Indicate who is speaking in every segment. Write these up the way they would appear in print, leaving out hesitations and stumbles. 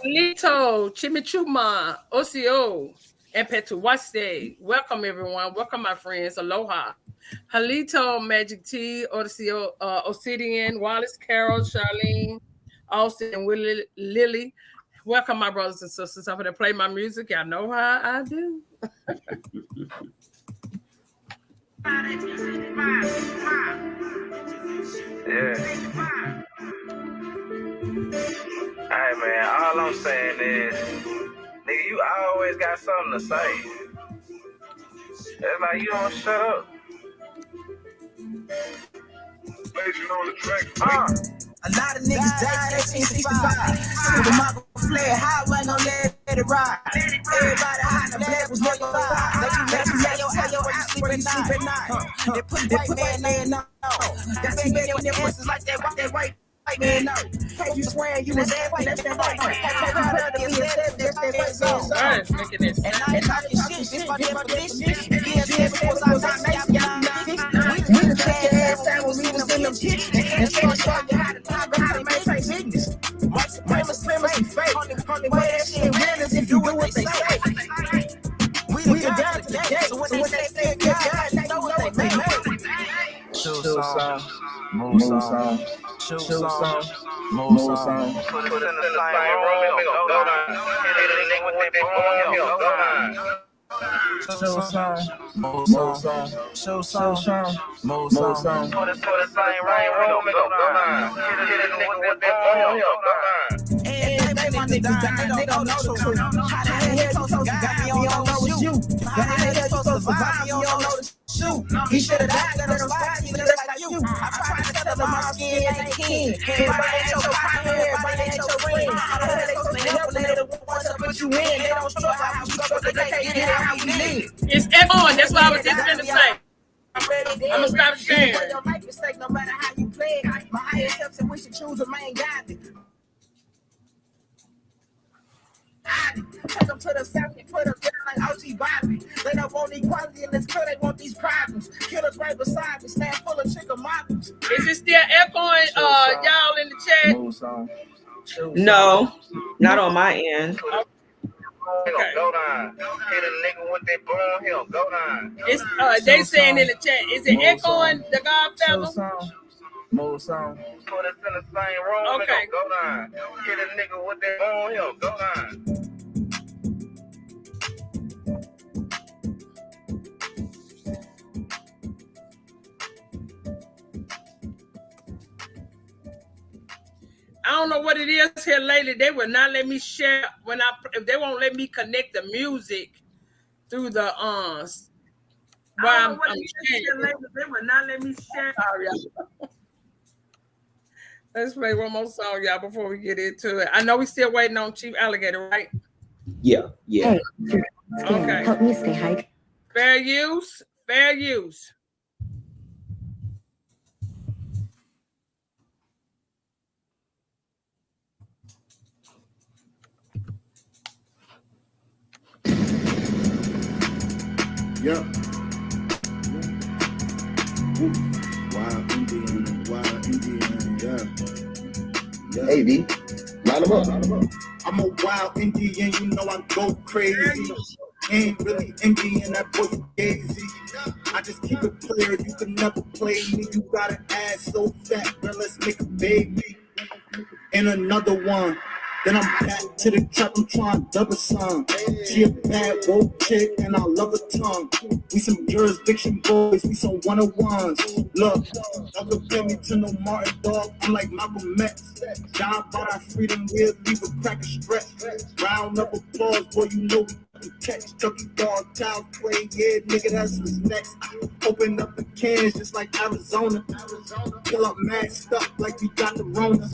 Speaker 1: Lito, Chimichuma, Osio, and Petuwaste. Welcome, everyone. Welcome, my friends. Aloha. Halito, Magic T, Osio, Obsidian, Wallace, Carol, Charlene, Austin, and Willie, Lily. Welcome, my brothers and sisters. I'm going to play my music. Y'all know how I do.
Speaker 2: Yeah. Alright, man, all I'm saying is, nigga, you always got something to say. It's like you don't shut up. On the track.
Speaker 3: A lot of niggas died at 65. So the mother fled high, wasn't gon' let it ride. Everybody hot, the black was never live. They let your ass sleep at night. They put white man there, no. That's been your answers like that white man, no. You swearing you was that way, that's that white man. And I ain't talking shit, this my definition. Yeah, before I got we the bad ass time when we was in them kitchen. And show you how to maintain business. White supremacy fake. Only way that shit win is if you do what they say. We the down to the day, so when they say God, they know what they made.
Speaker 2: Shoot song, move song, shoot song, move song. Put it in the same room, we gon' go down. Hit a nigga with that boom, he gon' go down. Show song, move song, show song, move song. Put it in the same room, we gon' go down. Hit a nigga with that boom, he gon' go down.
Speaker 3: And they my niggas dying, they don't know the truth. How the hell you supposed to got me on know you? How the hell you supposed to survive, you don't know the shoot. He should've died, let him slide, he look like you. I tried to tell them my skin ain't kin. Everybody ain't your partner, everybody ain't your friend. How the hell they supposed to help, let them want to put you in. They don't show how you go, but they can't get how you live.
Speaker 1: It's on. That's what I was just going to say. I'm gonna stop sharing.
Speaker 3: Your life mistake, no matter how you play it. My higher self said we should choose a main godly. Take them to the south and put them down like OG Bobby. They don't want equality in this country, they want these problems. Killers right beside me, stand full of chicken models.
Speaker 1: Is it still echoing, y'all in the chat?
Speaker 4: No, not on my end.
Speaker 1: Okay.
Speaker 2: Go down. Hit a nigga with that boom, he'll go down.
Speaker 1: It's they saying in the chat, is it echoing the Godfellow?
Speaker 2: Move song. Put us in the same room,
Speaker 1: okay.
Speaker 2: Go down. Hit a nigga with that boom, he'll go down.
Speaker 1: I don't know what it is here lately. They will not let me share if they won't let me connect the music through the while I'm sharing. They will not let me share. Sorry, y'all. Let's play one more song, y'all, before we get into it. I know we're still waiting on Chief Alligator, right?
Speaker 4: Yeah.
Speaker 1: Okay.
Speaker 5: Help me stay hydrated.
Speaker 1: Fair use.
Speaker 6: Yeah. Wild Indian, yeah.
Speaker 7: Hey, V, line them up.
Speaker 6: I'm a wild Indian, you know I go crazy. Ain't really Indian, that boy Daisy. I just keep it clear, you can never play me. You got an ass so fat, girl, let's make a baby. And another one. Then I'm back to the trap, I'm trying to double song. She a bad woke chick and I love her tongue. We some jurisdiction boys, we some one-on-ones. Look, don't compare me to no Martin dog, I'm like Malcolm X. John bought our freedom, we'll leave a cracker stretch. Round up applause, boy, you know we can catch. Chucky dog, child play, yeah, nigga, that's what's next. Open up the cans just like Arizona. Kill up mad stuff like we got the Rona.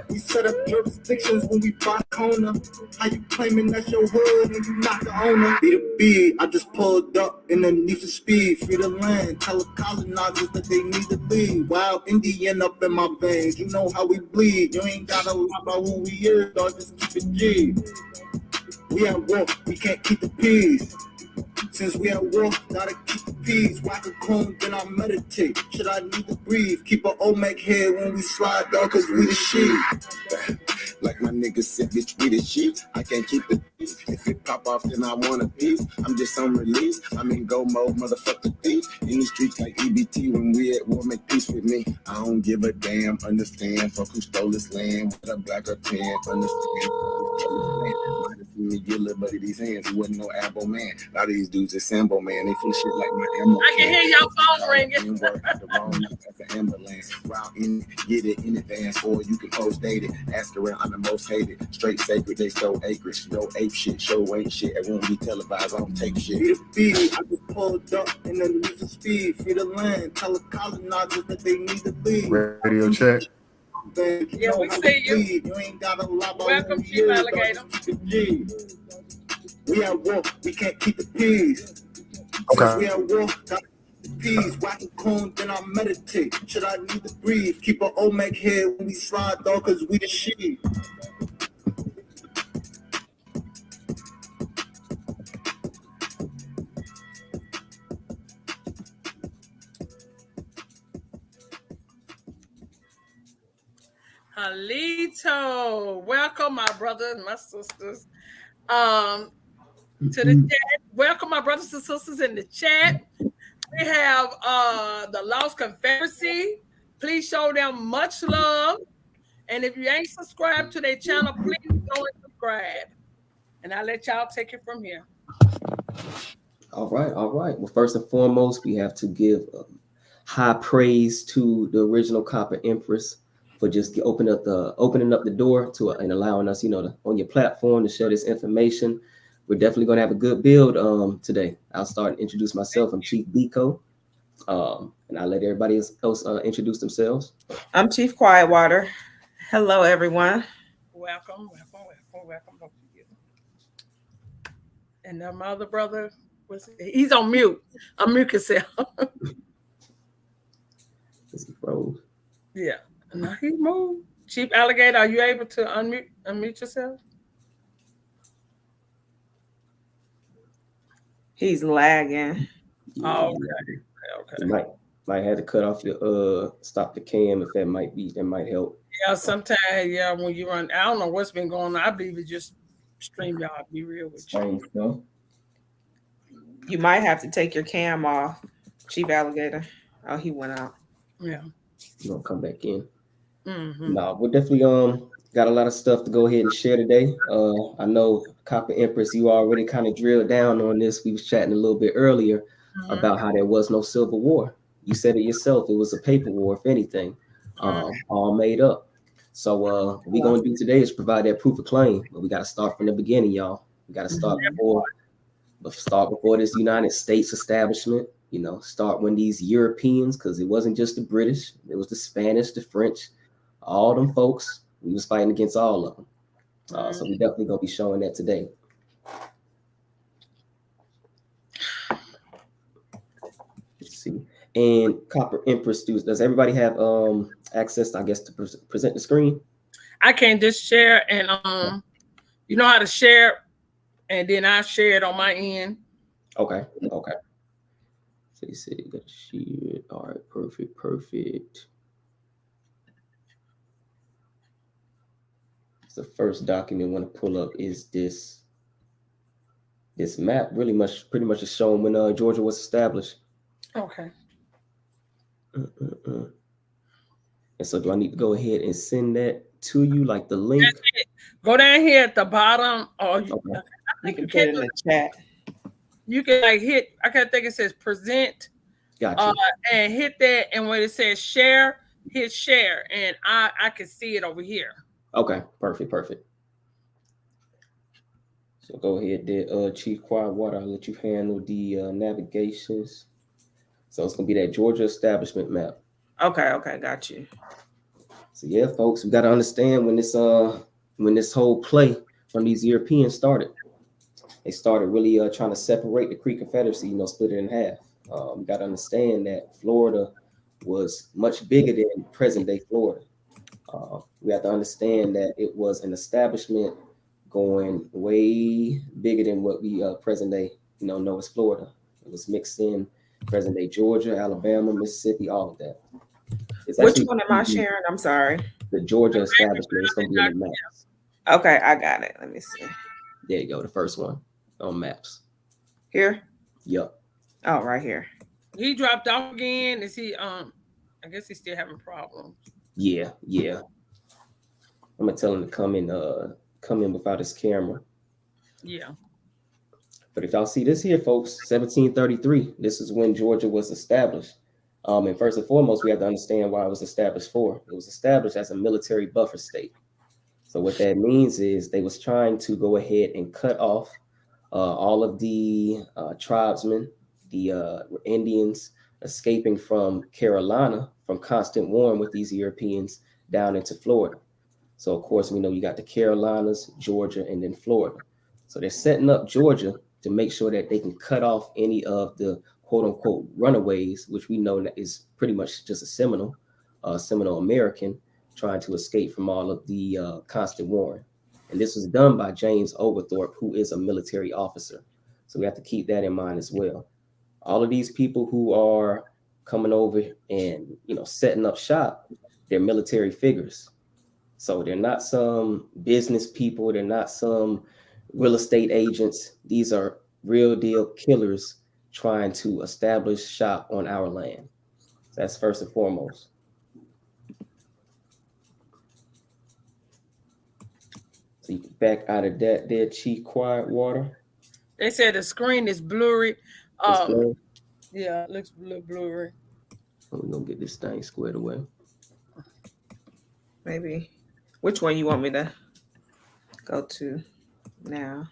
Speaker 6: We set up jurisdictions when we buy Kona. How you claiming that's your hood and you not the owner? Be the B, I just pulled up in the need for speed. Free the land, tell the colonizers that they need to leave. Wild Indian up in my veins, you know how we bleed. You ain't gotta lie about who we is, dog, just keep it G. We at war, we can't keep the peace. Since we at war, gotta keep the peace. Whack a cone, then I meditate. Should I need to breathe? Keep an Olmec head when we slide, dog, cause we the sheep. Like my niggas said, bitch, we the sheep. I can't keep the peace. If it pop off, then I want a piece. I'm just on release. I'm in go mode, motherfucker thief. In the streets like EBT, when we at war, make peace with me. I don't give a damn, understand. Fuck who stole this land, with a black or tan, understand. Might have seen me get a little buddy these hands. He wasn't no abo man. A lot of these dudes is Sambo man. They full of shit like my ammo.
Speaker 1: I can hear your phone ringing.
Speaker 6: Work at the wrong night at the ambulance. Route in, get it in advance, or you can post date it. Ask around, I'm the most hated. Straight sacred, they stole acreage. No ape shit, show ain't shit. It won't be televised, I don't take shit. Be the I just pulled up and then lose the speed. Free the land, tell the colonizers that they need to leave.
Speaker 8: Radio check.
Speaker 1: Yeah, we see you.
Speaker 6: You ain't got a lot.
Speaker 1: Welcome, Chief Alligator.
Speaker 6: We at war, we can't keep the peace.
Speaker 8: Okay.
Speaker 6: We at war, gotta keep the peace. Whack a cone, then I meditate. Should I need to breathe? Keep an Olmec head when we slide, dog, cause we the sheep.
Speaker 1: Halito, welcome my brothers and my sisters to the chat. Welcome my brothers and sisters in the chat. We have the Lost Confederacy. Please show them much love. And if you ain't subscribed to their channel, please go and subscribe. And I'll let y'all take it from here.
Speaker 9: All right. Well, first and foremost, we have to give high praise to the original Copper Empress for just opening up the door to and allowing us, on your platform to share this information. We're definitely going to have a good build today. I'll start and introduce myself. I'm Chief Biko, and I'll let everybody else introduce themselves.
Speaker 4: I'm Chief Quietwater. Hello, everyone.
Speaker 1: Welcome both of you. And my other brother, he's on mute. Unmute yourself.
Speaker 9: Is he froze?
Speaker 1: Yeah. No, he moved. Chief Alligator, are you able to unmute yourself?
Speaker 4: He's lagging.
Speaker 1: Oh, okay.
Speaker 9: Might have to cut off stop the cam if that might help.
Speaker 1: Yeah, sometimes, when you run, I don't know what's been going on. I believe it's just StreamYard, be real with you.
Speaker 4: You might have to take your cam off, Chief Alligator. Oh, he went out.
Speaker 1: Yeah.
Speaker 9: You gonna come back in?
Speaker 1: Mm-hmm.
Speaker 9: No, we're definitely got a lot of stuff to go ahead and share today. I know Copper Empress, you already kind of drilled down on this. We was chatting a little bit earlier about how there was no Civil War. You said it yourself. It was a paper war, if anything, all made up. So what we're gonna do today is provide that proof of claim. But we got to start from the beginning, y'all. We got to start before this United States establishment. Start when these Europeans, because it wasn't just the British, it was the Spanish, the French. All them folks, we was fighting against all of them. So we definitely gonna be showing that today. Let's see. And Copper Empress, does everybody have access, I guess, to present the screen?
Speaker 1: I can just share, and you know how to share, and then I share it on my end.
Speaker 9: Okay. So you said you got to share. All right, perfect. The first document I want to pull up is this map. Pretty much is showing when Georgia was established.
Speaker 1: Okay.
Speaker 9: And so do I need to go ahead and send that to you, like the link?
Speaker 1: Go down here at the bottom, or you
Speaker 4: can put it in the chat.
Speaker 1: You can hit. I can't think it says present.
Speaker 9: Gotcha.
Speaker 1: And hit that, and when it says share, hit share, and I can see it over here.
Speaker 9: Okay, perfect. So go ahead, Chief Quietwater. I'll let you handle the navigations. So it's gonna be that Georgia establishment map.
Speaker 4: Okay, got you.
Speaker 9: So yeah, folks, we got to understand when this whole play from these Europeans started. They started really trying to separate the Creek Confederacy, split it in half. We got to understand that Florida was much bigger than present-day Florida. We have to understand that it was an establishment going way bigger than what we present-day no, it's Florida. It was mixed in present day Georgia, Alabama, Mississippi, all of that. It's
Speaker 4: Which
Speaker 9: actually
Speaker 4: one am I sharing? I'm sorry.
Speaker 9: the Georgia establishment. It's going to be in the maps.
Speaker 4: Okay, I got it. Let me see.
Speaker 9: There you go, the first one on maps.
Speaker 4: Here?
Speaker 9: Yep.
Speaker 4: Oh, right here.
Speaker 1: He dropped off again. Is he? I guess he's still having problems.
Speaker 9: Yeah, yeah. I'm gonna tell him to come in without his camera.
Speaker 1: Yeah.
Speaker 9: But if y'all see this here, folks, 1733, this is when Georgia was established. And first and foremost, we have to understand why it was established for. It was established as a military buffer state. So what that means is they was trying to go ahead and cut off all of the tribesmen, the Indians escaping from Carolina from constant war with these Europeans down into Florida. So of course we know you got the Carolinas, Georgia, and then Florida. So they're setting up Georgia to make sure that they can cut off any of the quote unquote runaways, which we know that is pretty much just a Seminole American trying to escape from all of the constant warring. And this was done by James Oglethorpe, who is a military officer. So we have to keep that in mind as well. All of these people who are coming over and setting up shop, they're military figures. So they're not some business people, they're not some real estate agents. These are real deal killers trying to establish shop on our land. So that's first and foremost. So you can back out of that there, Chief Quiet Water.
Speaker 1: They said the screen is blurry.
Speaker 9: It's blurry.
Speaker 1: Yeah, it looks a little blurry.
Speaker 9: We're gonna get this thing squared away.
Speaker 4: Maybe. Which one you want me to go to now?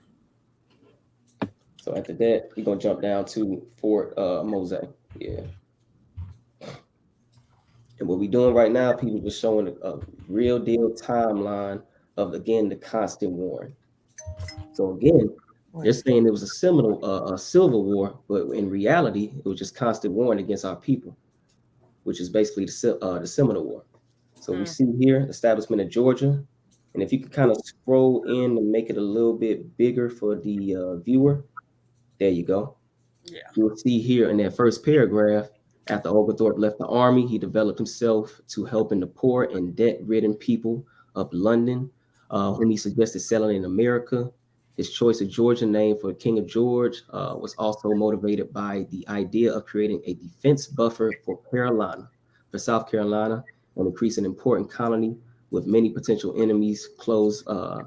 Speaker 9: So after that, we're gonna jump down to Fort Mosaic. Yeah. And what we're doing right now, people just showing a real deal timeline of again the constant warring. So again, they're saying it was a civil war, but in reality, it was just constant warring against our people, which is basically the Seminole War. So we see here establishment of Georgia, and if you can kind of scroll in and make it a little bit bigger for the viewer, there you go.
Speaker 1: Yeah.
Speaker 9: You'll see here in that first paragraph, after Oglethorpe left the army, he developed himself to helping the poor and debt-ridden people of London, whom he suggested settling in America. His choice of Georgia name for King of George was also motivated by the idea of creating a defense buffer for South Carolina, an increasing important colony with many potential enemies close by.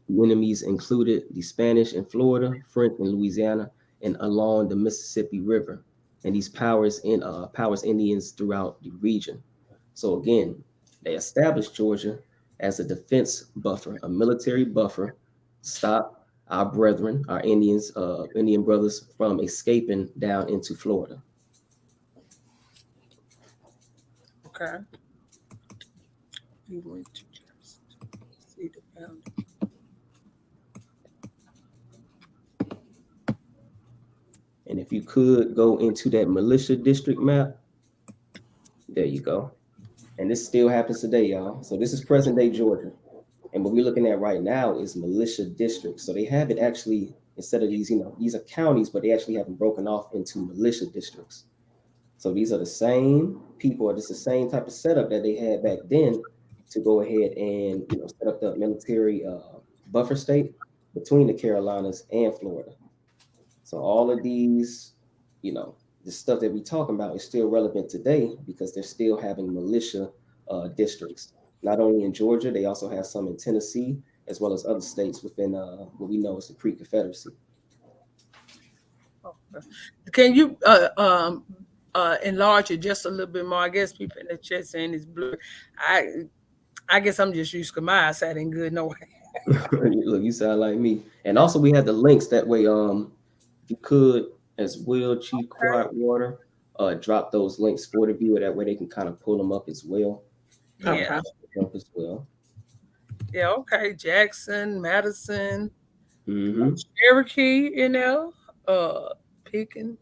Speaker 9: The enemies included the Spanish in Florida, French in Louisiana, and along the Mississippi River, and these powers Indians throughout the region. So again, they established Georgia as a defense buffer, a military buffer, to stop our brethren, our Indian brothers, from escaping down into Florida.
Speaker 1: Okay. We went to just see the boundary.
Speaker 9: And if you could go into that militia district map, there you go. And this still happens today, y'all. So this is present day Georgia. And what we're looking at right now is militia districts. So they have it actually, instead of these, these are counties, but they actually have them broken off into militia districts. So these are the same people, or this is the same type of setup that they had back then to go ahead and set up the military buffer state between the Carolinas and Florida. So all of these, the stuff that we're talking about is still relevant today because they're still having militia districts. Not only in Georgia, they also have some in Tennessee, as well as other states within what we know as the Confederacy.
Speaker 1: Can you enlarge it just a little bit more? I guess people in the chat saying it's blurry. I guess I'm just used to my eyesight ain't good no way.
Speaker 9: Look, you sound like me. And also we have the links that way. You could as well, Chief Quiet Water, drop those links for the viewer. That way they can kind of pull them up as well.
Speaker 1: Yeah.
Speaker 9: Up as well.
Speaker 1: Yeah. Okay. Jackson, Madison,
Speaker 9: Mm-hmm.
Speaker 1: Cherokee, Pekin,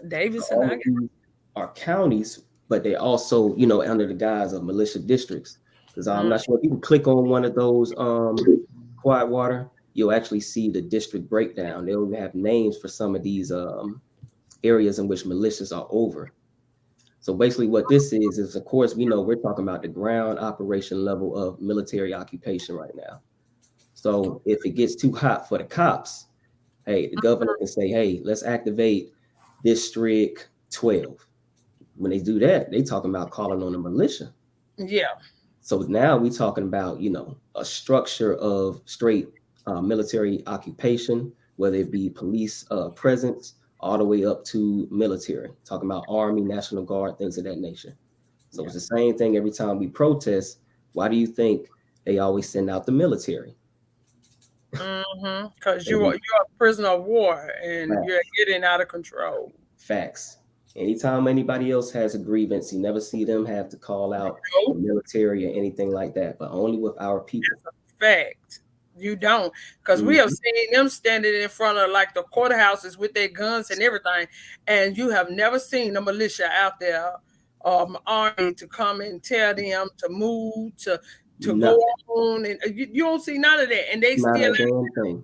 Speaker 1: Davidson.
Speaker 9: All of these are counties, but they also, under the guise of militia districts. Because I'm not sure if you can click on one of those Quiet Water. you'll actually see the district breakdown. They'll have names for some of these areas in which militias are over. So basically what this is of course, we know we're talking about the ground operation level of military occupation right now. So if it gets too hot for the cops, hey, the governor can say, hey, let's activate District 12. When they do that, they talking about calling on a militia.
Speaker 1: Yeah.
Speaker 9: So now we're talking about, a structure of straight military occupation, whether it be police presence, all the way up to military, talking about Army, National Guard, things of that nature. So it's the same thing every time we protest. Why do you think they always send out the military?
Speaker 1: Because you're a prisoner of war and you're getting out of control.
Speaker 9: Facts. Anytime anybody else has a grievance, you never see them have to call out the military or anything like that, but only with our people.
Speaker 1: That's a fact. You don't, because we have seen them standing in front of like the courthouses with their guns and everything, and you have never seen a militia out there, army to come and tell them to move, to go on, and you don't see none of that, and they
Speaker 9: not
Speaker 1: still
Speaker 9: a damn thing.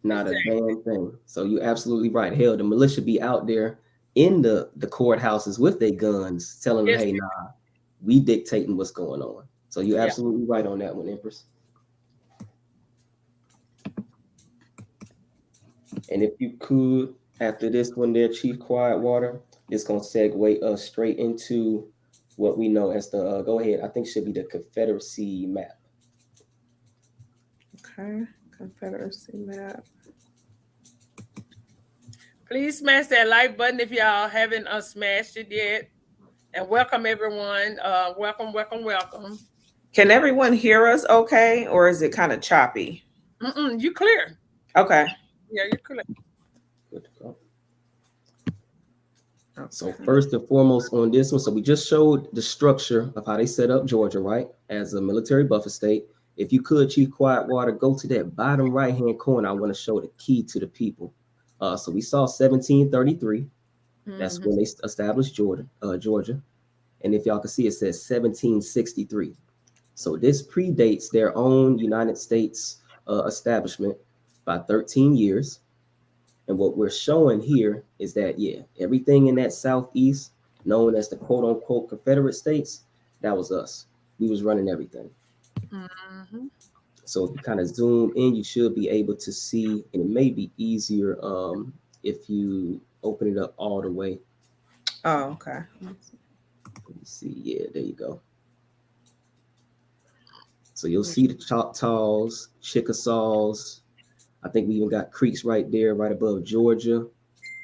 Speaker 9: Not a damn thing. So you're absolutely right. Hell, the militia be out there in the courthouses with their guns, telling them, hey, nah, we dictating what's going on. So you're absolutely right on that one, Empress. And if you could, after this one there, Chief Quietwater, it's going to segue us straight into what we know as the, go ahead, I think should be the Confederacy map.
Speaker 4: Okay, Confederacy map.
Speaker 1: Please smash that like button if y'all haven't smashed it yet. And welcome everyone. Welcome.
Speaker 4: Can everyone hear us okay, or is it kind of choppy?
Speaker 1: You clear.
Speaker 4: Okay.
Speaker 1: Yeah, you're clear.
Speaker 9: Good to go. So first and foremost on this one, so we just showed the structure of how they set up Georgia, right, as a military buffer state. If you could, Chief Quietwater, go to that bottom right-hand corner. I want to show the key to the people. So we saw 1733. That's when they established Georgia. And if y'all can see, it says 1763. So this predates their own United States establishment by 13 years. And what we're showing here is that, everything in that southeast, known as the quote-unquote Confederate States, that was us. We was running everything. So if you kind of zoom in, you should be able to see, and it may be easier if you open it up all the way.
Speaker 4: Oh, okay.
Speaker 9: Let me see. Yeah, there you go. So you'll see the Choctaws, Chickasaws. I think we even got creeks right there, right above Georgia.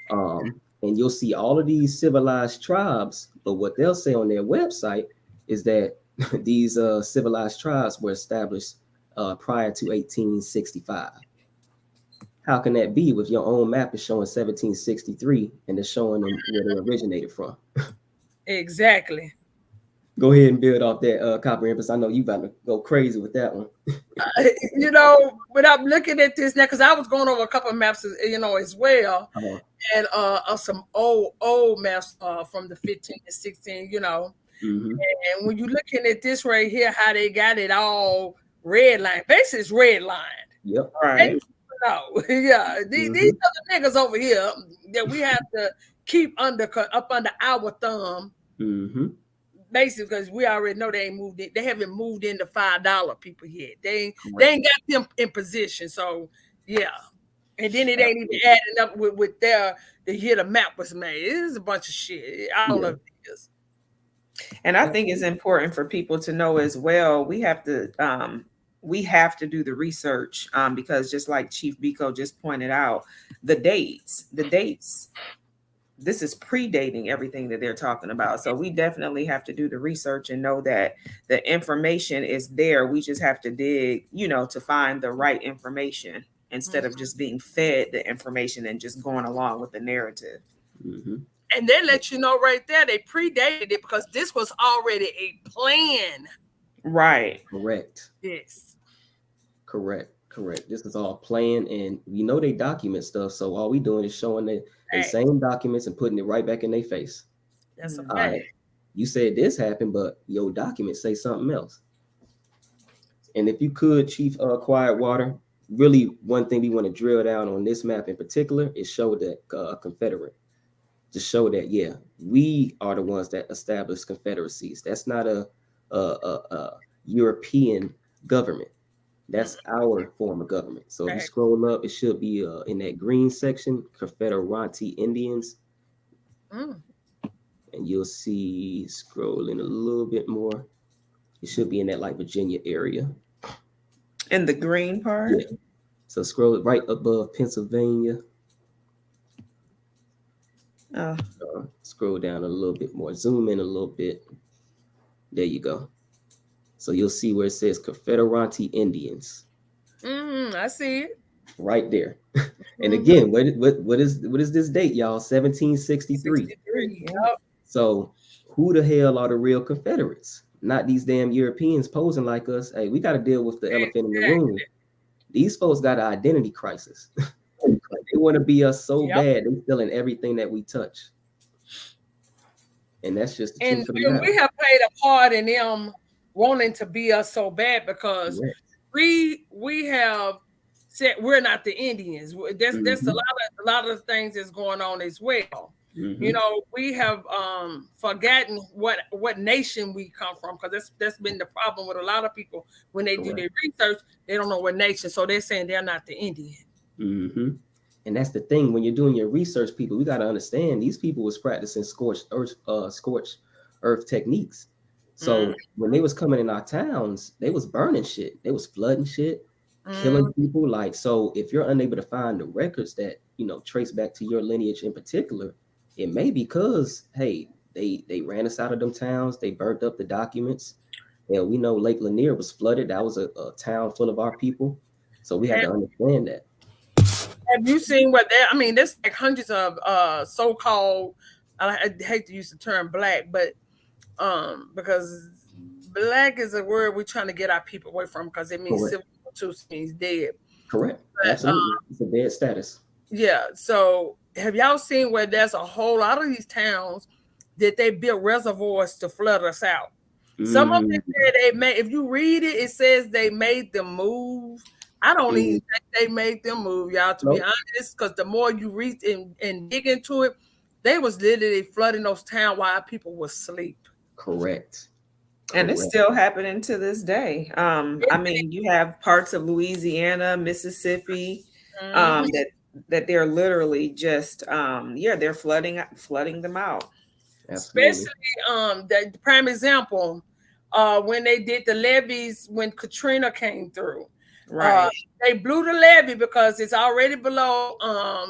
Speaker 9: And you'll see all of these civilized tribes. But what they'll say on their website is that these civilized tribes were established prior to 1865. How can that be with your own map is showing 1763 and it's showing them where they originated from?
Speaker 1: Exactly.
Speaker 9: Go ahead and build off that, Copper Empress. I know you about to go crazy with that one.
Speaker 1: But I'm looking at this now because I was going over a couple of maps, as well, and some old maps from the 15 and 16, And when you're looking at this right here, how they got it all red line, basically it's red line.
Speaker 9: Yep.
Speaker 4: Right.
Speaker 1: These are the niggas over here that we have to keep up under our thumb. Basically, because we already know they ain't moved in. They haven't moved into $5 people yet. They ain't got them in position. So and then it ain't even adding up with the year the map was made. It is a bunch of shit. I don't know if it is.
Speaker 4: And I think it's important for people to know as well. We have to do the research because just like Chief Biko just pointed out, the dates. This is predating everything that they're talking about. So we definitely have to do the research and know that the information is there. We just have to dig, to find the right information instead of just being fed the information and just going along with the narrative.
Speaker 1: And they let you know right there, they predated it because this was already a plan.
Speaker 4: Right.
Speaker 9: Correct.
Speaker 1: Yes.
Speaker 9: Correct. This is all planned, and we know they document stuff. So all we doing is showing the same documents and putting it right back in their face.
Speaker 1: That's a fact.
Speaker 9: All right. You said this happened, but your documents say something else. And if you could, Chief Quietwater, really one thing we want to drill down on this map in particular is show that Confederate, to show that we are the ones that established confederacies. That's not a European government. That's our form of government. So if you
Speaker 1: Right.
Speaker 9: scroll up, it should be in that green section, Confederati Indians,
Speaker 1: Mm.
Speaker 9: and you'll see scrolling a little bit more. It should be in that like Virginia area.
Speaker 4: In the green part.
Speaker 9: Yeah. So scroll right above Pennsylvania.
Speaker 4: Oh,
Speaker 9: Scroll down a little bit more. Zoom in a little bit. There you go. So you'll see where it says Confederati Indians
Speaker 1: I see it.
Speaker 9: right there. And
Speaker 1: Mhm.
Speaker 9: again, what is this date, y'all? 1763.
Speaker 1: 63.
Speaker 4: yeah.
Speaker 1: Yep.
Speaker 9: So who the hell are the real Confederates? Not these damn Europeans posing like us. Hey, we got to deal with the elephant in the room. These folks got an identity crisis. They want to be us so
Speaker 1: Yep.
Speaker 9: bad. They stealing everything that we touch. And that's just the
Speaker 1: And
Speaker 9: truth of the matter.
Speaker 1: we have played a part in them wanting to be us so bad because
Speaker 9: Correct.
Speaker 1: we have said we're not the Indians. That's a lot of things that's going on as well. You know, we have forgotten what nation we come from, because that's been the problem with a lot of people. When they do their research, they don't know what nation, so they're saying they're not the Indian.
Speaker 9: And that's the thing, when you're doing your research, people, we got to understand these people was practicing scorched earth techniques. So when they was coming in our towns, they was burning shit, they was flooding shit, killing people. Like, so if you're unable to find the records that trace back to your lineage in particular, it may be because hey, they ran us out of them towns, they burnt up the documents. And we know Lake Lanier was flooded. That was a town full of our people. So we had to understand that.
Speaker 1: Have you seen what there? I mean, there's like hundreds of so-called. I hate to use the term black, but because black is a word we're trying to get our people away from, because it means
Speaker 9: Correct.
Speaker 1: civil means dead.
Speaker 9: Correct.
Speaker 1: But,
Speaker 9: Absolutely. It's a dead status.
Speaker 1: yeah. So have y'all seen where there's a whole lot of these towns that they built reservoirs to flood us out? Some of them said they made. If you read it, it says they made them move. I don't even think they made them move, y'all, to be honest, because the more you read and dig into it, they was literally flooding those towns while people were asleep.
Speaker 9: Correct.
Speaker 4: And it's still happening to this day. I mean, you have parts of Louisiana, Mississippi, that they're literally just they're flooding them out.
Speaker 9: Absolutely.
Speaker 1: Especially the prime example, when they did the levees when Katrina came through.
Speaker 4: Right.
Speaker 1: They blew the levee because it's already below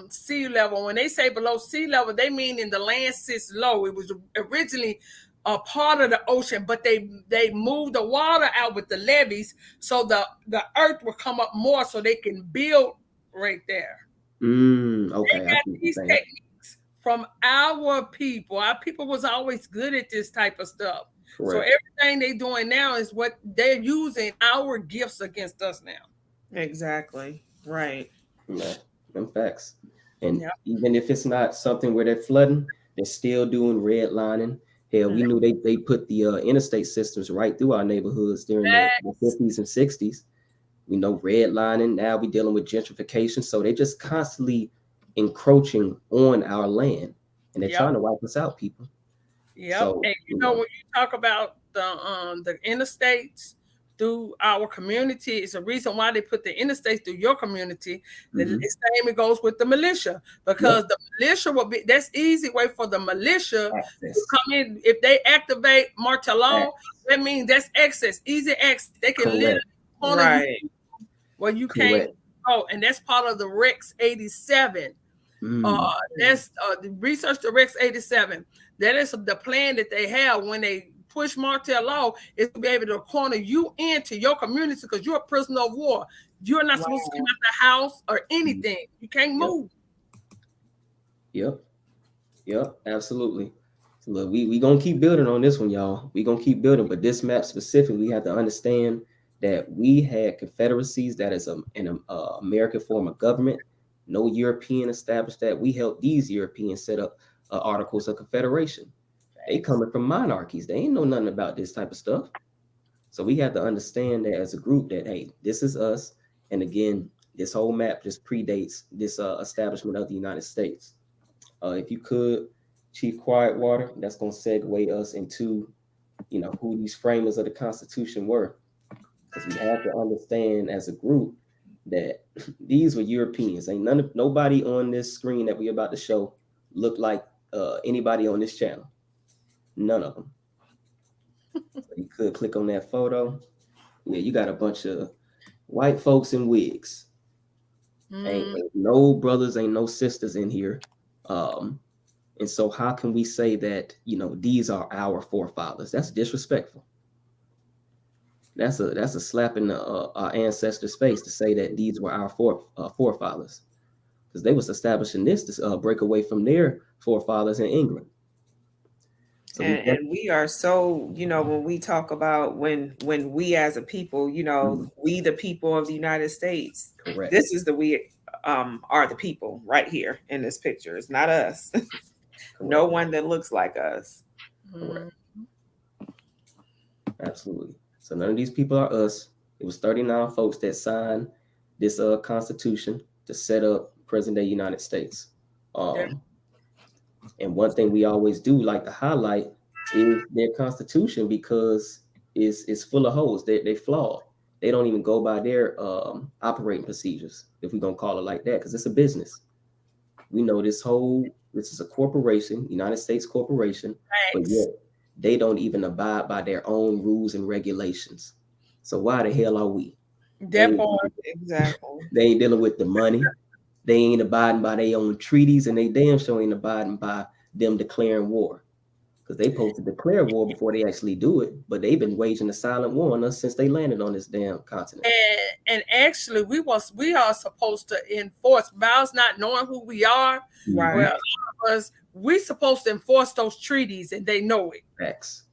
Speaker 1: sea level. When they say below sea level, they mean in the land sits low. It was originally a part of the ocean, but they moved the water out with the levees, so the earth will come up more so they can build right there.
Speaker 9: Okay.
Speaker 1: They got these techniques from our people. Our people was always good at this type of stuff. Correct. So everything they're doing now is what they're using our gifts against us now.
Speaker 4: Exactly. Right.
Speaker 9: Yeah, them facts. And even if it's not something where they're flooding, they're still doing redlining. Hell, we knew they put the interstate systems right through our neighborhoods during the 50s and 60s. We know redlining. Now we're dealing with gentrification. So they're just constantly encroaching on our land. And they're trying to wipe us out, people.
Speaker 1: Yep. So, and you know, when you talk about the interstates through our community, it's a reason why they put the interstates through your community. The same it goes with the militia, because the militia will be, that's easy way for the militia to come in. If they activate martial law, that means that's access, easy access. They can literally corner you where you can't go, and that's part of the Rex 87. That's research the Rex 87. That is the plan that they have when they push martial law, is to be able to corner you into your community, because you're a prisoner of war. You're not supposed to come out the house or anything. You can't move.
Speaker 9: Yep, absolutely. So look, we gonna keep building on this one, y'all. We gonna keep building, but this map specifically, we have to understand that we had confederacies. That is an American form of government. No European established that. We helped these Europeans set up articles of confederation. They coming from monarchies. They ain't know nothing about this type of stuff. So we have to understand that as a group that, hey, this is us. And again, This whole map just predates this establishment of the United States. If you could, Chief Quietwater, that's going to segue us into, who these framers of the Constitution were, because we have to understand as a group that these were Europeans. Ain't nobody on this screen that we're about to show look like anybody on this channel. None of them. So you could click on that photo. Yeah, you got a bunch of white folks in wigs. Ain't no brothers, ain't no sisters in here. And so how can we say that, these are our forefathers? That's disrespectful. That's a slap in our ancestors' face to say that these were our forefathers, because they was establishing this to break away from their forefathers in England.
Speaker 4: So and we are so, when we talk about when we as a people, we the people of the United States.
Speaker 9: Correct.
Speaker 4: This is the we are the people right here in this picture. It's not us. No one that looks like us.
Speaker 9: Correct. Absolutely. So none of these people are us. It was 39 folks that signed this Constitution to set up present-day United States. And one thing we always do like to highlight is their Constitution, because it's full of holes. They flawed. They don't even go by their operating procedures, if we're going to call it like that, because it's a business. We know this is a corporation, United States corporation, but yet they don't even abide by their own rules and regulations. So why the hell are we?
Speaker 4: Exactly.
Speaker 9: They ain't dealing with the money. They ain't abiding by their own treaties, and they damn sure ain't abiding by them declaring war. Because they supposed to declare war before they actually do it, but they've been waging a silent war on us since they landed on this damn continent.
Speaker 1: And actually, we are supposed to enforce, Miles not knowing who we are.
Speaker 4: Right.
Speaker 1: Well, we supposed to enforce those treaties, and they know it.
Speaker 9: Facts.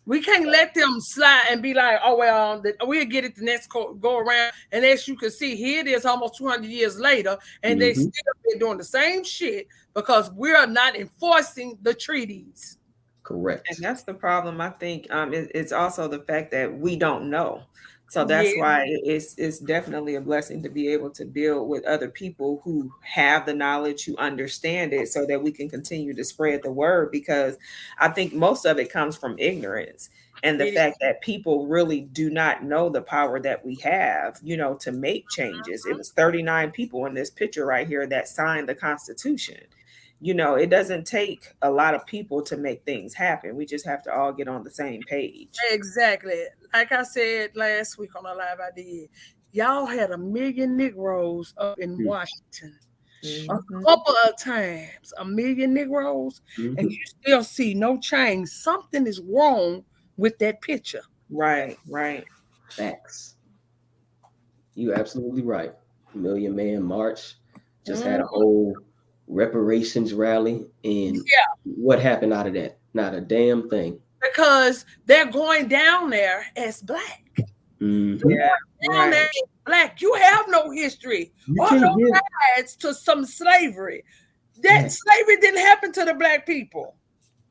Speaker 1: We can't let them slide and be like, oh, well, we'll get it the next go around. And as you can see, here it is almost 200 years later, and they still been doing the same shit because we're not enforcing the treaties.
Speaker 9: Correct.
Speaker 4: And that's the problem, I think. It's also the fact that we don't know. So that's why it's definitely a blessing to be able to build with other people who have the knowledge, who understand it, so that we can continue to spread the word, because I think most of it comes from ignorance and the fact that people really do not know the power that we have, to make changes. It was 39 people in this picture right here that signed the Constitution. It doesn't take a lot of people to make things happen. We just have to all get on the same page.
Speaker 1: Exactly. Like I said last week on a live I did, y'all had 1 million Negroes up in Washington. A couple of times, 1 million Negroes, and you still see no change. Something is wrong with that picture.
Speaker 4: Right.
Speaker 9: Facts. You're absolutely right. 1 Million Man March just had a whole reparations rally, and what happened out of that? Not a damn thing.
Speaker 1: Because they're going down there as black. Down there as black. You have no history or no ties to some slavery. That slavery didn't happen to the black people.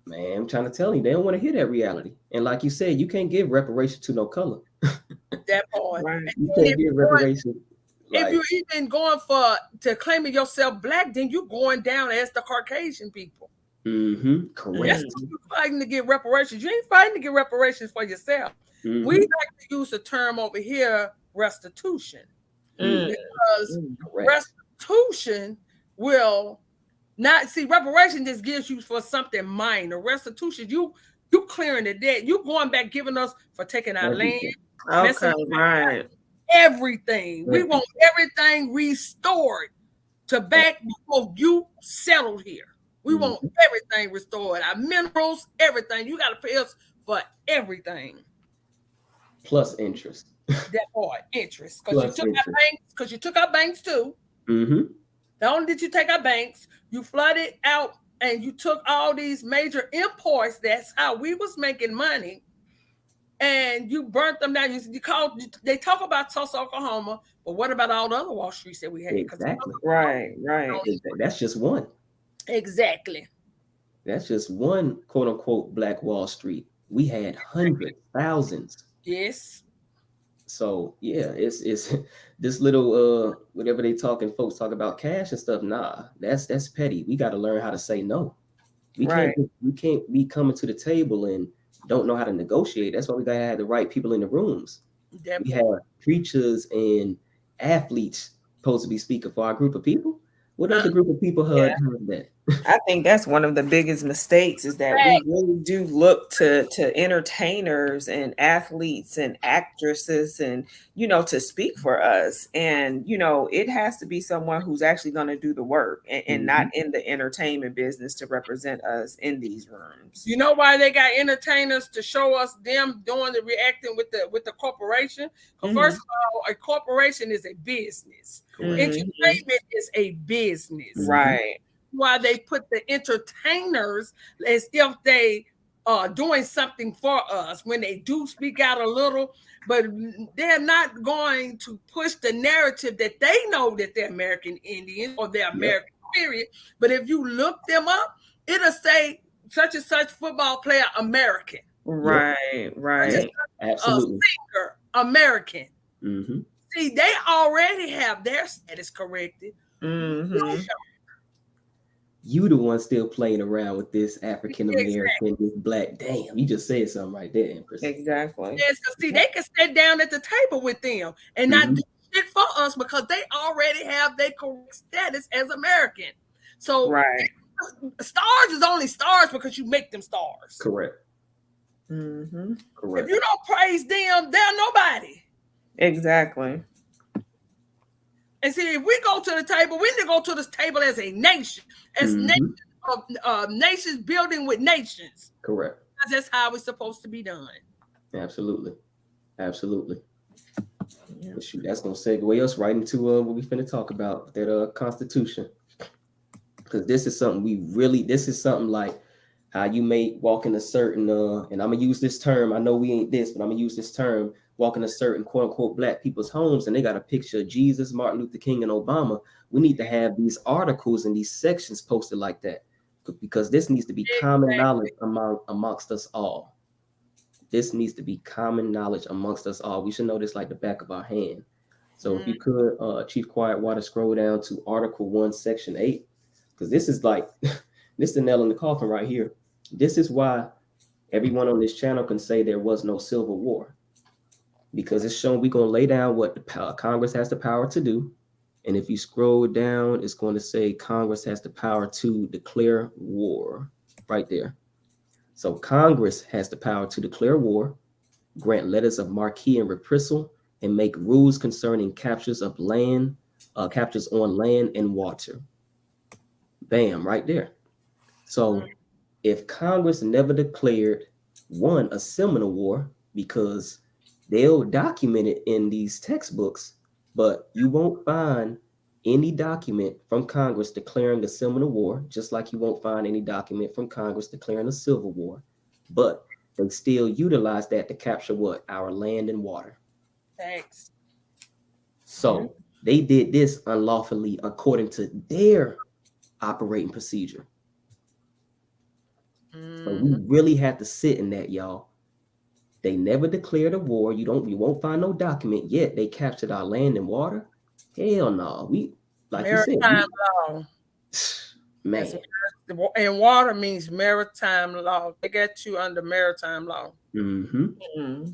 Speaker 9: Man, I'm trying to tell you, they don't want to hear that reality. And like you said, you can't give reparations to no color.
Speaker 1: That part.
Speaker 9: Right. You can't give reparations.
Speaker 1: If you're even going to claiming yourself black, then you're going down as the Caucasian people.
Speaker 9: Correct.
Speaker 1: That's what you're fighting to get reparations. You ain't fighting to get reparations for yourself. We like to use the term over here, restitution. Because restitution will not see, reparation just gives you for something minor. Restitution, you clearing the debt. You going back giving us for taking our land.
Speaker 4: Okay, right.
Speaker 1: Everything. We want everything restored to back before you settled here. We want everything restored. Our minerals, everything. You got to pay us for everything.
Speaker 9: Plus interest.
Speaker 1: That part, interest. Because you took our banks too. Not only did you take our banks, you flooded out and you took all these major imports. That's how we was making money. And you burnt them down. They talk about Tulsa, Oklahoma, but what about all the other Wall Streets that we had?
Speaker 9: Exactly.
Speaker 4: Right.
Speaker 9: That's just one.
Speaker 1: Exactly.
Speaker 9: That's just one quote unquote Black Wall Street. We had hundreds, thousands.
Speaker 1: Yes.
Speaker 9: So yeah, it's this little whatever they talking folks talk about cash and stuff. Nah, that's petty. We got to learn how to say no.
Speaker 4: Right.
Speaker 9: We can't be coming to the table and don't know how to negotiate. That's why we gotta have the right people in the rooms.
Speaker 1: That
Speaker 9: We have
Speaker 1: part.
Speaker 9: preachers and athletes supposed to be speaking for our group of people. What
Speaker 1: Uh,
Speaker 9: other group of people
Speaker 4: Yeah.
Speaker 9: heard that?
Speaker 4: I think that's one of the biggest mistakes is that we
Speaker 1: fact.
Speaker 4: really do look to entertainers and athletes and actresses and to speak for us. And it has to be someone who's actually going to do the work and not
Speaker 9: Mhm.
Speaker 4: in the entertainment business to represent us in these rooms.
Speaker 1: You know why they got entertainers to show us them doing the reacting with the corporation? Because
Speaker 4: Hmm.
Speaker 1: first of all, a corporation is a business.
Speaker 9: Correct.
Speaker 4: Hmm.
Speaker 1: Entertainment is a business.
Speaker 9: Mhm.
Speaker 4: Right.
Speaker 1: Why they put the entertainers as if they are doing something for us when they do speak out a little, but they're not going to push the narrative that they know that they're American Indians or they're
Speaker 9: Yep.
Speaker 1: American period. But if you look them up, it'll say such and such football player American,
Speaker 9: Yep.
Speaker 4: Right.
Speaker 1: such and
Speaker 9: Yep.
Speaker 4: Right.
Speaker 1: such
Speaker 9: Absolutely.
Speaker 1: singer American.
Speaker 9: Hmm.
Speaker 1: See, they already have their status corrected. You
Speaker 4: Hmm.
Speaker 9: You the one still playing around with this African
Speaker 1: exactly.
Speaker 9: American, this black. Damn, you just said something right there, Empress.
Speaker 4: Exactly.
Speaker 1: Yes, 'cause see, they can sit down at the table with them and not
Speaker 9: Hmm.
Speaker 1: do shit for us because they already have their correct status as American. So
Speaker 4: Right.
Speaker 1: stars is only stars because you make them stars.
Speaker 9: Correct.
Speaker 4: Hmm.
Speaker 1: If
Speaker 9: Correct.
Speaker 1: you don't praise them, they're nobody.
Speaker 4: Exactly.
Speaker 1: And see, if we go to the table, we need to go to this table as a nation, as
Speaker 9: Hmm.
Speaker 1: nations building with nations.
Speaker 9: Correct.
Speaker 1: Because that's how it's supposed to be done.
Speaker 9: Absolutely. Absolutely.
Speaker 4: Yeah.
Speaker 9: But shoot, that's gonna segue us right into what we finna talk about, that Constitution. Because this is something like how you may walk in a certain and I'm gonna use this term. I know we ain't this, but I'm gonna use this term, walk in a certain quote unquote black people's homes and they got a picture of Jesus, Martin Luther King, and Obama. We need to have these articles and these sections posted like that because this needs to be common
Speaker 1: Exactly.
Speaker 9: knowledge amongst us all. This needs to be common knowledge amongst us all. We should know this like the back of our hand. So if
Speaker 1: Mm.
Speaker 9: you could, Chief Quiet Water, scroll down to Article 1, Section 8, because this is like, this is the nail in the coffin right here. This is why everyone on this channel can say there was no Civil War, because it's shown we're going to lay down what the Congress has the power to do. And if you scroll down, it's going to say Congress has the power to declare war right there. So Congress has the power to declare war, grant letters of marque and reprisal, and make rules concerning captures of land, captures on land and water. Bam, right there. So if Congress never declared one a Seminole War, because they'll document it in these textbooks, but you won't find any document from Congress declaring a Seminole War, just like you won't find any document from Congress declaring a Civil War. But they still utilize that to capture what? Our land and water.
Speaker 1: Thanks.
Speaker 9: So they did this unlawfully according to their operating procedure. So we really had to sit in that, y'all. They never declared a war. You won't find no document yet. They captured our land and water. Hell no. We, like you said,
Speaker 1: Maritime law.
Speaker 9: man.
Speaker 1: And water means maritime law. They got you under maritime law.
Speaker 9: Mm-hmm.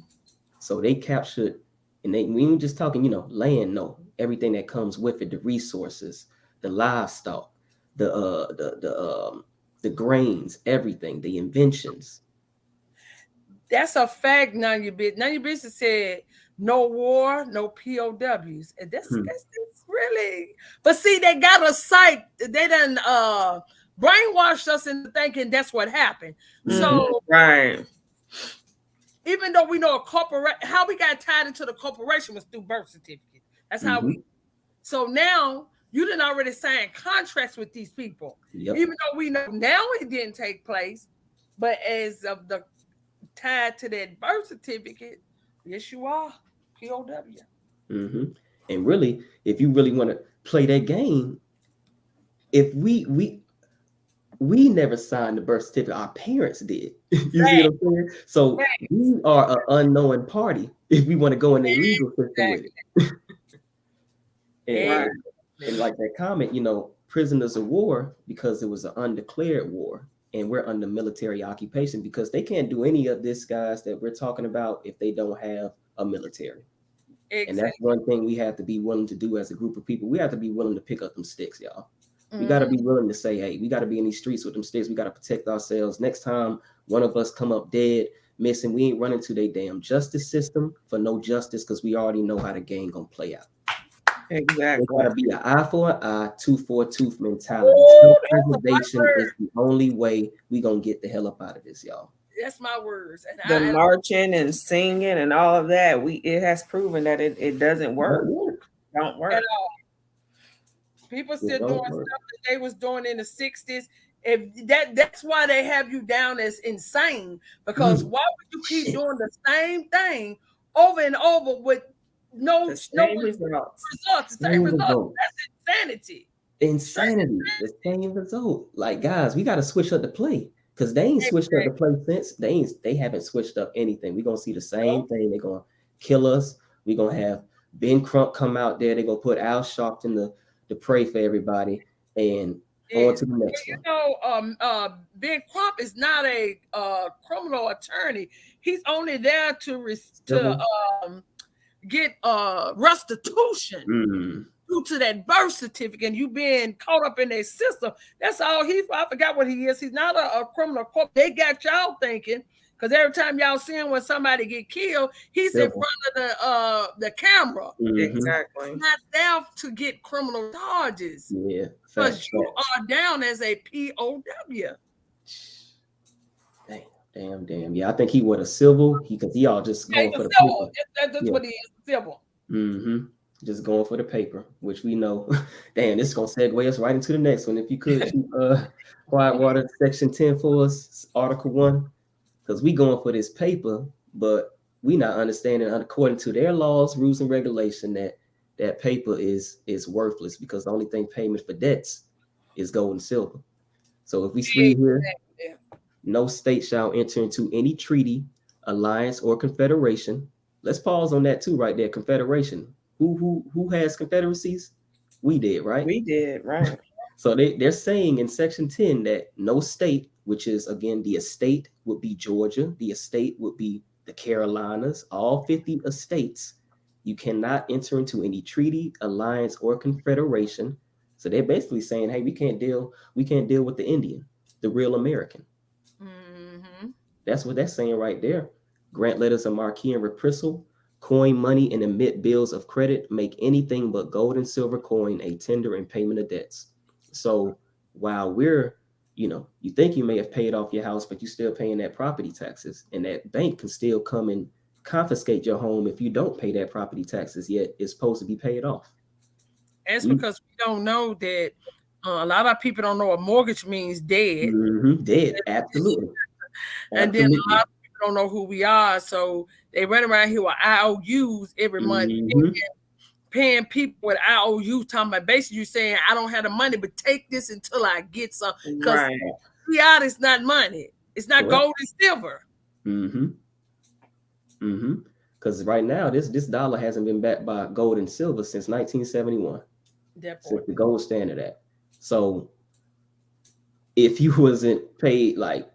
Speaker 9: So they captured, and we ain't just talking, land. No, everything that comes with it, the resources, the livestock, the grains, everything, the inventions.
Speaker 1: That's a fact. None of your business. None of your business said no war, no POWs, and that's really. But see, they got us psyched. They done brainwashed us into thinking that's what happened. So
Speaker 4: Right.
Speaker 1: even though we know a corporate, how we got tied into the corporation was through birth certificate. That's how we. So now you didn't already sign contracts with these people, even though we know now it didn't take place, but as of the tied to that birth certificate, yes, you are POW.
Speaker 9: And really, if you really want to play that game, if we we never signed the birth certificate. Our parents did. You see what I'm saying? So we are an unknown party if we want to go in the legal system with it. And like that comment, prisoners of war, because it was an undeclared war, and we're under military occupation, because they can't do any of this, guys, that we're talking about if they don't have a military. Exactly. And that's one thing we have to be willing to do as a group of people. We have to be willing to pick up them sticks, y'all. We got to be willing to say, hey, we got to be in these streets with them sticks. We got to protect ourselves. Next time one of us come up dead, missing, we ain't running to their damn justice system for no justice, because we already know how the game going to play out.
Speaker 4: Exactly.
Speaker 9: It's got to be an eye for an eye, tooth for a tooth mentality. Self-preservation is the only way we going to get the hell up out of this, y'all.
Speaker 1: That's my words. And
Speaker 4: the marching and singing and all of that, it has proven that it doesn't work. Don't work. At all.
Speaker 1: People still doing stuff that they was doing in the 60s. If that's why they have you down as insane, because why would you keep doing the same thing over and over with no results? The same results. That's insanity.
Speaker 9: The same result. Like, guys, we got to switch up the play, because they ain't switched up the play since. They haven't switched up anything. We're gonna see the same thing. They're gonna kill us. We're gonna have Ben Crump come out there. They're gonna put Al Sharpton to pray for everybody, and on to the next
Speaker 1: one. Ben Crump is not a criminal attorney. He's only there to get restitution due to that birth certificate, and you being caught up in their system. That's all I forgot what he is. He's not a criminal court. They got y'all thinking, because every time y'all see him when somebody get killed, he's in front of the camera.
Speaker 4: Exactly.
Speaker 1: Not there to get criminal charges.
Speaker 9: Yeah.
Speaker 1: Because you are down as a POW.
Speaker 9: Damn. Yeah, I think he was a civil, because he all just going for the paper.
Speaker 1: That's what he is, civil.
Speaker 9: Just going for the paper, which we know. Damn, this is gonna segue us right into the next one. If you could keep Quiet Water Section 10 for us, Article 1, because we going for this paper, but we not understanding, according to their laws, rules, and regulation, that paper is worthless, because the only thing payment for debts is gold and silver. So if we read here, no state shall enter into any treaty, alliance, or confederation. Let's pause on that too, right there. Confederation. Who has confederacies? We did, right?
Speaker 4: We did, right.
Speaker 9: So they're saying in Section 10 that no state, which is, again, the estate would be Georgia, the estate would be the Carolinas, all 50 estates, you cannot enter into any treaty, alliance, or confederation. So they're basically saying, hey, we can't deal with the Indian, the real American. That's what they're saying right there. Grant letters of marque and reprisal, coin money and emit bills of credit, make anything but gold and silver coin a tender in payment of debts. So while we're, you think you may have paid off your house, but you're still paying that property taxes, and that bank can still come and confiscate your home if you don't pay that property taxes, yet it's supposed to be paid off.
Speaker 1: That's because we don't know that a lot of people don't know what mortgage means, dead.
Speaker 9: Dead, absolutely.
Speaker 1: And then a lot of people don't know who we are, so they run around here with IOUs every month, paying people with IOUs, talking about basically you saying, I don't have the money, but take this until I get some. Because fiat is not money. It's not gold and silver.
Speaker 9: Because right now, this dollar hasn't been backed by gold and silver since 1971. Since the gold standard act. So if you wasn't paid like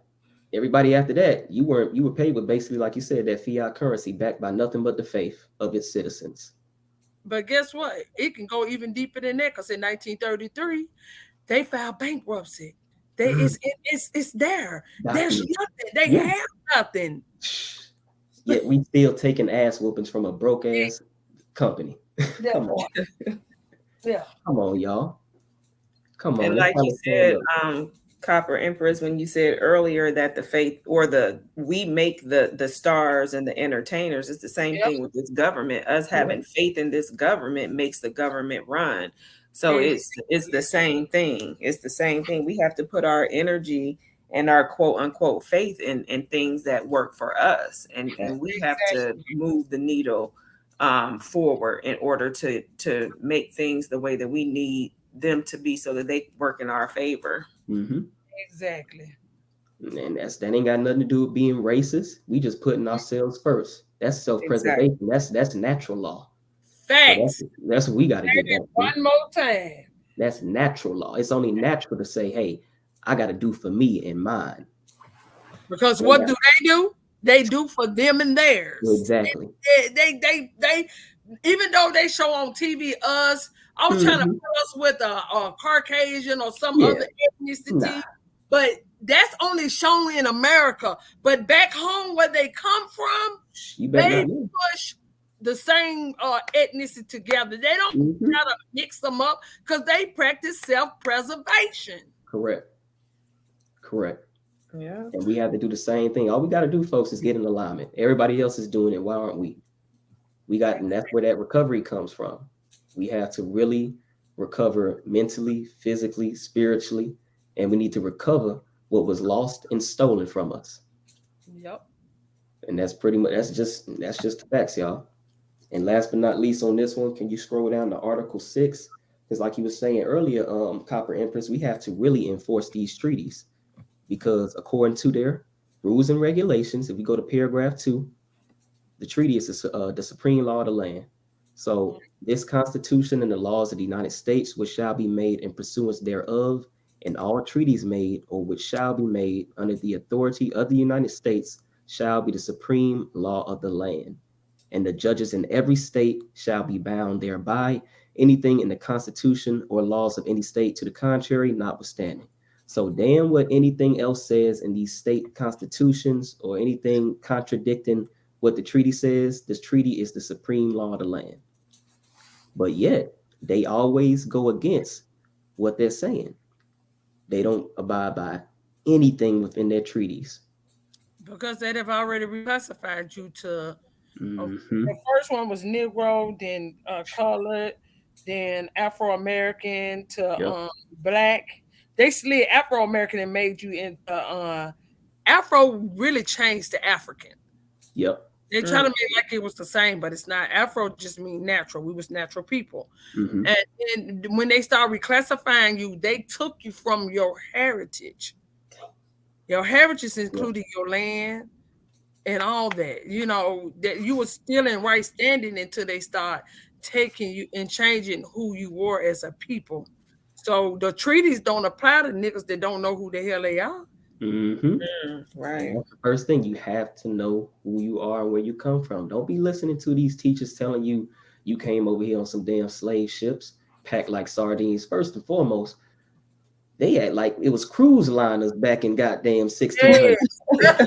Speaker 9: everybody after that, you were paid with basically, like you said, that fiat currency backed by nothing but the faith of its citizens.
Speaker 1: But guess what? It can go even deeper than that, because in 1933, they filed bankruptcy. It's there. There's nothing. They have nothing.
Speaker 9: Yet we still taking ass whoopings from a broke ass company. Come on. Come on, y'all. Come on.
Speaker 4: And like you said, Copper Empress, when you said earlier that the faith or we make the stars and the entertainers, it's the same thing with this government. Us having faith in this government makes the government run. So it's the same thing. It's the same thing. We have to put our energy and our quote unquote faith in things that work for us. And we have to move the needle forward in order to make things the way that we need them to be, so that they work in our favor.
Speaker 1: Exactly.
Speaker 9: And that ain't got nothing to do with being racist. We just putting ourselves first. That's
Speaker 4: Exactly.
Speaker 9: self-preservation. That's natural law. So
Speaker 1: Facts.
Speaker 9: that's what we got to
Speaker 1: Say
Speaker 9: get back
Speaker 1: it
Speaker 9: to.
Speaker 1: one more time.
Speaker 9: That's natural law. It's only natural to say, hey, I got to do for me and mine.
Speaker 1: Because
Speaker 9: They
Speaker 1: what
Speaker 9: got
Speaker 1: do they do? They do for them and theirs.
Speaker 9: exactly.
Speaker 1: They even though they show on TV us, I was trying to
Speaker 9: Hmm.
Speaker 1: put us with a Caucasian or some
Speaker 9: Yeah.
Speaker 1: other ethnicity,
Speaker 9: Nah.
Speaker 1: but that's only shown in America. But back home where they come from,
Speaker 9: You better
Speaker 1: they
Speaker 9: not know.
Speaker 1: push the same ethnicity together. They don't
Speaker 9: Hmm.
Speaker 1: try to mix them up because they practice self-preservation.
Speaker 9: Correct. Correct.
Speaker 4: Yeah.
Speaker 9: And we have to do the same thing. All we got to do, folks, is get in alignment. Everybody else is doing it. Why aren't we? And that's where that recovery comes from. We have to really recover mentally, physically, spiritually, and we need to recover what was lost and stolen from us.
Speaker 1: Yep.
Speaker 9: And that's pretty much that's just the facts, y'all. And last but not least on this one, can you scroll down to Article 6? Because like you were saying earlier, Copper Empress, we have to really enforce these treaties because according to their rules and regulations, if we go to paragraph 2, the treaty is the supreme law of the land. So this Constitution and the laws of the United States, which shall be made in pursuance thereof, and all treaties made or which shall be made under the authority of the United States, shall be the supreme law of the land. And the judges in every state shall be bound thereby, anything in the Constitution or laws of any state to the contrary, notwithstanding. So, damn what anything else says in these state constitutions or anything contradicting what the treaty says, this treaty is the supreme law of the land. But yet, they always go against what they're saying. They don't abide by anything within their treaties.
Speaker 1: Because they have already reclassified you to
Speaker 9: Mm-hmm.
Speaker 1: the first one was Negro, then colored, then Afro American to
Speaker 9: Yep.
Speaker 1: black. They slid Afro American and made you into Afro really changed to African.
Speaker 9: Yep.
Speaker 1: They try to make like it was the same, but it's not. Afro just mean natural. We was natural people.
Speaker 9: Mm-hmm.
Speaker 1: And when they start reclassifying you, they took you from your heritage. Your heritage
Speaker 9: Yep.
Speaker 1: including your land, and all that, that you were still in right standing until they start taking you and changing who you were as a people. So the treaties don't apply to niggas that don't know who the hell they are.
Speaker 9: Mm-hmm. And
Speaker 4: Right.
Speaker 9: that's the first thing. You have to know who you are and where you come from. Don't be listening to these teachers telling you you came over here on some damn slave ships packed like sardines. First and foremost, they had like it was cruise liners back in goddamn 1600.
Speaker 1: Yeah.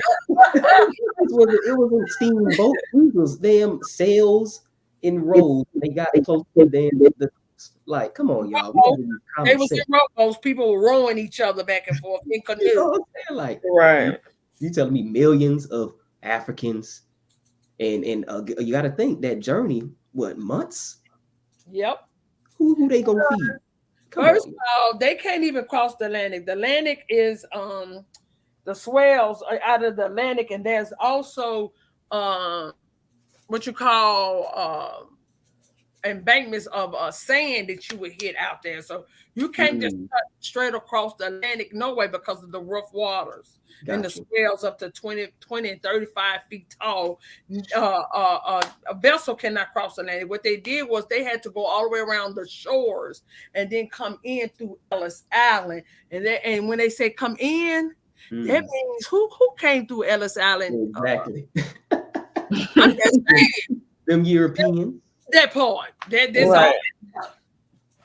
Speaker 9: It wasn't steamboat. It was damn sails in rows. They got close to the like. Come on, y'all. We gotta use
Speaker 1: They
Speaker 9: common
Speaker 1: was
Speaker 9: sense.
Speaker 1: in rowboats, people were rowing each other back and forth in
Speaker 9: You know
Speaker 1: canoes.
Speaker 9: what I'm saying? Like
Speaker 4: Right.
Speaker 9: you telling me millions of Africans and you got to think that journey. What months?
Speaker 1: Yep.
Speaker 9: Who they gonna feed? Come
Speaker 1: First of
Speaker 9: on.
Speaker 1: all, they can't even cross the Atlantic. The Atlantic is the swells are out of the Atlantic, and there's also um what you call embankments of sand that you would hit out there. So you can't just
Speaker 9: Mm,
Speaker 1: cut straight across the Atlantic no way because of the rough waters and the
Speaker 9: got you.
Speaker 1: swells up to 20 and 35 feet tall. A vessel cannot cross the Atlantic. What they did was they had to go all the way around the shores and then come in through Ellis Island. And when they say come in, that
Speaker 9: Mm,
Speaker 1: means who came through Ellis Island?
Speaker 9: exactly.
Speaker 1: I'm just saying
Speaker 9: Them Europeans,
Speaker 1: that part. That's all.
Speaker 4: Right.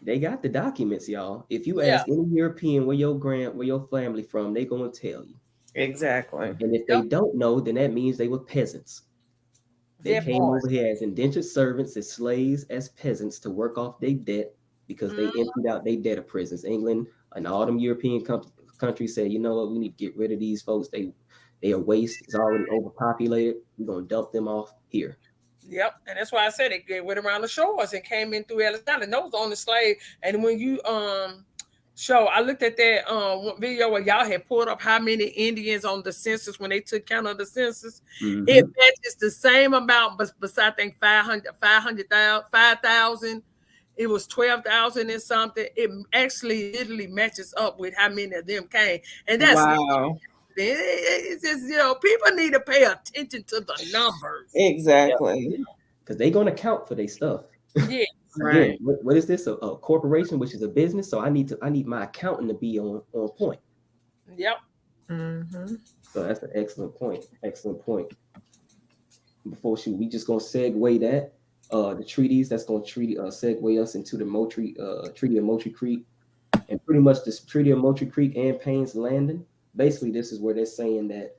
Speaker 9: they got the documents, y'all. If you
Speaker 1: Yeah.
Speaker 9: ask any European where your family from, they gonna tell you.
Speaker 4: Exactly.
Speaker 9: And if they
Speaker 1: Yep.
Speaker 9: don't know, then that means they were peasants. They
Speaker 1: That
Speaker 9: came
Speaker 1: part.
Speaker 9: over here as indentured servants, as slaves, as peasants to work off their debt because they
Speaker 1: Mm,
Speaker 9: emptied out their debt of prisons. England and all them European countries said, you know what, we need to get rid of these folks. They are waste. It's already overpopulated. We're gonna dump them off here.
Speaker 1: yep. And that's why I said it went around the shores and came in through Ellis Island. Those on the slave. And when you show, I looked at that video where y'all had pulled up how many Indians on the census when they took count of the census. It
Speaker 9: Mm-hmm.
Speaker 1: matches the same amount, but I think 500,000. it was 12,000 and something. It actually literally matches up with how many of them came, and that's
Speaker 4: Wow.
Speaker 1: it's just people need to pay attention to the numbers.
Speaker 4: Exactly.
Speaker 9: Because they're going to count for their stuff.
Speaker 1: Yeah,
Speaker 9: Again,
Speaker 4: Right.
Speaker 9: what is this? A corporation, which is a business. So I need my accountant to be on point.
Speaker 1: yep.
Speaker 4: Mm-hmm.
Speaker 9: So that's an excellent point. Excellent point. Before we just gonna segue that the treaties that's gonna segue us into the Treaty of Moultrie Creek, and pretty much this Treaty of Moultrie Creek and Payne's Landing. Basically, this is where they're saying that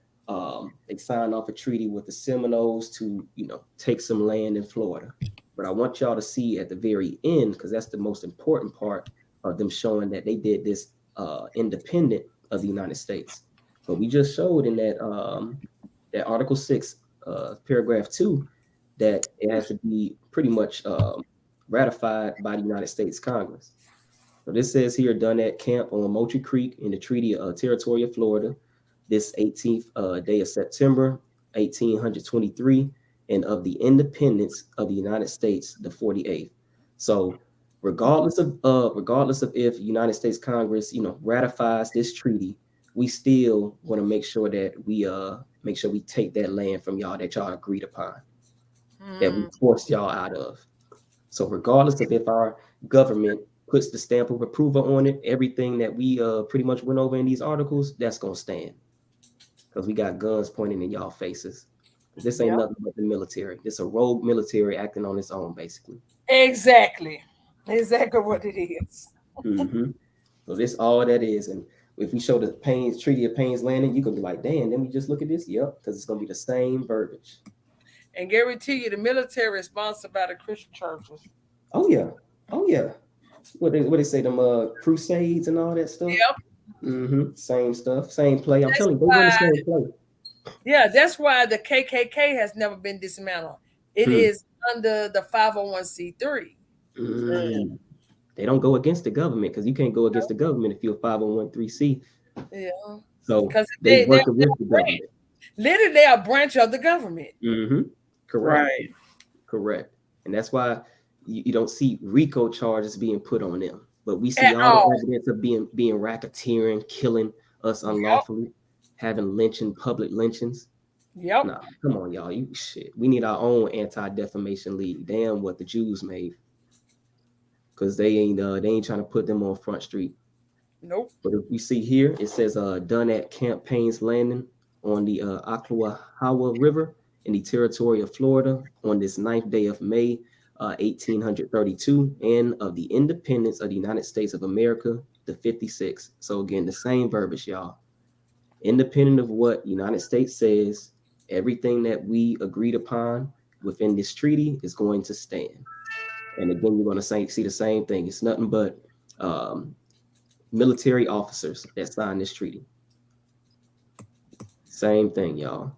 Speaker 9: they signed off a treaty with the Seminoles to take some land in Florida. But I want y'all to see at the very end, because that's the most important part of them showing that they did this independent of the United States. But we just showed in that Article 6, Paragraph 2, that it has to be pretty much ratified by the United States Congress. So this says here, done at camp on Moultrie Creek in the Treaty of Territory of Florida, this 18th day of September, 1823, and of the independence of the United States, the 48th. So regardless of if United States Congress, ratifies this treaty, we still want to make sure that we take that land from y'all that y'all agreed upon, that we forced y'all out of. So regardless of if our government puts the stamp of approval on it, everything that we pretty much went over in these articles, that's gonna stand. Because we got guns pointing in y'all faces. This ain't nothing but the military. This a rogue military acting on its own, basically.
Speaker 1: Exactly what it is.
Speaker 9: Mm-hmm. So this all that is. And if we show the Treaty of Payne's Landing, you can be like, damn, then we just look at this. Yep, because it's gonna be the same verbiage.
Speaker 1: And guarantee you the military is sponsored by the Christian churches.
Speaker 9: Oh yeah. What they say, them crusades and all that stuff.
Speaker 1: Yep.
Speaker 9: Mm-hmm. Same stuff, same play. I'm telling you, they
Speaker 1: why,
Speaker 9: run the same play.
Speaker 1: Yeah, that's why the KKK has never been dismantled. It is under the 501c3.
Speaker 9: They don't go against the government, because you can't go against the government if you're a 501c3.
Speaker 1: Yeah.
Speaker 9: So they work with the government.
Speaker 1: Literally, they are a branch of the government.
Speaker 9: Mm-hmm. Correct. Correct. And that's why you don't see RICO charges being put on them. But we see all the evidence of being racketeering, killing us unlawfully, having public lynchings.
Speaker 1: Yep.
Speaker 9: Nah, come on, y'all. We need our own anti-defamation league. Damn what the Jews made. Because they ain't trying to put them on Front Street.
Speaker 1: Nope.
Speaker 9: But if we see here, it says done at Camp Payne's Landing on the Ocklawaha River in the territory of Florida on this 9th day of May, 1832, and of the independence of the United States of America, the 56th. So again, the same verbiage, y'all. Independent of what United States says, everything that we agreed upon within this treaty is going to stand. And again, you're going to see the same thing. It's nothing but military officers that signed this treaty. Same thing, y'all.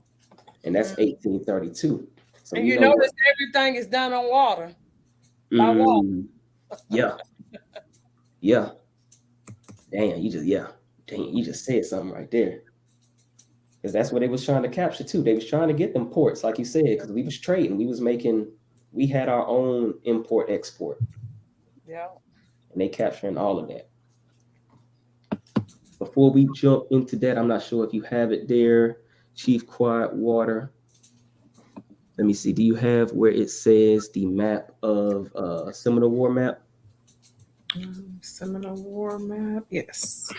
Speaker 9: And that's 1832. So
Speaker 1: and you notice everything is done on water. By water.
Speaker 9: Yeah. Yeah. Damn, you just said something right there. Because that's what they was trying to capture too. They was trying to get them ports, like you said, because we was trading. We had our own import-export.
Speaker 1: Yeah.
Speaker 9: And they capturing all of that. Before we jump into that, I'm not sure if you have it there, Chief Quietwater. Let me see. Do you have where it says the map of Seminole War map?
Speaker 4: Seminole War map. Yes.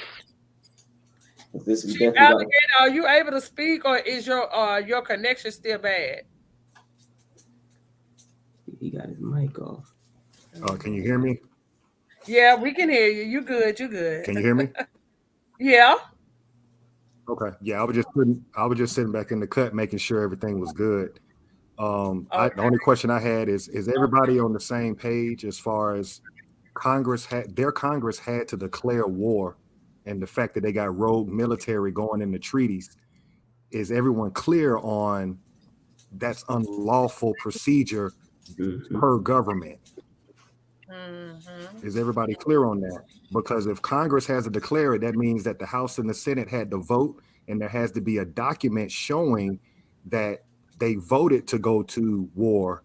Speaker 1: This is definitely are you able to speak, or is your connection still bad?
Speaker 9: He got his mic off.
Speaker 8: Can you hear me?
Speaker 1: Yeah, we can hear you. You good? You good?
Speaker 8: Can you hear me?
Speaker 1: Yeah.
Speaker 8: Okay. Yeah, I was just sitting back in the cut, making sure everything was good. The only question I had is everybody on the same page as far as Congress had to declare war, and the fact that they got rogue military going in the treaties? Is everyone clear on that's unlawful procedure per government? Is everybody clear on that? Because if Congress has to declare it, that means that the House and the Senate had to vote, and there has to be a document showing that they voted to go to war,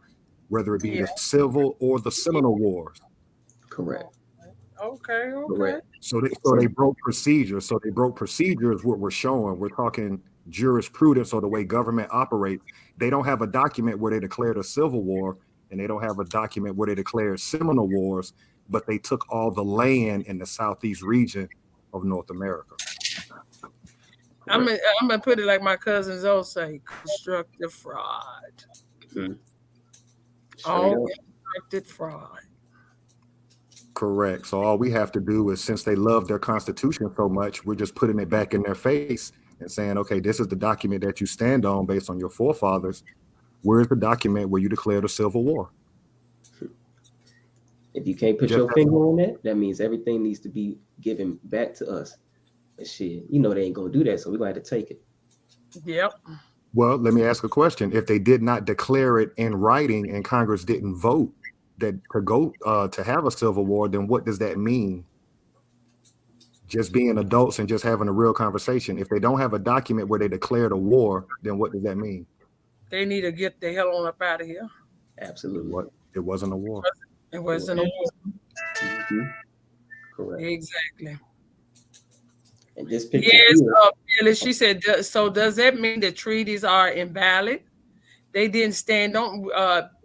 Speaker 8: whether it be the Civil or the Seminole Wars.
Speaker 9: Correct.
Speaker 1: Okay.
Speaker 9: Correct.
Speaker 8: So they broke procedures. So they broke procedures. What we're showing, we're talking jurisprudence or the way government operates. They don't have a document where they declared a civil war, and they don't have a document where they declared Seminole Wars, but they took all the land in the southeast region of North America.
Speaker 1: I'm gonna put it like my cousin Zoe say: constructive fraud.
Speaker 9: Mm. Straight
Speaker 1: All
Speaker 9: up.
Speaker 1: constructed fraud.
Speaker 8: Correct. So all we have to do is, since they love their constitution so much, we're just putting it back in their face and saying, okay, this is the document that you stand on based on your forefathers. Where's the document where you declared a civil war?
Speaker 9: If you can't put
Speaker 8: Just
Speaker 9: your finger on that, that means everything needs to be given back to us. But shit, you know they ain't gonna do that, so we're gonna have to take it.
Speaker 1: Yep.
Speaker 8: Well, let me ask a question. If they did not declare it in writing and Congress didn't vote that to go to have a civil war, then what does that mean? Just being adults and just having a real conversation. If they don't have a document where they declared a war, then what does that mean?
Speaker 1: They need to get the hell on up out of here.
Speaker 9: Absolutely.
Speaker 8: It wasn't a war.
Speaker 1: It wasn't a war.
Speaker 9: Mm-hmm. Correct.
Speaker 1: Exactly.
Speaker 9: And this picture
Speaker 1: Yes,
Speaker 9: here,
Speaker 1: Phyllis, she said, so does that mean the treaties are invalid? They didn't stand on,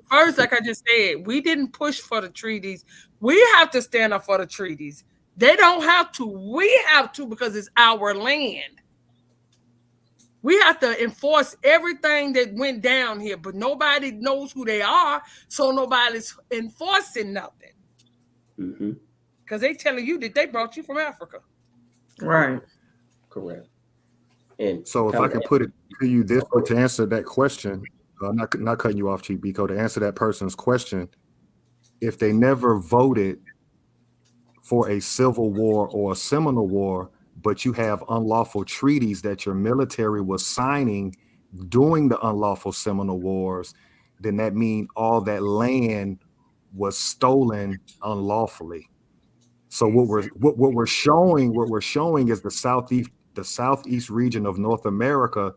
Speaker 1: first, like I just said, we didn't push for the treaties. We have to stand up for the treaties. They don't have to. We have to, because it's our land. We have to enforce everything that went down here, but nobody knows who they are, so nobody's enforcing nothing.
Speaker 9: mm-hmm.
Speaker 1: Because they telling you that they brought you from Africa.
Speaker 4: Right.
Speaker 9: Correct. And
Speaker 8: so if I can put it to you this way, to answer that question, not cutting you off, Chief Biko, to answer that person's question, if they never voted for a civil war or a Seminole War, but you have unlawful treaties that your military was signing during the unlawful Seminole Wars, then that means all that land was stolen unlawfully. So what we're showing is the southeast region of North America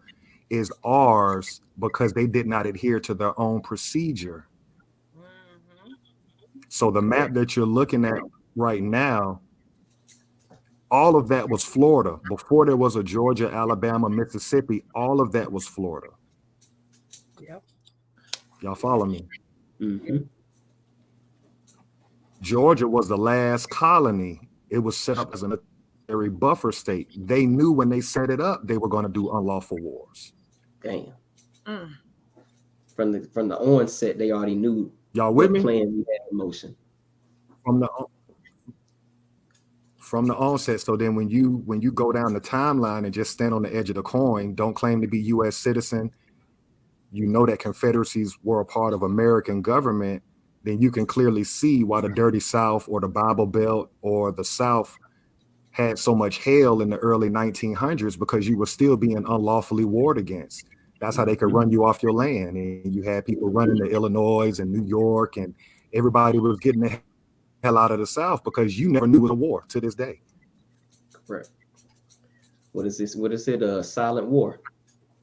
Speaker 8: is ours because they did not adhere to their own procedure.
Speaker 1: Mm-hmm.
Speaker 8: So the map that you're looking at right now, all of that was Florida. Before there was a Georgia, Alabama, Mississippi, all of that was Florida.
Speaker 1: Yep.
Speaker 8: Y'all follow me?
Speaker 9: Mm-hmm.
Speaker 8: Georgia was the last colony. It was set up as a military buffer state. They knew when they set it up, they were going to do unlawful wars.
Speaker 9: Damn.
Speaker 1: Mm.
Speaker 9: From the onset, they already knew
Speaker 8: Y'all with me?
Speaker 9: plan we had in motion.
Speaker 8: From the onset. So then when you go down the timeline and just stand on the edge of the coin, don't claim to be U.S. citizen, you know that confederacies were a part of American government, then you can clearly see why the Dirty South or the Bible Belt or the South had so much hell in the early 1900s, because you were still being unlawfully warred against. That's how they could run you off your land. And you had people running to Illinois and New York, and everybody was getting the hell out of the South because you never knew it was a war to this day.
Speaker 9: Correct. What is this? What is it? A silent war.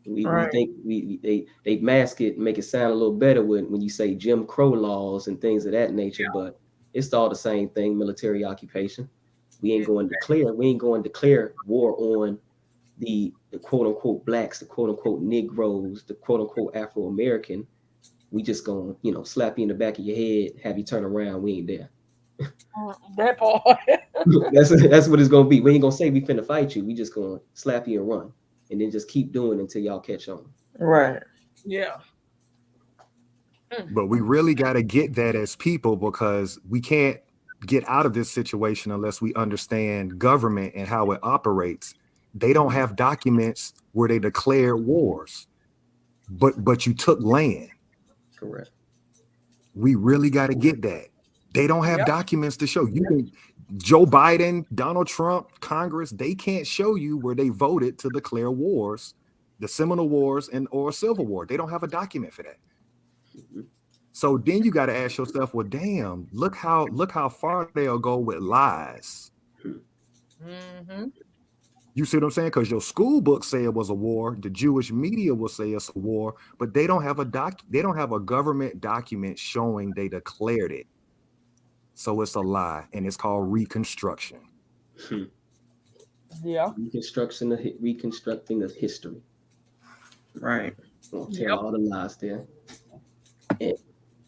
Speaker 9: We think they mask it, make it sound a little better when you say Jim Crow laws and things of that nature, but it's all the same thing. Military occupation. We ain't going to declare war on the quote unquote blacks, the quote unquote Negroes, the quote unquote Afro American. We just gonna slap you in the back of your head, have you turn around. We ain't there.
Speaker 1: That part.
Speaker 9: that's what it's gonna be. We ain't gonna say we finna fight you. We just gonna slap you and run, and then just keep doing until y'all catch on.
Speaker 4: Right.
Speaker 1: Yeah.
Speaker 8: But we really got to get that as people, because we can't get out of this situation unless we understand government and how it operates. They don't have documents where they declare wars, but you took land.
Speaker 9: Correct.
Speaker 8: We really got to get that. They don't have documents to show. You can, Joe Biden, Donald Trump, Congress, they can't show you where they voted to declare wars, the Seminole Wars or Civil War. They don't have a document for that.
Speaker 9: Mm-hmm.
Speaker 8: So then you got to ask yourself, well, damn, look how far they'll go with lies.
Speaker 1: Mm-hmm.
Speaker 8: You see what I'm saying? Because your school books say it was a war, the Jewish media will say it's a war, but they don't have a government document showing they declared it. So it's a lie, and it's called Reconstruction.
Speaker 1: Yeah.
Speaker 9: Reconstructing of history.
Speaker 4: Right.
Speaker 9: We'll tell all the lies there. And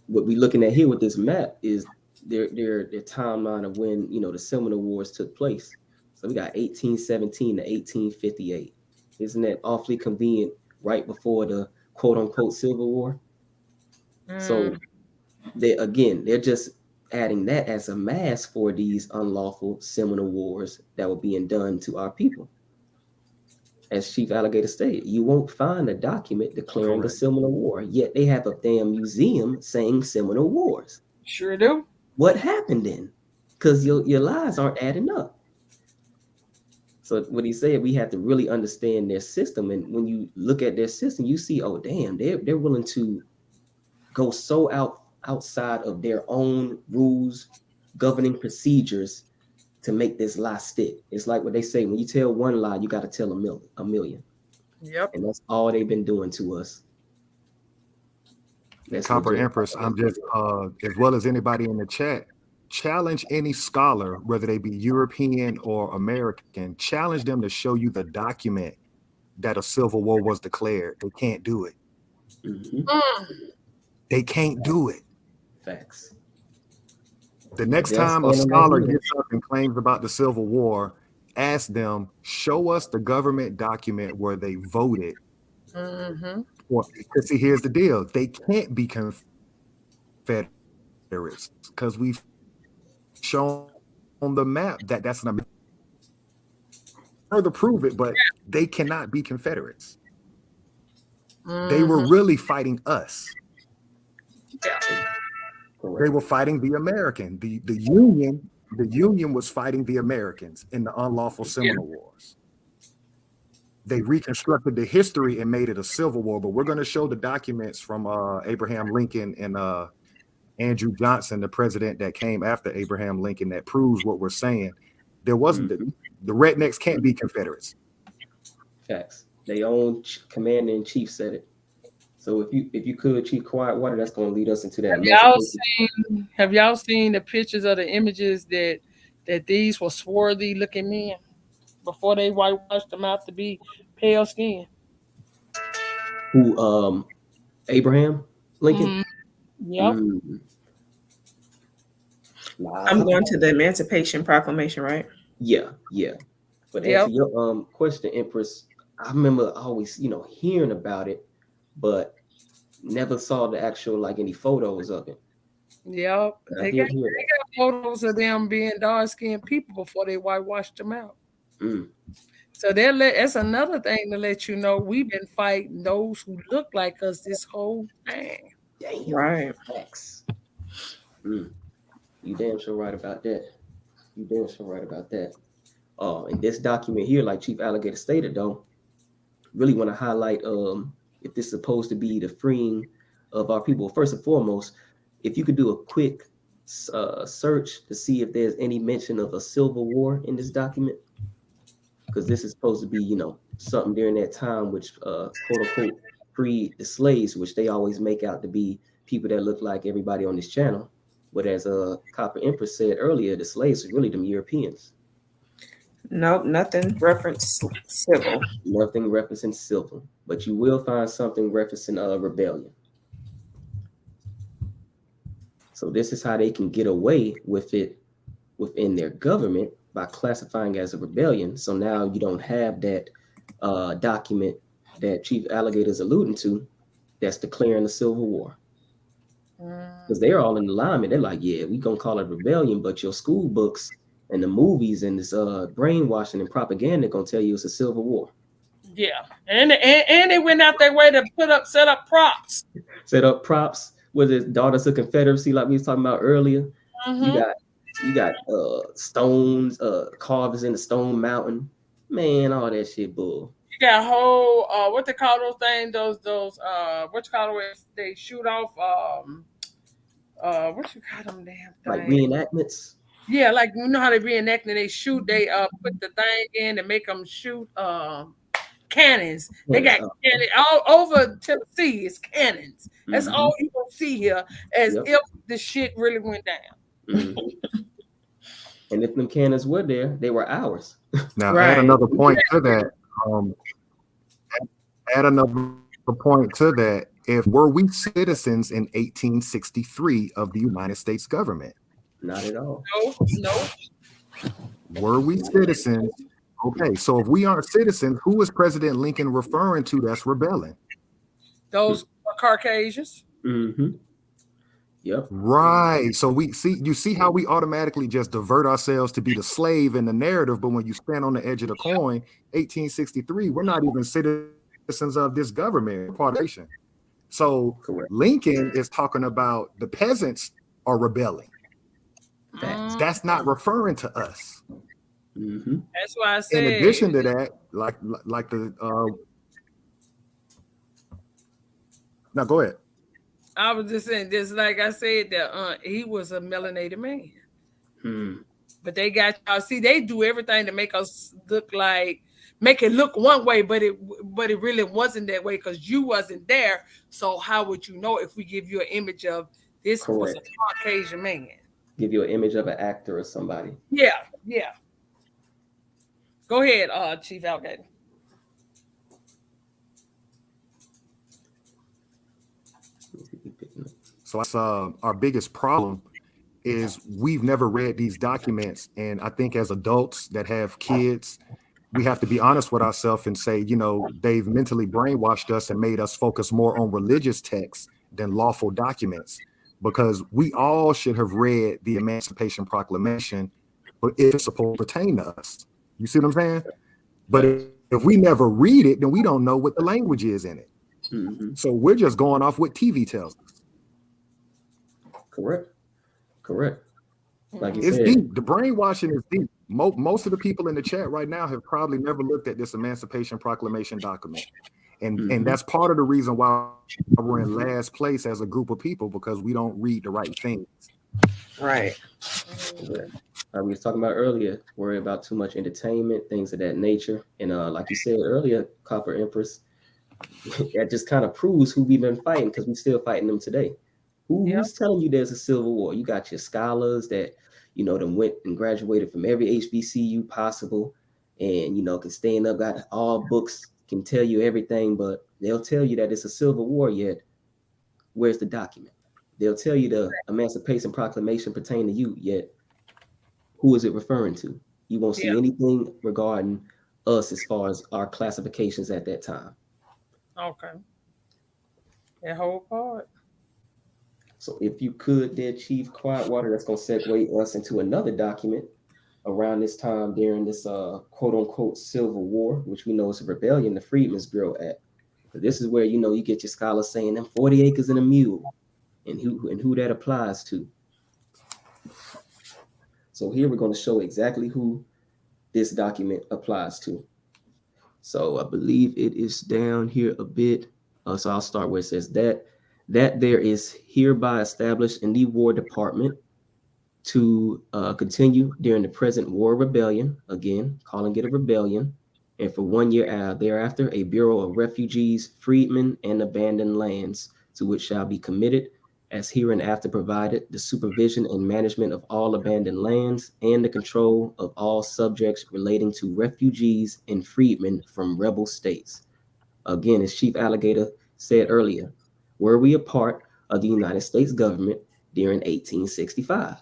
Speaker 9: what we're looking at here with this map is their timeline of when the Seminole Wars took place. So we got 1817 to 1858. Isn't that awfully convenient? Right before the quote unquote Civil War. So they're just adding that as a mask for these unlawful Seminole Wars that were being done to our people. As Chief Alligator stated, you won't find a document declaring a Seminole War, yet they have a damn museum saying Seminole Wars.
Speaker 1: Sure do.
Speaker 9: What happened then? Because your lies aren't adding up. So what he said, we have to really understand their system. And when you look at their system, you see, oh damn, they're willing to go so outside of their own rules, governing procedures to make this lie stick. It's like what they say, when you tell one lie, you got to tell a million.
Speaker 1: Yep.
Speaker 9: And that's all they've been doing to us.
Speaker 8: Copper Empress, I'm just, as well as anybody in the chat, challenge any scholar, whether they be European or American, challenge them to show you the document that a civil war was declared. They can't do it. They can't do it.
Speaker 9: Facts.
Speaker 8: The next time a scholar gets up and claims about the Civil War, ask them, show us the government document where they voted. Well, see, here's the deal. They can't be Confederates because we've shown on the map that that's not further prove it, but they cannot be Confederates. They were really fighting us. They were fighting the American. The Union was fighting the Americans in the unlawful Seminole Wars. They reconstructed the history and made it a civil war, but we're going to show the documents from Abraham Lincoln and Andrew Johnson, the president that came after Abraham Lincoln, that proves what we're saying. There wasn't the rednecks can't be Confederates.
Speaker 9: Facts. Their own commander in chief said it. So if you could, Chief Quiet Water, that's going to lead us into that.
Speaker 1: Have y'all seen the pictures of the images that these were swarthy looking men before they whitewashed them out to be pale skin?
Speaker 9: Who? Abraham Lincoln.
Speaker 1: Yep.
Speaker 4: I'm going to the Emancipation Proclamation, right?
Speaker 9: Yeah. But answer your question, Empress, I remember always hearing about it, but never saw the actual any photos of it.
Speaker 1: Yep. They got photos of them being dark-skinned people before they whitewashed them out. So that's another thing to let you know we've been fighting those who look like us this whole time.
Speaker 9: Damn.
Speaker 4: Right.
Speaker 9: Facts. You damn sure right about that. And this document here, like Chief Alligator stated, though, really want to highlight if this is supposed to be the freeing of our people. First and foremost, if you could do a quick search to see if there's any mention of a civil war in this document, because this is supposed to be, something during that time which quote unquote freed the slaves, which they always make out to be people that look like everybody on this channel. But as Copper Empress said earlier, the slaves are really them Europeans.
Speaker 4: Nope, nothing referenced civil.
Speaker 9: Nothing referencing civil, but you will find something referencing rebellion. So this is how they can get away with it within their government, by classifying as a rebellion. So now you don't have that document that Chief Alligator is alluding to that's declaring the Civil War. Because they're all in alignment. They're like, yeah, we're going to call it rebellion, but your school books and the movies and this brainwashing and propaganda going to tell you it's a civil war.
Speaker 1: Yeah. And they went out their way to set up props.
Speaker 9: With his Daughters of Confederacy, like we was talking about earlier. You got stones, carvings in the stone mountain. Man, all that shit bull.
Speaker 1: You got whole what they call those things, those what you call it, they shoot off what you call them damn things?
Speaker 9: Like reenactments?
Speaker 1: Yeah, like you know how they reenact and they shoot, they put the thing in and make them shoot cannons. They got cannons all over Tennessee. It's cannons. That's all you gonna see here, as if the shit really went down.
Speaker 9: Mhm. And if them cannons were there, they were ours.
Speaker 8: Now,
Speaker 4: Right.
Speaker 8: add another point to that. Add another point to that. If were we citizens in 1863 of the United States government?
Speaker 9: Not at all.
Speaker 1: No.
Speaker 8: Were we citizens? Okay, so if we aren't citizens, who is President Lincoln referring to that's rebelling?
Speaker 1: Those are Caucasians.
Speaker 9: Mm-hmm. Yep.
Speaker 8: Right. So you see how we automatically just divert ourselves to be the slave in the narrative, but when you stand on the edge of the coin, 1863, we're not even citizens of this government, part of the nation. So
Speaker 9: Correct.
Speaker 8: Lincoln is talking about the peasants are rebelling.
Speaker 9: Facts.
Speaker 8: That's not referring to us.
Speaker 9: Mm-hmm.
Speaker 1: That's why I said.
Speaker 8: In addition to that, like the now go ahead.
Speaker 1: I was just saying, just like I said, that he was a melanated man. But they got see, they do everything to make us make it look one way, but it really wasn't that way because you wasn't there. So how would you know if we give you an image of this was a Caucasian man?
Speaker 9: Give you an image of an actor or somebody.
Speaker 1: Yeah. Go ahead, Chief Alligator.
Speaker 8: So that's our biggest problem is we've never read these documents. And I think as adults that have kids, we have to be honest with ourselves and say, they've mentally brainwashed us and made us focus more on religious texts than lawful documents, because we all should have read the Emancipation Proclamation, but it's supposed to pertain to us. You see what I'm saying? But if we never read it, then we don't know what the language is in it.
Speaker 9: Mm-hmm.
Speaker 8: So we're just going off what TV tells us.
Speaker 9: Correct. Like you
Speaker 8: it's
Speaker 9: said,
Speaker 8: deep. The brainwashing is deep. Most of the people in the chat right now have probably never looked at this Emancipation Proclamation document. And that's part of the reason why we're in last place as a group of people, because we don't read the right things.
Speaker 4: Right.
Speaker 9: Like we was talking about earlier, worry about too much entertainment, things of that nature. And like you said earlier, Copper Empress, that just kind of proves who we've been fighting, because we're still fighting them today. Who's telling you there's a civil war? You got your scholars that, them went and graduated from every HBCU possible and, can stand up, got all books, can tell you everything, but they'll tell you that it's a civil war, yet where's the document? They'll tell you the Emancipation Proclamation pertain to you, yet who is it referring to? You won't see anything regarding us as far as our classifications at that time.
Speaker 1: Okay. That whole part.
Speaker 9: So if you could, there, Chief Quietwater, that's going to segue us into another document around this time during this quote-unquote Civil War, which we know is a rebellion, the Freedmen's Bureau Act. But this is where, you get your scholars saying them 40 acres and a mule, and who that applies to. So here we're going to show exactly who this document applies to. So I believe it is down here a bit. So I'll start where it says that there is hereby established in the War Department to continue during the present war rebellion, again, calling it a rebellion, and for 1 year thereafter, a Bureau of Refugees, Freedmen, and Abandoned Lands, to which shall be committed, as hereinafter provided, the supervision and management of all abandoned lands and the control of all subjects relating to refugees and freedmen from rebel states. Again, as Chief Alligator said earlier, were we a part of the United States government during 1865?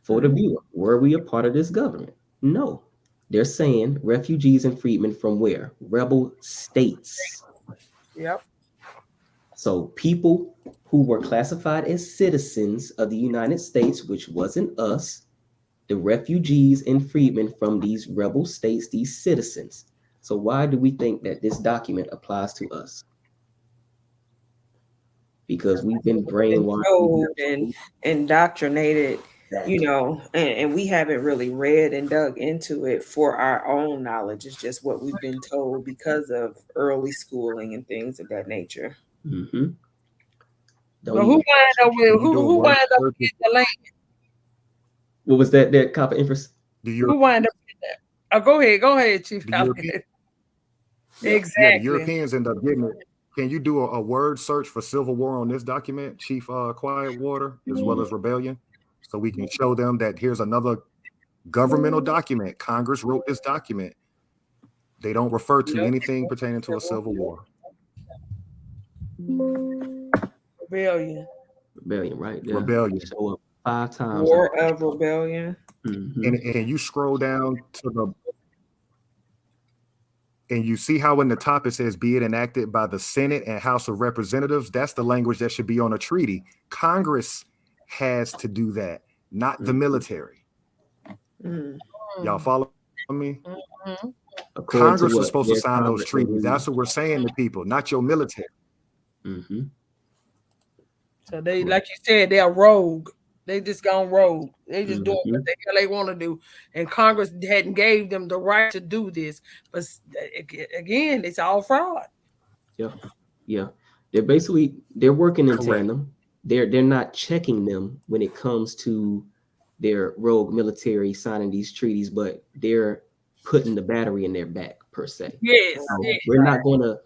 Speaker 9: For the viewer, were we a part of this government? No. They're saying refugees and freedmen from where? Rebel states.
Speaker 1: Yep.
Speaker 9: So people who were classified as citizens of the United States, which wasn't us, the refugees and freedmen from these rebel states, these citizens. So why do we think that this document applies to us? Because we've been brainwashed
Speaker 4: and indoctrinated, and we haven't really read and dug into it for our own knowledge. It's just what we've been told because of early schooling and things of that nature.
Speaker 9: Mm-hmm.
Speaker 1: But who wind up with who wind up with the land?
Speaker 9: What was that Copper Empress?
Speaker 1: Who wind up with that? Go ahead, Chief. Exactly.
Speaker 8: Yeah, the Europeans end up getting it Can you do a word search for Civil War on this document, Chief Quietwater, as well as rebellion, so we can show them that here's another governmental document. Congress wrote this document. They don't refer to anything pertaining to a civil war.
Speaker 1: Rebellion.
Speaker 9: Rebellion, right there.
Speaker 8: Rebellion.
Speaker 9: Show up 5 times.
Speaker 4: War of Rebellion.
Speaker 8: And you scroll down to the, and you see how in the top it says, be it enacted by the Senate and House of Representatives. That's the language that should be on a treaty. Congress has to do that, not the military. Y'all follow me? Congress was supposed to sign those treaties. That's what we're saying to people, not your military.
Speaker 1: So they, like you said, they're rogue. They just gone rogue. They just doing what the hell they want to do. And Congress hadn't gave them the right to do this. But again, it's all fraud.
Speaker 9: Yeah. They're working in tandem. They're not checking them when it comes to their rogue military signing these treaties, but they're putting the battery in their back per se.
Speaker 1: Yes.
Speaker 9: We're not going to,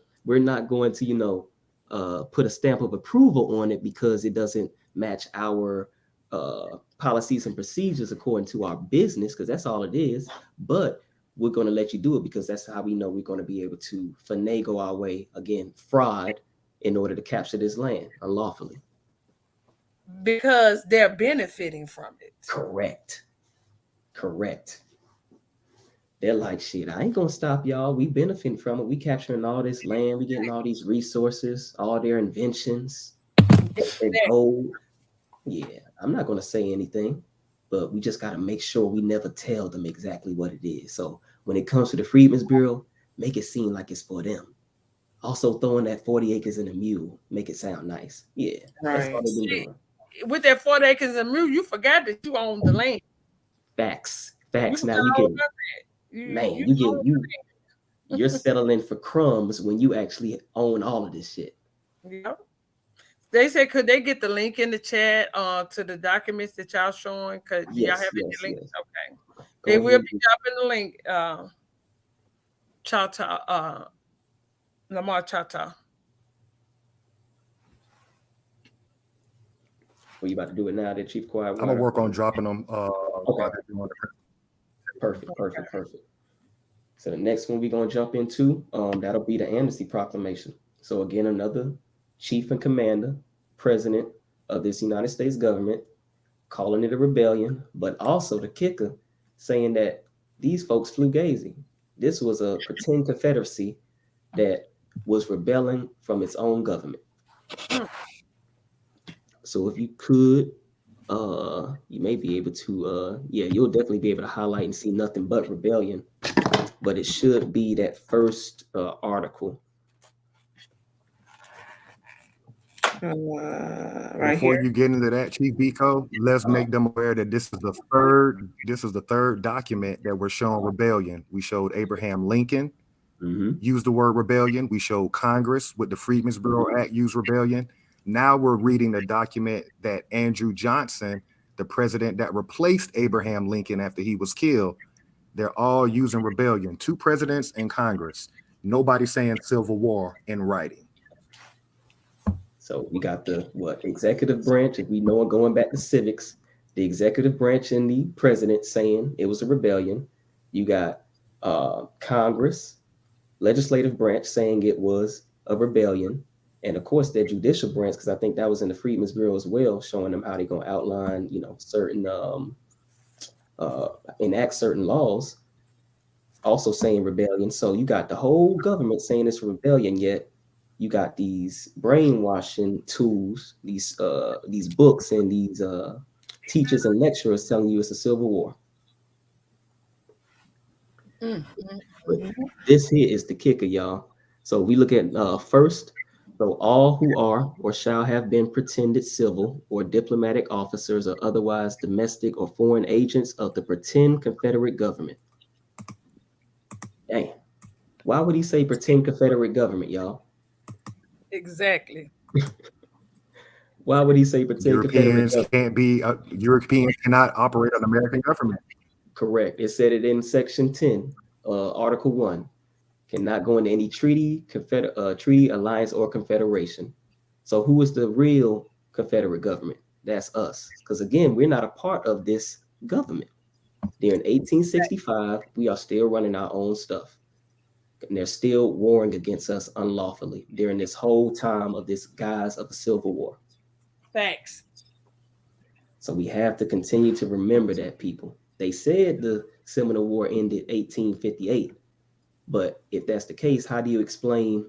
Speaker 9: put a stamp of approval on it because it doesn't match our policies and procedures according to our business, because that's all it is. But we're going to let you do it because that's how we know we're going to be able to finagle our way, again, fraud, in order to capture this land unlawfully.
Speaker 1: Because they're benefiting from it.
Speaker 9: Correct. They're like, shit, I ain't gonna stop y'all. We benefiting from it. We capturing all this land. We getting all these resources, all their inventions, and gold. Yeah, I'm not gonna say anything, but we just gotta make sure we never tell them exactly what it is. So when it comes to the Freedmen's Bureau, make it seem like it's for them. Also throwing that 40 acres and a mule, make it sound nice. Yeah, that's all they've been doing.
Speaker 1: With that 40 acres and a mule, you forgot that you own the land.
Speaker 9: Facts. Now you're settling for crumbs when you actually own all of this shit.
Speaker 1: Yeah. They said, could they get the link in the chat to the documents that y'all showing? Cause y'all have any links? Okay. They will be dropping the link. Lamar Chata.
Speaker 9: Well, you about to do it now, that Chief Quietwater?
Speaker 8: I'm gonna work on dropping them.
Speaker 9: Okay. Perfect. So the next one we're gonna jump into, that'll be the amnesty proclamation. So again, another chief and commander, president of this United States government, calling it a rebellion, but also the kicker, saying that these folks flew gazy. This was a pretend Confederacy that was rebelling from its own government. So if you could, you may be able to, you'll definitely be able to highlight and see nothing but rebellion, but it should be that first article.
Speaker 8: Right. Before you get into that, Chief Biko, let's make them aware that this is the third document that we're showing rebellion. We showed Abraham Lincoln use the word rebellion. We showed Congress with the Freedmen's Bureau Act use rebellion. Now we're reading the document that Andrew Johnson, the president that replaced Abraham Lincoln after he was killed, they're all using rebellion. 2 presidents in Congress. Nobody saying civil war in writing.
Speaker 9: So we got the executive branch, if we know it going back to civics, the executive branch and the president saying it was a rebellion. You got Congress, legislative branch saying it was a rebellion. And of course, their judicial branch, because I think that was in the Freedmen's Bureau as well, showing them how they're going to outline, certain, enact certain laws, also saying rebellion. So you got the whole government saying it's a rebellion, yet you got these brainwashing tools, these books and these teachers and lecturers telling you it's a civil war. But this here is the kicker, y'all. So we look at first. So all who are or shall have been pretended civil or diplomatic officers or otherwise domestic or foreign agents of the pretend Confederate government. Dang. Why would he say pretend Confederate government, y'all?
Speaker 1: Exactly.
Speaker 9: Why would he say pretend
Speaker 8: Europeans
Speaker 9: Confederate
Speaker 8: can't be Europeans cannot operate an American government?
Speaker 9: Correct. It said it in Section 10, Article 1. cannot go into any treaty, alliance, or confederation. So who is the real Confederate government? That's us. Because again, we're not a part of this government. During 1865, we are still running our own stuff. And they're still warring against us unlawfully during this whole time of this guise of a civil war.
Speaker 1: Facts.
Speaker 9: So we have to continue to remember that, people. They said the Seminole War ended 1858. But if that's the case, how do you explain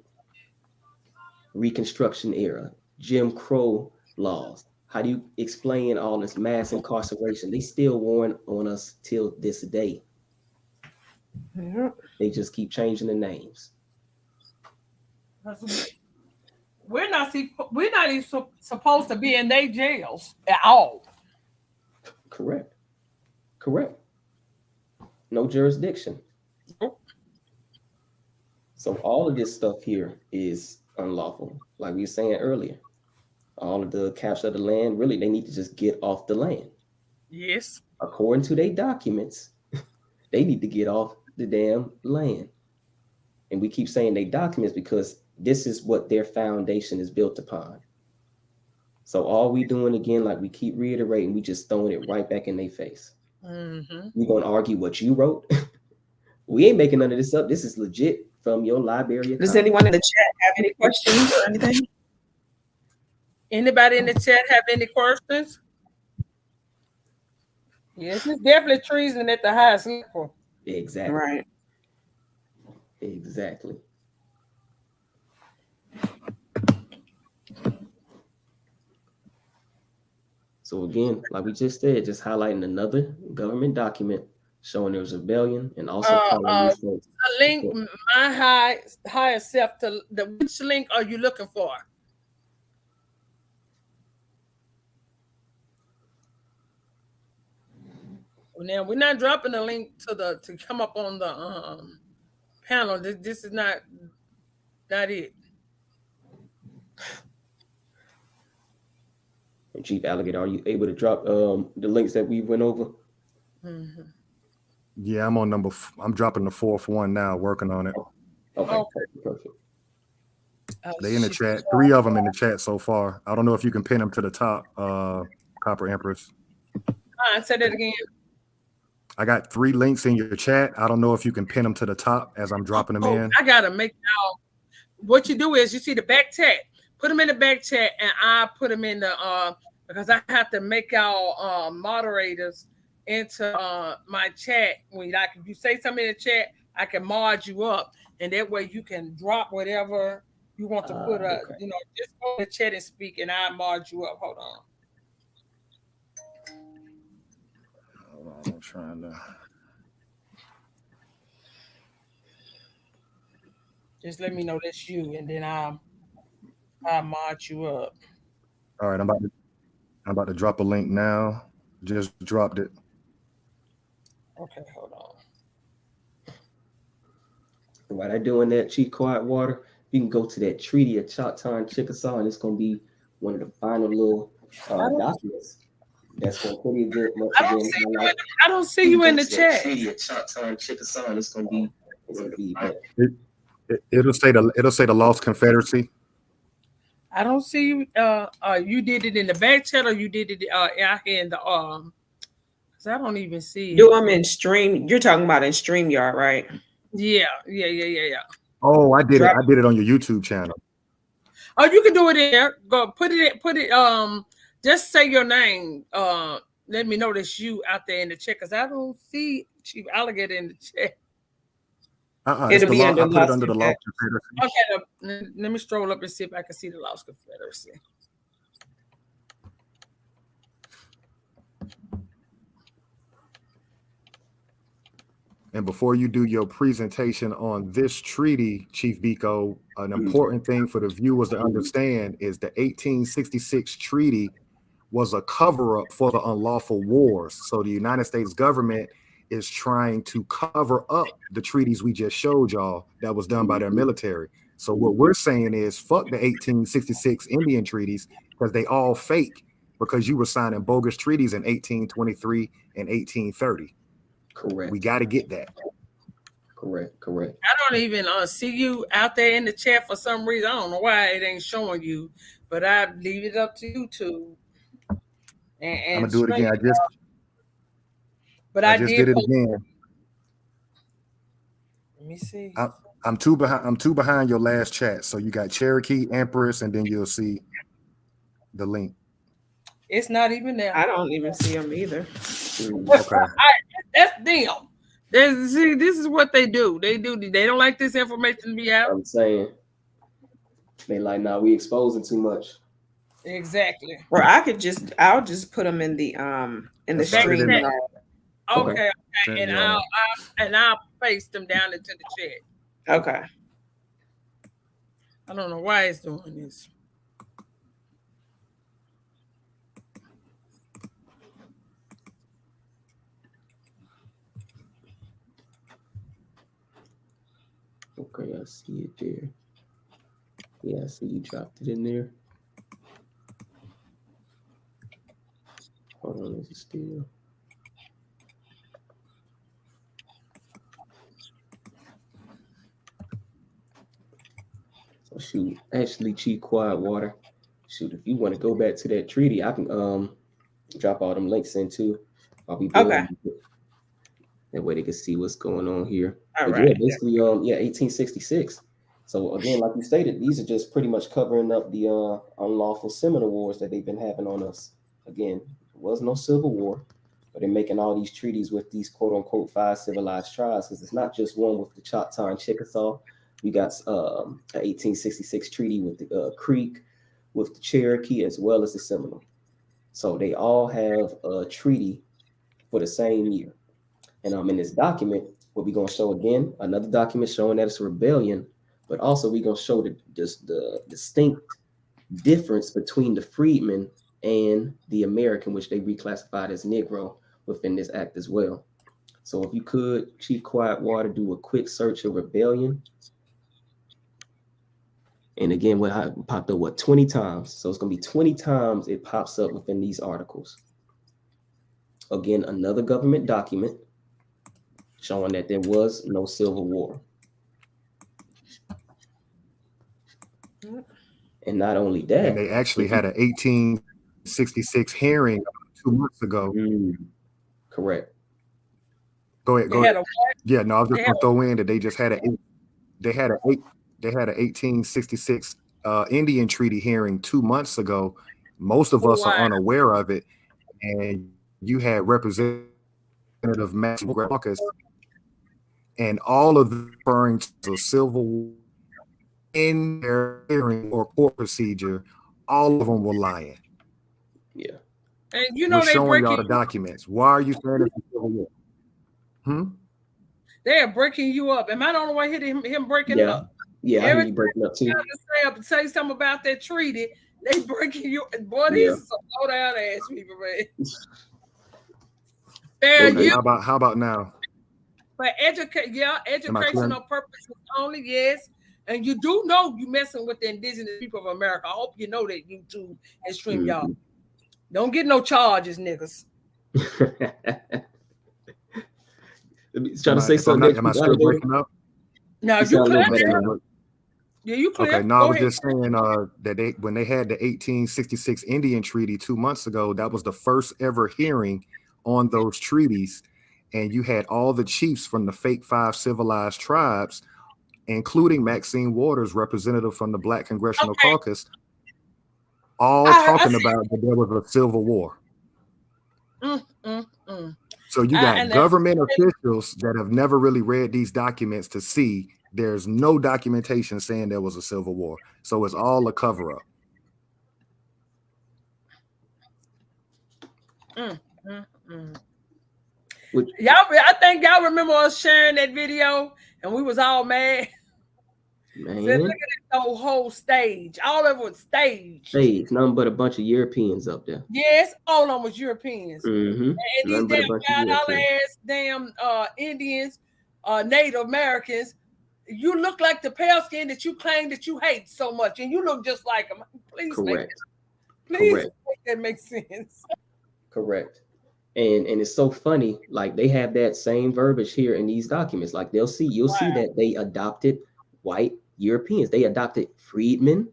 Speaker 9: Reconstruction era, Jim Crow laws? How do you explain all this mass incarceration? They still warn on us till this day.
Speaker 4: Yeah.
Speaker 9: They just keep changing the names.
Speaker 1: We're not even supposed to be in their jails at all.
Speaker 9: Correct. No jurisdiction. So all of this stuff here is unlawful. Like we were saying earlier, all of the capture of the land, really, they need to just get off the land.
Speaker 1: Yes.
Speaker 9: According to their documents, they need to get off the damn land. And we keep saying they documents because this is what their foundation is built upon. So all we doing again, like we keep reiterating, we just throwing it right back in their face.
Speaker 1: Mm-hmm.
Speaker 9: We're going to argue what you wrote. We ain't making none of this up. This is legit from your library.
Speaker 4: Does anyone in the chat have any questions or anything?
Speaker 1: Anybody in the chat have any questions? Yes, it's definitely treason at the highest level.
Speaker 9: Exactly.
Speaker 4: Right.
Speaker 9: Exactly. So again, like we just said, just highlighting another government document showing there was rebellion and also calling these folks.
Speaker 1: A link, my higher self to which link are you looking for? Now we're not dropping a link to come up on the panel. This is not it.
Speaker 9: And Chief Alligator, are you able to drop the links that we went over?
Speaker 1: Mm-hmm.
Speaker 8: Yeah, I'm on I'm dropping the fourth one now, working on it.
Speaker 9: Okay. Perfect.
Speaker 8: They in the chat. 3 of them in the chat so far. I don't know if you can pin them to the top, Copper Empress.
Speaker 1: Say that again.
Speaker 8: I got 3 links in your chat. I don't know if you can pin them to the top as I'm dropping them in.
Speaker 1: I gotta make out. What you do is you see the back chat. Put them in the back chat, and I put them in the because I have to make our moderators into my chat. When if you say something in the chat, I can mod you up, and that way you can drop whatever you want to put up.
Speaker 9: Okay.
Speaker 1: Just go in the chat and speak, and I mod you up. Hold on.
Speaker 8: I'm trying to.
Speaker 1: Just let me know that's you, and then I'll mod you up.
Speaker 8: All right, I'm about to drop a link now. Just dropped it.
Speaker 1: Okay, hold on.
Speaker 9: While they're doing that, Chief Quiet Water, you can go to that Treaty of Choctaw and Chickasaw, and it's going to be one of the final little documents. That's going to pretty good.
Speaker 1: I don't see you in the chat.
Speaker 9: Treaty of Choctaw and Chickasaw, and it's going to be.
Speaker 8: It'll say the Lost Confederacy.
Speaker 1: I don't see you. You did it in the back chat, or you did it out here in the because I don't even see it.
Speaker 4: Do them in stream. You're talking about in StreamYard, right?
Speaker 1: Yeah.
Speaker 8: Oh, I did it. I did it on your YouTube channel.
Speaker 1: Oh, you can do it there. Go put it. Just say your name. Let me know that's you out there in the chat, because I don't see Chief Alligator in the chat.
Speaker 4: It'll be under
Speaker 8: I put it under the Lost Confederacy.
Speaker 1: Okay, let me stroll up and see if I can see the Lost Confederacy.
Speaker 8: And before you do your presentation on this treaty, Chief Biko, an important thing for the viewers to understand is the 1866 treaty was a cover-up for the unlawful wars. So the United States government is trying to cover up the treaties we just showed y'all that was done by their military. So what we're saying is fuck the 1866 Indian treaties, because they all fake, because you were signing bogus treaties in 1823 and 1830.
Speaker 9: Correct.
Speaker 8: We got to get that.
Speaker 9: Correct.
Speaker 1: I don't even see you out there in the chat for some reason. I don't know why it ain't showing you, but I leave it up to YouTube.
Speaker 8: I'm
Speaker 1: And
Speaker 8: gonna do it again.
Speaker 1: but
Speaker 8: I
Speaker 1: I
Speaker 8: just
Speaker 1: did
Speaker 8: did it
Speaker 1: post.
Speaker 8: again.
Speaker 1: Let me see.
Speaker 8: I'm two behind your last chat. So you got Cherokee, Empress, and then you'll see the link.
Speaker 1: It's not even there.
Speaker 4: I don't even see them either.
Speaker 8: Okay.
Speaker 1: That's them. See, this is what they do. They don't like this information to be out.
Speaker 9: I'm saying they like, nah, we exposing too much.
Speaker 1: Exactly.
Speaker 4: Or I'll just put them in the stream.
Speaker 1: Okay. And I'll paste them down into the chat.
Speaker 4: Okay.
Speaker 1: I don't know why it's doing this.
Speaker 9: Okay, I see it there. Yeah, I see you dropped it in there. Hold on, is it still? So shoot, actually, Chief Quietwater. Shoot, if you want to go back to that treaty, I can drop all them links in too. I'll be building.
Speaker 4: Okay.
Speaker 9: That way they can see what's going on here.
Speaker 4: All
Speaker 9: but
Speaker 4: right.
Speaker 9: yeah, basically, 1866. So again, like you stated, these are just pretty much covering up the unlawful Seminole Wars that they've been having on us. Again, there was no Civil War, but they're making all these treaties with these quote unquote 5 civilized tribes, because it's not just one with the Choctaw and Chickasaw. We got an 1866 treaty with the Creek, with the Cherokee, as well as the Seminole. So they all have a treaty for the same year. And in this document, what we're going to show again, another document showing that it's a rebellion, but also we're going to show the distinct difference between the freedmen and the American, which they reclassified as Negro within this act as well. So if you could, Chief Quietwater, do a quick search of rebellion. And again, what popped up, 20 times? So it's going to be 20 times it pops up within these articles. Again, another government document showing that there was no Civil War. And not only that,
Speaker 8: and they actually had an 1866 hearing 2 months ago.
Speaker 9: Correct.
Speaker 8: Go ahead. Yeah, no, I was just gonna throw in that they just had an 1866 Indian treaty hearing 2 months ago. Most of us are unaware of it, and you had Representative Max Caucus, and all of them referring to Civil War in their hearing or court procedure. All of them were lying.
Speaker 9: Yeah.
Speaker 1: And you know,
Speaker 8: we're showing y'all the documents. Why are you saying it's a Civil War?
Speaker 1: They're breaking you up. Am I the only one hitting him breaking up?
Speaker 9: Yeah, I hear you breaking up too.
Speaker 1: Say something about that treaty. They breaking you. Boy, these are some low down ass people, man.
Speaker 8: How about now?
Speaker 1: For educational purposes only, yes. And you do know you messing with the indigenous people of America. I hope you know that, YouTube and StreamYard. Don't get no charges, niggas.
Speaker 9: Trying to say something.
Speaker 8: Am I still breaking up?
Speaker 1: No, you clear. Yeah, you clear.
Speaker 8: Okay, no, I was just saying that when they had the 1866 Indian Treaty 2 months ago, that was the first ever hearing on those treaties. And you had all the chiefs from the fake 5 civilized tribes, including Maxine Waters, representative from the Black Congressional Caucus, all talking about that there was a Civil War. So you got government officials that have never really read these documents to see there's no documentation saying there was a Civil War. So it's all a cover up.
Speaker 1: I think y'all remember us sharing that video and we was all mad.
Speaker 9: Man.
Speaker 1: Said, look at the whole stage. All of it was staged.
Speaker 9: Nothing but a bunch of Europeans up there.
Speaker 1: Yes, all of them was Europeans.
Speaker 9: And
Speaker 1: these damn $5 ass damn Indians, Native Americans, you look like the pale skin that you claim that you hate so much, and you look just like them. Please make that make sense.
Speaker 9: Correct. And it's so funny, like they have that same verbiage here in these documents. Like you'll see that they adopted white Europeans. They adopted freedmen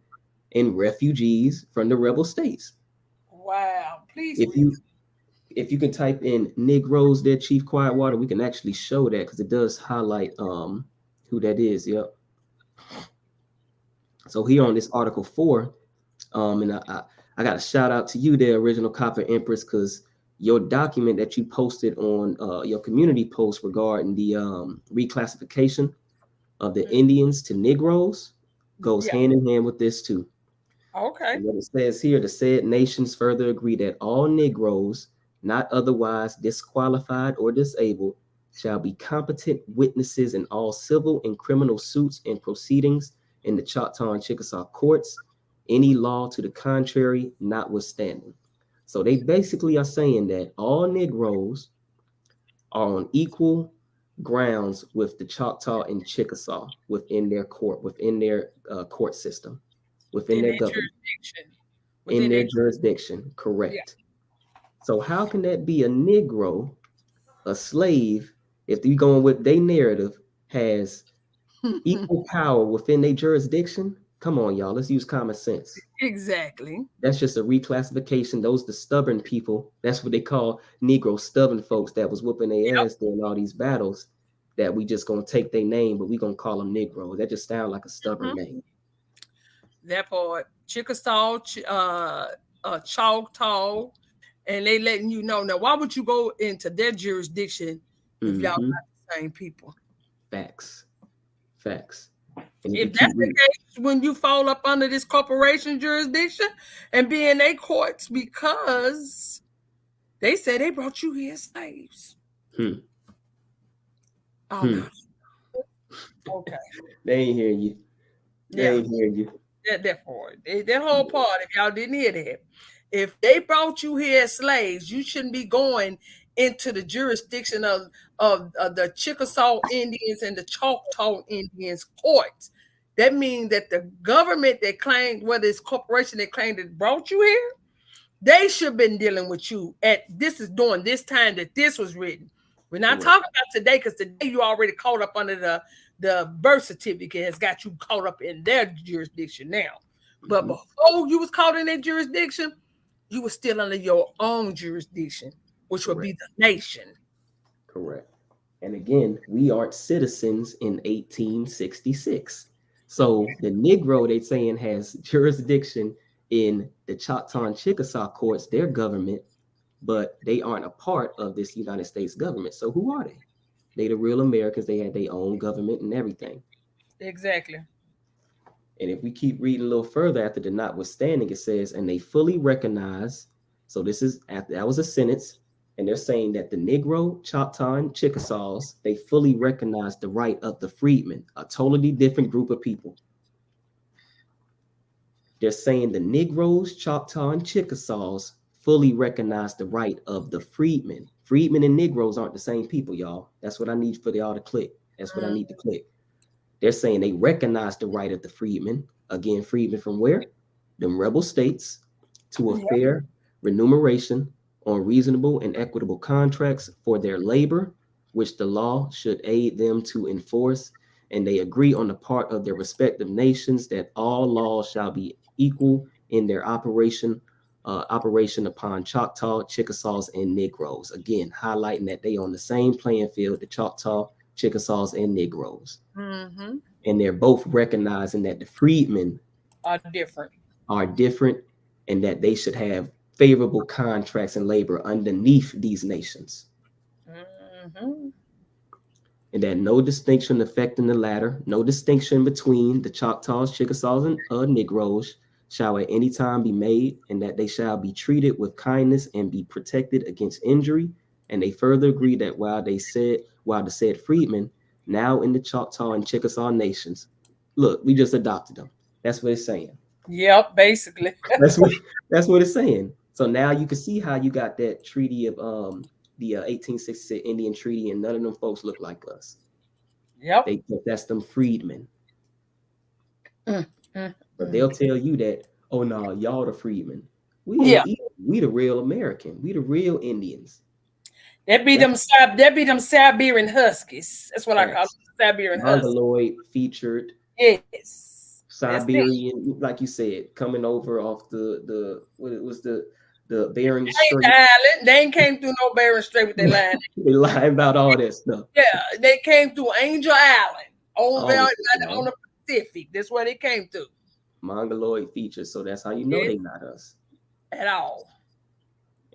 Speaker 9: and refugees from the rebel states.
Speaker 1: Wow. Please
Speaker 9: If
Speaker 1: read.
Speaker 9: you can type in Negroes there, Chief Quietwater, we can actually show that because it does highlight who that is. Yep. So here on this Article 4, and I got a shout out to you there, Original Copper Empress, because your document that you posted on your community post regarding the reclassification of the Indians to Negroes goes
Speaker 1: Yeah.
Speaker 9: hand in hand with this too.
Speaker 1: Okay.
Speaker 9: And what it says here, the said nations further agree that all Negroes not otherwise disqualified or disabled shall be competent witnesses in all civil and criminal suits and proceedings in the Choctaw and Chickasaw courts, any law to the contrary notwithstanding. So they basically are saying that all Negroes are on equal grounds with the Choctaw and Chickasaw within their court system, within
Speaker 1: In
Speaker 9: their
Speaker 1: their
Speaker 9: government,
Speaker 1: jurisdiction.
Speaker 9: in
Speaker 1: Within
Speaker 9: their
Speaker 1: their
Speaker 9: jurisdiction.
Speaker 1: yeah.
Speaker 9: Correct. So how can that be a Negro, a slave, if you going with their narrative, has equal power within their jurisdiction? Come on, y'all. Let's use common sense.
Speaker 1: Exactly.
Speaker 9: That's just a reclassification. Those the stubborn people. That's what they call Negro stubborn folks that was whooping their
Speaker 1: Yep.
Speaker 9: ass during all these battles. That we just gonna take their name, but we gonna call them Negro. That just sounds like a stubborn
Speaker 1: Mhm.
Speaker 9: name.
Speaker 1: That part. Chickasaw, Choctaw, and they letting you know. Now, why would you go into their jurisdiction if y'all
Speaker 9: Mm-hmm.
Speaker 1: not the same people?
Speaker 9: Facts. Facts. And if you
Speaker 1: If
Speaker 9: keep
Speaker 1: that's the
Speaker 9: reading,
Speaker 1: case, when you fall up under this corporation jurisdiction and be in their courts because they said they brought you here slaves.
Speaker 9: hmm,
Speaker 1: Oh
Speaker 9: hmm.
Speaker 1: no. Okay.
Speaker 9: They ain't hear you. They
Speaker 1: Yeah.
Speaker 9: ain't hear you.
Speaker 1: That part. That whole part, if y'all didn't hear that. If they brought you here as slaves, you shouldn't be going into the jurisdiction of the Chickasaw Indians and the Choctaw Indians courts. That means that the government that claimed, whether it's corporation that claimed that brought you here, they should have been dealing with you at this is during this time that this was written. We're not
Speaker 9: Correct.
Speaker 1: talking about today because today you already caught up under the birth certificate has got you caught up in their jurisdiction now. But
Speaker 9: Mm-hmm.
Speaker 1: before you was caught in their jurisdiction, you were still under your own jurisdiction, which would be
Speaker 9: Correct.
Speaker 1: the nation.
Speaker 9: Correct. And again, we aren't citizens in 1866. So the Negro they saying has jurisdiction in the Choctaw and Chickasaw courts, their government, but they aren't a part of this United States government. So who are they? They the real Americans. They had their own government and everything.
Speaker 1: Exactly.
Speaker 9: And if we keep reading a little further after the notwithstanding, it says, and they fully recognize. So this is after that was a sentence, and they're saying that the Negro, Choctaw, and Chickasaws, they fully recognize the right of the freedmen, a totally different group of people. They're saying the Negroes, Choctaw, and Chickasaws fully recognize the right of the freedmen. Freedmen and Negroes aren't the same people, y'all. That's what I need for y'all to click. That's what I need to click. They're saying they recognize the right of the freedmen. Again, freedmen from where? Them rebel states to a fair remuneration on reasonable and equitable contracts for their labor, which the law should aid them to enforce. And they agree on the part of their respective nations that all laws shall be equal in their operation upon Choctaw, Chickasaws, and Negroes. Again, highlighting that they on the same playing field, the Choctaw, Chickasaws, and Negroes.
Speaker 1: Mm-hmm.
Speaker 9: And they're both recognizing that the freedmen
Speaker 1: Are different.
Speaker 9: are different and that they should have favorable contracts and labor underneath these nations.
Speaker 1: Mm-hmm.
Speaker 9: And that no distinction affecting the latter, no distinction between the Choctaws, Chickasaws, and Negroes shall at any time be made, and that they shall be treated with kindness and be protected against injury. And they further agree that while the said freedmen now in the Choctaw and Chickasaw nations, look, we just adopted them. That's what it's saying.
Speaker 1: Yep, basically.
Speaker 9: That's what that's what it's saying. So now you can see how you got that treaty of the 1866 Indian Treaty, and none of them folks look like us.
Speaker 1: Yep.
Speaker 9: That's them freedmen.
Speaker 1: Mm, mm,
Speaker 9: But
Speaker 1: mm.
Speaker 9: they'll tell you that, oh no, y'all the freedmen. We
Speaker 1: Yeah.
Speaker 9: ain't even, we the real American. We the real Indians.
Speaker 1: That be them Siberian Huskies. That's what I call them, Siberian Huskies.
Speaker 9: Mongoloid featured.
Speaker 1: Yes.
Speaker 9: Siberian, like you said, coming over off the what it was the Bering
Speaker 1: Ain't
Speaker 9: Strait.
Speaker 1: the island. They ain't came through no Bering Strait with their line.
Speaker 9: They lie about all that stuff.
Speaker 1: Yeah, they came through Angel Island on
Speaker 9: All
Speaker 1: the Pacific. That's where they came through.
Speaker 9: Mongoloid features, so that's how you know they not us
Speaker 1: At all.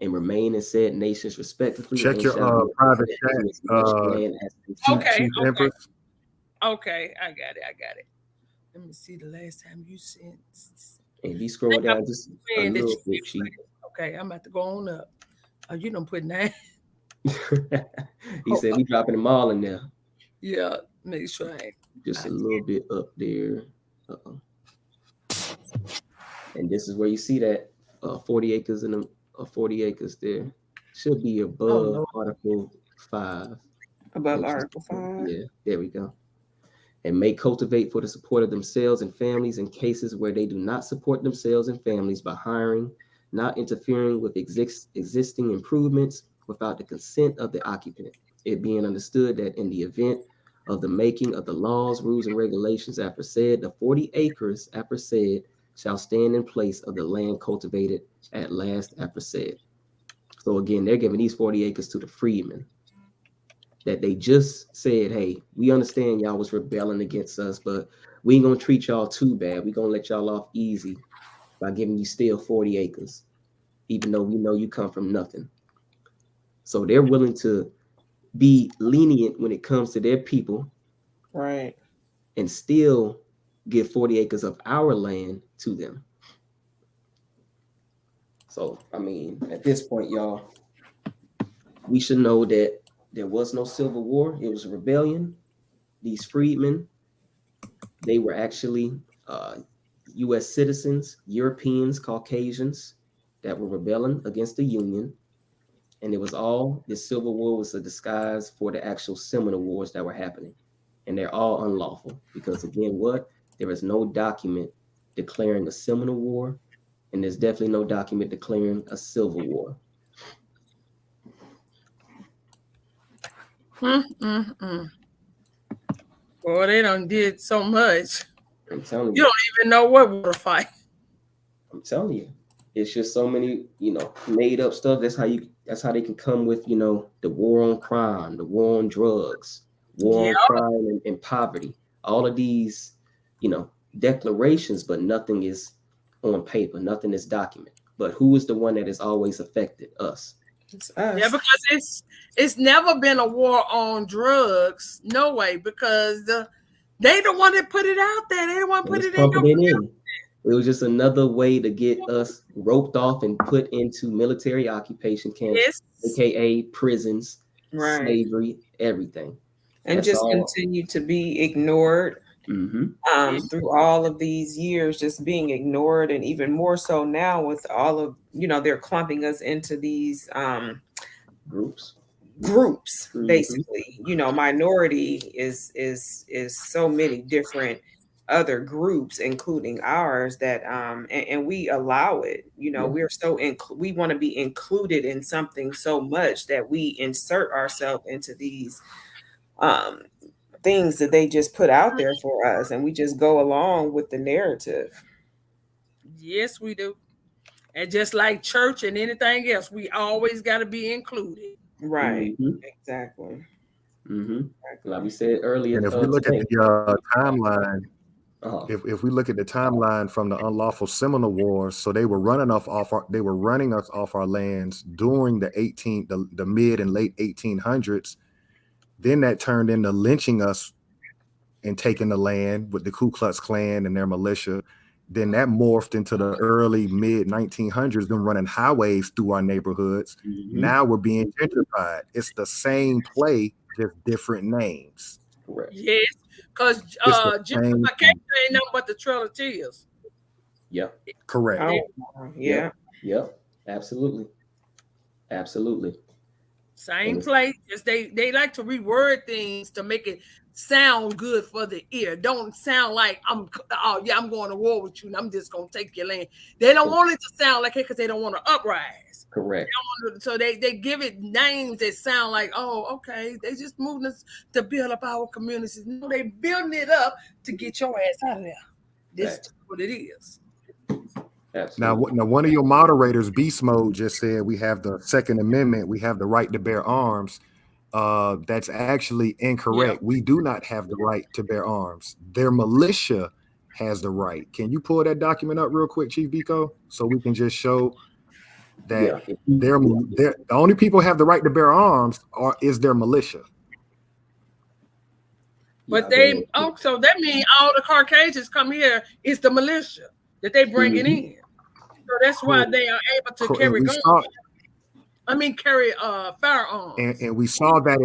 Speaker 9: and remain in said nations respectively.
Speaker 8: Check
Speaker 9: and
Speaker 8: your
Speaker 9: shall be
Speaker 8: private
Speaker 9: to
Speaker 8: chat.
Speaker 9: as much land as they see.
Speaker 1: Okay,
Speaker 8: Empress.
Speaker 1: Okay, I got it. Let me see the last time you sent.
Speaker 9: And if you scroll down just a little bit, Chief.
Speaker 1: Okay, I'm about to go on up. Oh, you don't put 9.
Speaker 9: He said we dropping them all in there.
Speaker 1: Yeah, make sure
Speaker 9: Just a little bit up there. And this is where you see that 40 acres in 40 acres there. Should be above Article 5.
Speaker 4: Above Article 5.
Speaker 9: Yeah, there we go. And may cultivate for the support of themselves and families in cases where they do not support themselves and families by hiring, not interfering with existing improvements without the consent of the occupant. It being understood that in the event of the making of the laws, rules, and regulations aforesaid, the 40 acres aforesaid shall stand in place of the land cultivated at last aforesaid. So again, they're giving these 40 acres to the freedmen that they just said, hey, we understand y'all was rebelling against us, but we ain't gonna treat y'all too bad. We gonna let y'all off easy by giving you still 40 acres, even though we know you come from nothing. So they're willing to be lenient when it comes to their people,
Speaker 4: right,
Speaker 9: and still give 40 acres of our land to them. So, I mean, at this point, y'all, we should know that there was no civil war. It was a rebellion. These freedmen, they were actually U.S. citizens, Europeans, Caucasians that were rebelling against the Union. And it was all, this civil war was a disguise for the actual Seminole Wars that were happening. And they're all unlawful because, again, what? There is no document declaring a Seminole War, and there's definitely no document declaring a Civil War.
Speaker 1: Boy, they done did so much.
Speaker 9: I'm telling you.
Speaker 1: You don't even know what war fight.
Speaker 9: I'm telling you. It's just so many, made up stuff. That's how they can come with, the war on crime, the war on drugs, war on crime and poverty. All of these, declarations, but nothing is on paper, nothing is documented. But who is the one that is always affected? Us.
Speaker 4: It's us.
Speaker 1: Yeah, because it's never been a war on drugs. No way, because they the one that put it out there. They the one put it in.
Speaker 9: It was just another way to get us roped off and put into military occupation camps, aka prisons, slavery, everything.
Speaker 4: And that's just continue to be ignored through all of these years, just being ignored, and even more so now with all of, they're clumping us into these groups basically. Minority is so many different other groups, including ours, that and we allow it. We're so we want to be included in something so much that we insert ourselves into these things that they just put out there for us, and we just go along with the narrative.
Speaker 1: Yes, we do. And just like church and anything else, we always got to be included.
Speaker 4: Right. Exactly.
Speaker 9: Like we said earlier,
Speaker 8: and if we look at the timeline, if we look at the timeline from the unlawful Seminole Wars, so they were running us off our lands during the mid and late 1800s. Then that turned into lynching us and taking the land with the Ku Klux Klan and their militia. Then that morphed into the early mid 1900s, them running highways through our neighborhoods. Now we're being gentrified. It's the same play, just different names.
Speaker 9: Correct.
Speaker 1: Yes, because gentrification ain't nothing but the Trail of Tears.
Speaker 9: Yep.
Speaker 8: Correct.
Speaker 4: Oh, yeah.
Speaker 9: Yep. Absolutely.
Speaker 1: Same place. Just they like to reword things to make it sound good for the ear. Don't sound like I'm going to war with you and I'm just gonna take your land. They don't want it to sound like it because they don't want to uprise.
Speaker 9: Correct.
Speaker 1: So they give it names that sound like, oh, okay, they just moving us to build up our communities. No, they building it up to get your ass out of there. This is what it is.
Speaker 9: Absolutely.
Speaker 8: Now, one of your moderators, Beast Mode, just said we have the Second Amendment, we have the right to bear arms. That's actually incorrect.
Speaker 1: Yeah.
Speaker 8: We do not have the right to bear arms. Their militia has the right. Can you pull that document up real quick, Chief Biko, so we can just show that the only people who have the right to bear arms is their militia.
Speaker 1: But so that means all the Caucasians come here is the militia that they bring it in. So that's why they are able to carry guns. Carry firearms.
Speaker 8: And we saw that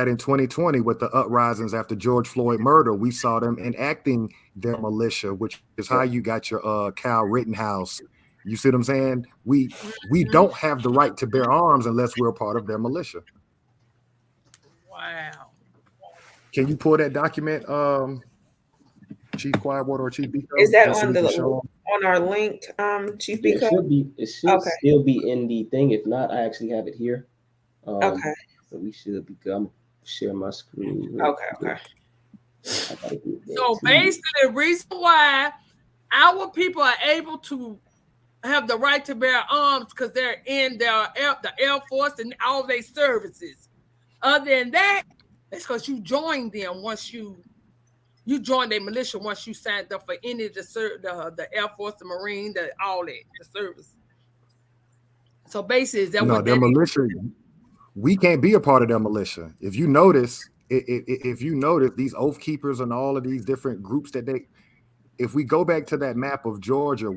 Speaker 8: in 2020 with the uprisings after George Floyd murder. We saw them enacting their militia, which is how you got your Kyle Rittenhouse. You see what I'm saying? We don't have the right to bear arms unless we're a part of their militia.
Speaker 1: Wow.
Speaker 8: Can you pull that document, Chief Quietwater or Chief Biko?
Speaker 4: Is that on our link, Chief Biko?
Speaker 9: It should still be in the thing. If not, I actually have it here.
Speaker 4: Okay.
Speaker 9: So we should be good. I'm sharing my screen.
Speaker 4: Okay.
Speaker 1: So basically, the reason why our people are able to have the right to bear arms because they're in the Air Force and all their services. Other than that, it's because you joined them once you joined a militia once you signed up for any of the Air Force, the Marine, the service. So basically,
Speaker 8: their militia. We can't be a part of their militia. If you notice, these Oath Keepers and all of these different groups if we go back to that map of Georgia,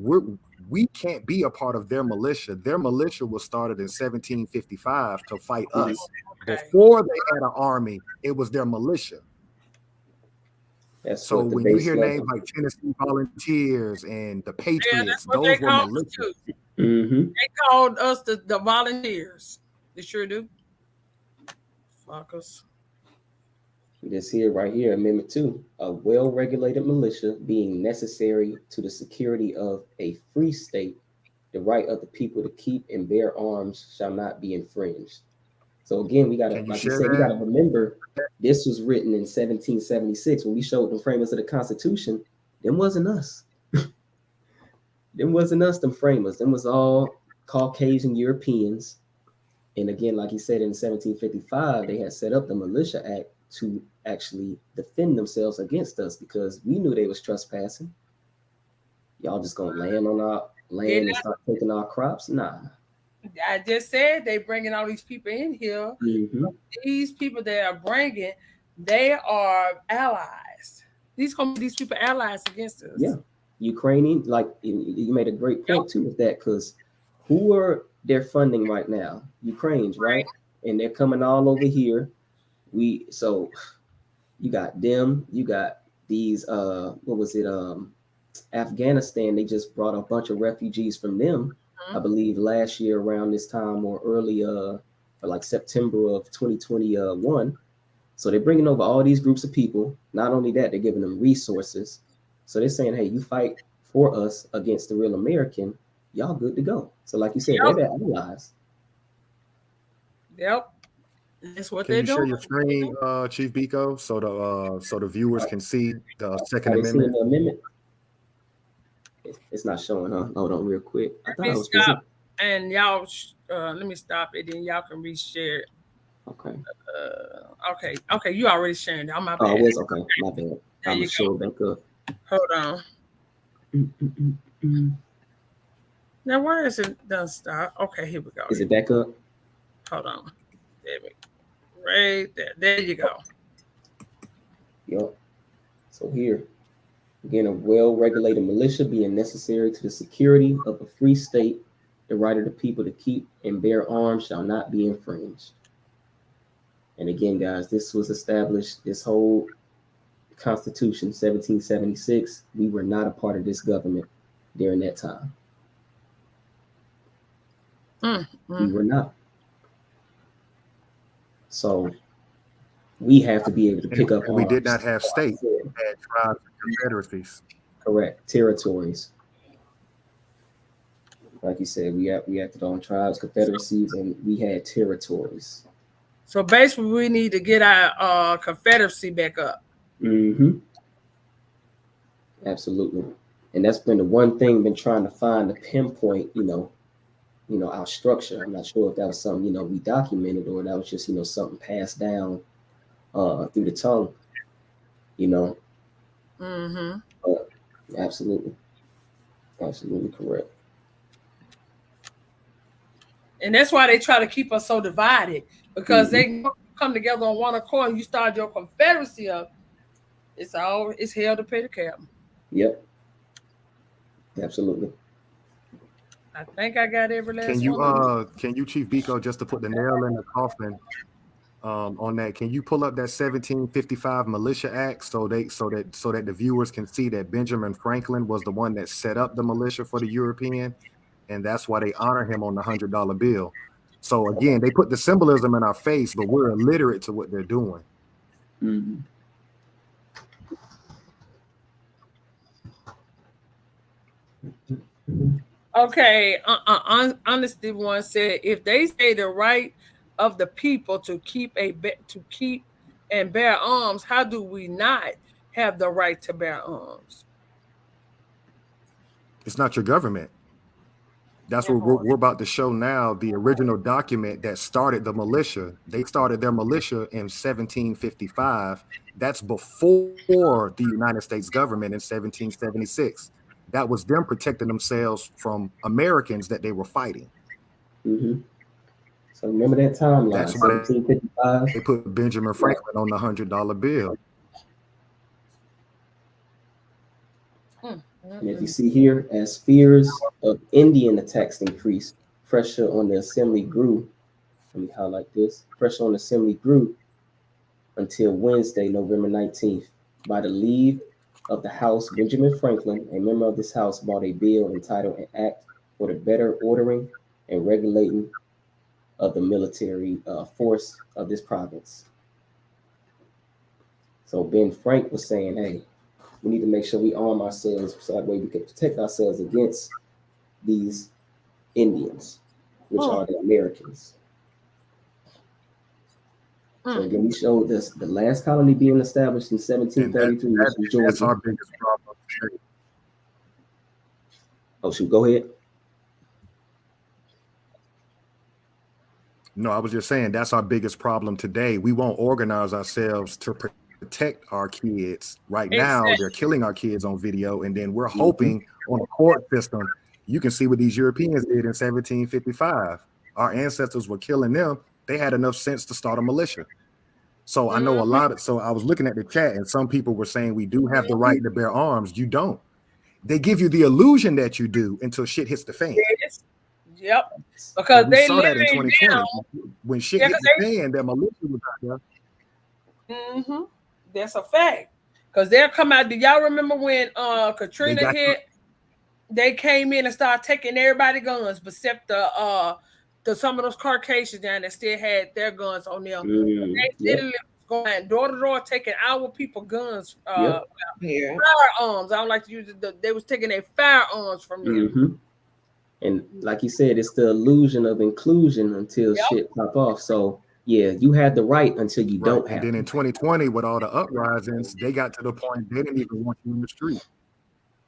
Speaker 8: we can't be a part of their militia. Their militia was started in 1755 to fight us. Before they had an army, it was their militia. So when you hear names like Tennessee Volunteers and the Patriots, those were militia.
Speaker 1: They called us the volunteers. They sure do. Fuckers.
Speaker 9: This here, right here, Amendment 2, a well-regulated militia being necessary to the security of a free state, the right of the people to keep and bear arms shall not be infringed. So again, we gotta, like you said, we gotta remember this was written in 1776 when we showed the framers of the Constitution. Them wasn't us. Them wasn't us, them framers. Them was all Caucasian Europeans. And again, like he said, in 1755, they had set up the Militia Act to actually defend themselves against us because we knew they was trespassing. Y'all just gonna land on our land and start taking our crops? Nah.
Speaker 1: I just said they bringing all these people in here. These people they are bringing, they are allies. These people allies against us.
Speaker 9: Yeah, Ukrainian, like you made a great point too with that, because who are they're funding right now? Ukraine's, right? And they're coming all over here. So you got them, you got these Afghanistan. They just brought a bunch of refugees from them. I believe last year around this time or early like September of 2021. So they're bringing over all these groups of people. Not only that, they're giving them resources. So they're saying, hey, you fight for us against the real American, y'all good to go. So like you said, they're their allies.
Speaker 1: Yep. That's what
Speaker 8: they're doing. Can you share your screen, Chief Biko, so the viewers can see the Second Amendment?
Speaker 9: The amendment? It's not showing, huh? Hold on real quick. I thought
Speaker 1: it was stop and y'all let me stop it, then y'all can reshare it.
Speaker 9: Okay.
Speaker 1: Okay, you already sharing it. I'm my bad.
Speaker 9: Oh, it was okay. My bad. I'm gonna show it back up.
Speaker 1: Hold on. Now where is it done stop? Okay, here we go.
Speaker 9: Is it back up?
Speaker 1: Hold on. There we go. Right there. There you go.
Speaker 9: Yep. So here. Again, a well-regulated militia being necessary to the security of a free state, the right of the people to keep and bear arms shall not be infringed. And again, guys, this was established, this whole Constitution, 1776. We were not a part of this government during that time. We were not. So we have to be able to pick up
Speaker 8: And we did
Speaker 9: arms.
Speaker 8: not have states; we had tribes and confederacies.
Speaker 9: Correct. Territories. Like you said, we acted on tribes, confederacies, and we had territories.
Speaker 1: So basically, we need to get our Confederacy back up.
Speaker 9: Mm-hmm. Absolutely. And that's been the one thing been trying to find to pinpoint, our structure. I'm not sure if that was something, we documented or that was just, something passed down through the tongue,
Speaker 1: Mm-hmm.
Speaker 9: But absolutely. Absolutely correct.
Speaker 1: And that's why they try to keep us so divided, because
Speaker 9: Mm-hmm.
Speaker 1: they come together on one accord and you start your Confederacy up, it's hell to pay the captain.
Speaker 9: Yep. Absolutely.
Speaker 1: I think I got every last one.
Speaker 8: Can you, Chief Biko, just to put the nail in the coffin on that, can you pull up that 1755 Militia Act so that the viewers can see that Benjamin Franklin was the one that set up the militia for the European, and that's why they honor him on the $100 bill. So again, they put the symbolism in our face, but we're illiterate to what they're doing.
Speaker 9: Mm-hmm.
Speaker 1: Okay, Honesty One said, if they say the right of the people to keep and bear arms, how do we not have the right to bear arms?
Speaker 8: It's not your government. That's what we're about to show now. The original document that started the militia. They started their militia in 1755. That's before the United States government in 1776. That was them protecting themselves from Americans that they were fighting.
Speaker 9: Mm-hmm. So remember that timeline,
Speaker 8: That's why
Speaker 9: 1755.
Speaker 8: they put Benjamin Franklin on the $100 bill.
Speaker 9: And if you see here, as fears of Indian attacks increased, pressure on the assembly grew. Let me highlight this. Pressure on the assembly grew until Wednesday, November 19th. By the leave of the House, Benjamin Franklin, a member of this House, brought a bill entitled An Act for the Better Ordering and Regulating of the Military Force of this province. So Ben Frank was saying, hey, we need to make sure we arm ourselves so that way we can protect ourselves against these Indians, which are the Americans. So again, we showed this the last colony being established in 1733.
Speaker 8: That's our biggest problem.
Speaker 9: Oh, shoot, go ahead.
Speaker 8: No, I was just saying that's our biggest problem today. We won't organize ourselves to protect our kids. Right now, they're killing our kids on video, and then we're hoping on the court system. You can see what these Europeans did in 1755. Our ancestors were killing them. They had enough sense to start a militia. So I know a lot of, so I was looking at the chat and some people were saying we do have the right to bear arms. You don't. They give you the illusion that you do until shit hits the fan.
Speaker 1: Yes. Yep. Because they
Speaker 8: saw that in 2020.
Speaker 1: Down.
Speaker 8: When shit hit the fan, that militia was out there.
Speaker 1: Mm-hmm. That's a fact. Because they'll come out. Do y'all remember when Katrina hit? They came in and started taking everybody's guns, except the some of those Caucasians down that still had their guns on them. They literally was going door to door taking our people guns. Firearms. I don't like to use it. They was taking their firearms from them.
Speaker 9: Mm-hmm. And like you said, it's the illusion of inclusion until shit pop off. So yeah, you had the right until you don't have.
Speaker 8: And then in 2020, with all the uprisings, they got to the point they didn't even want you in the street.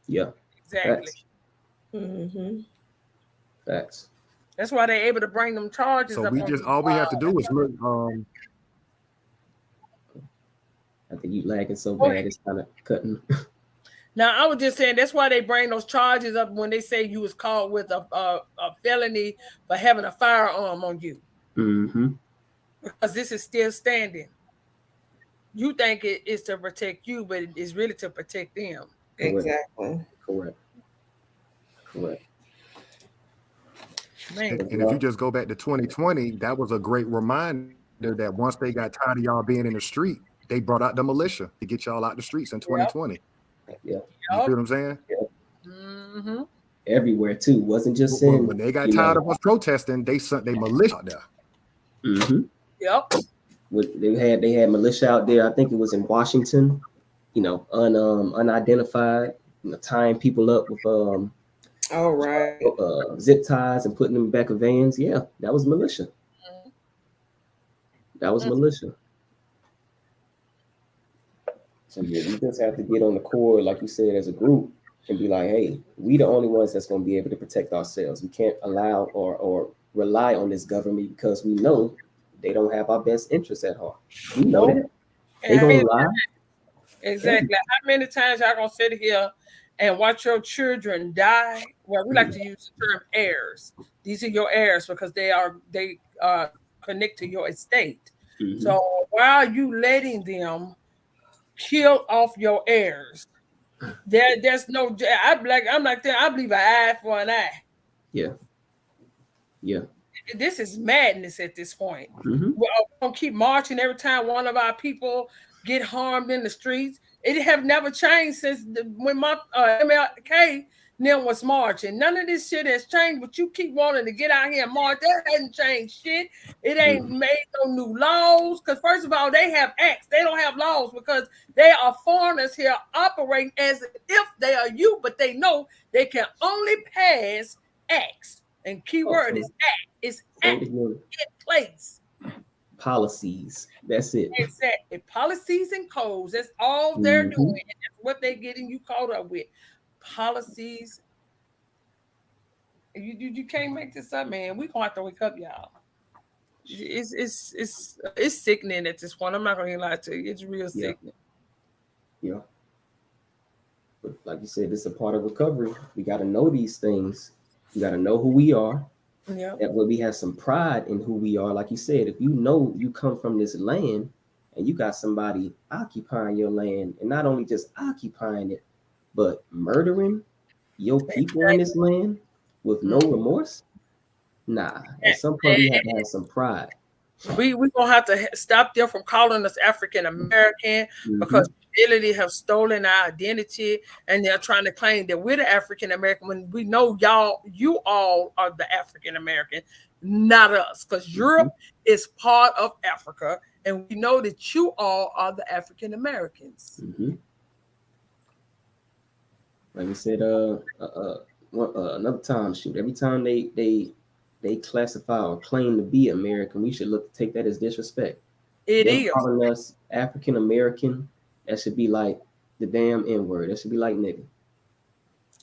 Speaker 9: Yeah,
Speaker 1: exactly.
Speaker 9: Facts. Mm-hmm. Facts.
Speaker 1: That's why they're able to bring them charges.
Speaker 8: So we just all we have to do is look.
Speaker 9: I think you lagging so bad, it's kind of cutting.
Speaker 1: Now I was just saying that's why they bring those charges up when they say you was caught with a felony for having a firearm on you.
Speaker 9: Mm-hmm.
Speaker 1: Because this is still standing. You think it is to protect you, but it's really to protect them.
Speaker 4: Exactly.
Speaker 9: Correct.
Speaker 1: Man.
Speaker 8: And if you just go back to 2020, that was a great reminder that once they got tired of y'all being in the street, they brought out the militia to get y'all out the streets in 2020.
Speaker 9: Yeah.
Speaker 8: You see what I'm saying?
Speaker 9: Yeah.
Speaker 1: Mm-hmm.
Speaker 9: Everywhere too. Wasn't just in
Speaker 8: when they got tired of us protesting, they sent their militia out there.
Speaker 9: Mm-hmm.
Speaker 1: Yep.
Speaker 9: They had militia out there. I think it was in Washington. Unidentified. Tying people up with
Speaker 4: right.
Speaker 9: zip ties and putting them in the back of vans. Yeah, that was militia. That was militia. So yeah, we just have to get on the core, like you said, as a group, and be like, hey, we the only ones that's going to be able to protect ourselves. We can't allow or rely on this government because we know they don't have our best interests at heart. We know that. They gonna lie.
Speaker 1: Exactly. How many times y'all gonna sit here and watch your children die? Well, we like to use the term heirs. These are your heirs because they connect to your estate. So why are you letting them kill off your heirs? There's no. I'm like that. I believe an eye for an eye.
Speaker 9: Yeah. Yeah.
Speaker 1: This is madness at this point.
Speaker 9: Mm-hmm.
Speaker 1: We're gonna keep marching every time one of our people get harmed in the streets. It have never changed since when my MLK Nim was marching. None of this shit has changed, but you keep wanting to get out here and march. That hasn't changed shit. It ain't made no new laws. Because first of all, they have acts. They don't have laws because they are foreigners here operating as if they are you, but they know they can only pass acts. And keyword is act. It's act in place.
Speaker 9: Policies. That's it.
Speaker 1: Exactly. Policies and codes. That's all they're doing. And that's what they're getting you caught up with. Policies. You can't make this up, man. We're gonna have to wake up, y'all. It's sickening at this point. I'm not gonna lie to you. It's real sickening.
Speaker 9: Yeah. But like you said, it's a part of recovery. We gotta know these things. We gotta know who we are.
Speaker 1: Yeah.
Speaker 9: That way we have some pride in who we are. Like you said, if you know you come from this land and you got somebody occupying your land and not only just occupying it, but murdering your people in this land with no remorse, nah. At some point we have to have some pride.
Speaker 1: We're gonna have to stop them from calling us African American because ability have stolen our identity and they're trying to claim that we're the African American when we know you all are the African American, not us, because Europe is part of Africa and we know that you all are the African Americans.
Speaker 9: Like we said, another time, shoot, every time they classify or claim to be American, we should take that as disrespect.
Speaker 1: It is
Speaker 9: calling us African American. That should be like the damn N-word. That should be like nigga.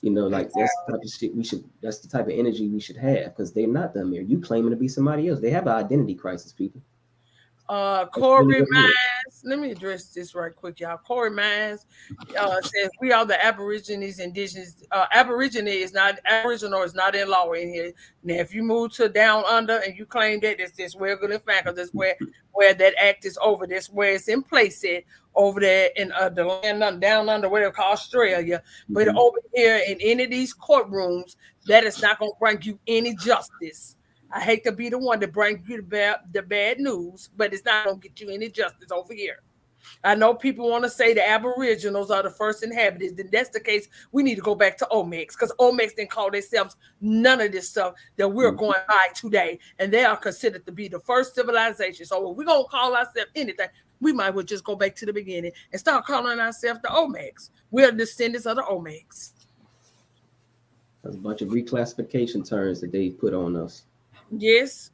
Speaker 9: Like that's the type of shit that's the type of energy we should have because they're not the American. You claiming to be somebody else. They have an identity crisis, people.
Speaker 1: Corey Mines, let me address this right quick, y'all. Corey Mines says we are the Aborigines, indigenous. Aboriginal is not in law in here. Now, if you move to down under and you claim that it's this where good and fine, because that's where that act is over. That's where it's in place at over there in the land down under where they call Australia. But over here in any of these courtrooms, that is not going to bring you any justice. I hate to be the one to bring you the bad news, but it's not going to get you any justice over here. I know people want to say the Aboriginals are the first inhabitants. Then that's the case. We need to go back to Olmecs because Olmecs didn't call themselves none of this stuff that we're going by today. And they are considered to be the first civilization. So if we're going to call ourselves anything, we might well just go back to the beginning and start calling ourselves the Olmecs. We're descendants of the Olmecs.
Speaker 9: There's a bunch of reclassification terms that they put on us.
Speaker 1: Yes.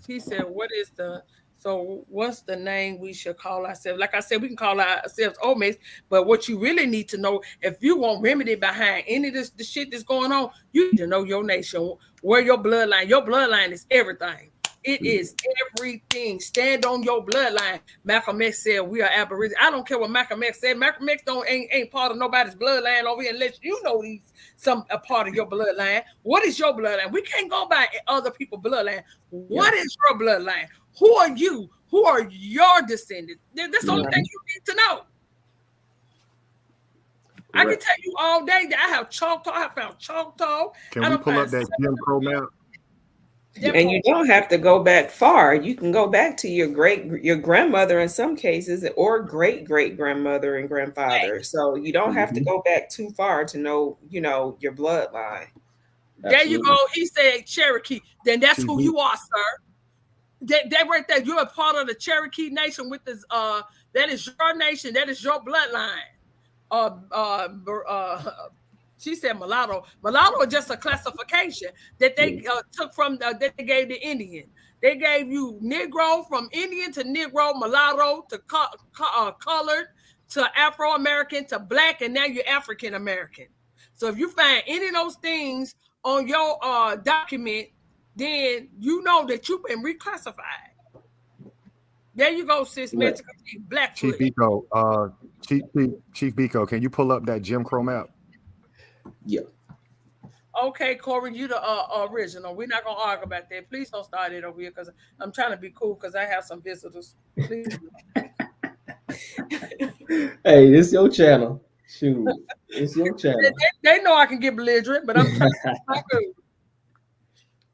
Speaker 1: He said, what's the name we should call ourselves? Like I said, we can call ourselves Olmecs, but what you really need to know, if you want remedy behind any of the shit that's going on, you need to know your nation, where your bloodline is everything. It is everything. Stand on your bloodline. Malcolm X said we are Aborigines. I don't care what Malcolm X said. Malcolm X ain't part of nobody's bloodline over here unless you know a part of your bloodline. What is your bloodline? We can't go by other people's bloodline. What is your bloodline? Who are you? Who are your descendants? That's the only thing you need to know. I can tell you all day that I have Choctaw. I found Choctaw.
Speaker 8: Can we pull up that Jim Crow map?
Speaker 4: And you don't have to go back far. You can go back to your grandmother in some cases, or great grandmother and grandfather. So you don't have to go back too far to know, your bloodline.
Speaker 1: There you go. He said Cherokee. Then that's who you are, sir. That right there, you're a part of the Cherokee Nation with this. That is your nation. That is your bloodline. Uh, uh, she said mulatto. Mulatto is just a classification that they took from that they gave the Indian. They gave you Negro from Indian to Negro, mulatto to colored to Afro American to black, and now you're African American. So if you find any of those things on your document, then you know that you've been reclassified. There you go, sis.
Speaker 9: Right.
Speaker 8: Chief
Speaker 1: Blackfoot.
Speaker 8: Biko, Chief Biko, can you pull up that Jim Crow map?
Speaker 9: Yeah.
Speaker 1: Okay, Corey, you the original. We're not gonna argue about that. Please don't start it over here because I'm trying to be cool because I have some visitors. Please.
Speaker 9: Hey, it's your channel. Shoot, it's your channel.
Speaker 1: They know I can get belligerent, but I'm trying to be cool.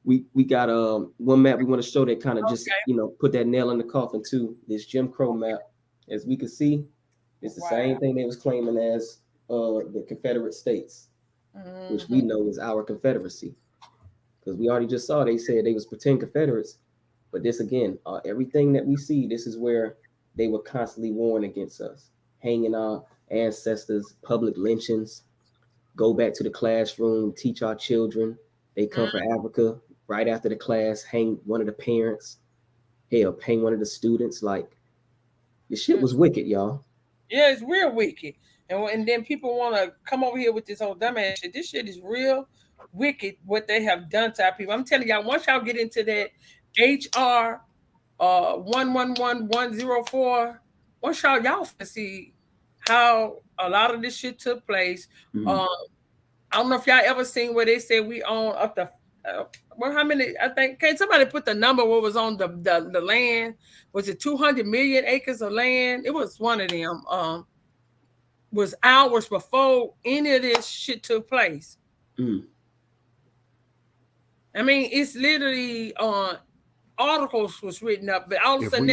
Speaker 9: We got one map we want to show that kind of just put that nail in the coffin too. This Jim Crow map, as we can see, it's the same thing they was claiming as the Confederate States, which we know is our Confederacy, because we already just saw they said they was pretend Confederates, but this again, everything that we see, this is where they were constantly warring against us, hanging our ancestors, public lynchings, go back to the classroom, teach our children. They come from Africa. Right after the class, hang one of the parents, hell, hang one of the students. Like, the shit was wicked, y'all.
Speaker 1: Yeah, it's real wicked. And then people want to come over here with this whole dumbass shit. This shit is real wicked what they have done to our people. I'm telling y'all, once y'all get into that HR 111104, once y'all see how a lot of this shit took place. I don't know if y'all ever seen where they said we own up to well, how many? I think can somebody put the number what was on the land? Was it 200 million acres of land? It was one of them. Was hours before any of this shit took place. I mean, it's literally articles was written up, but all of a sudden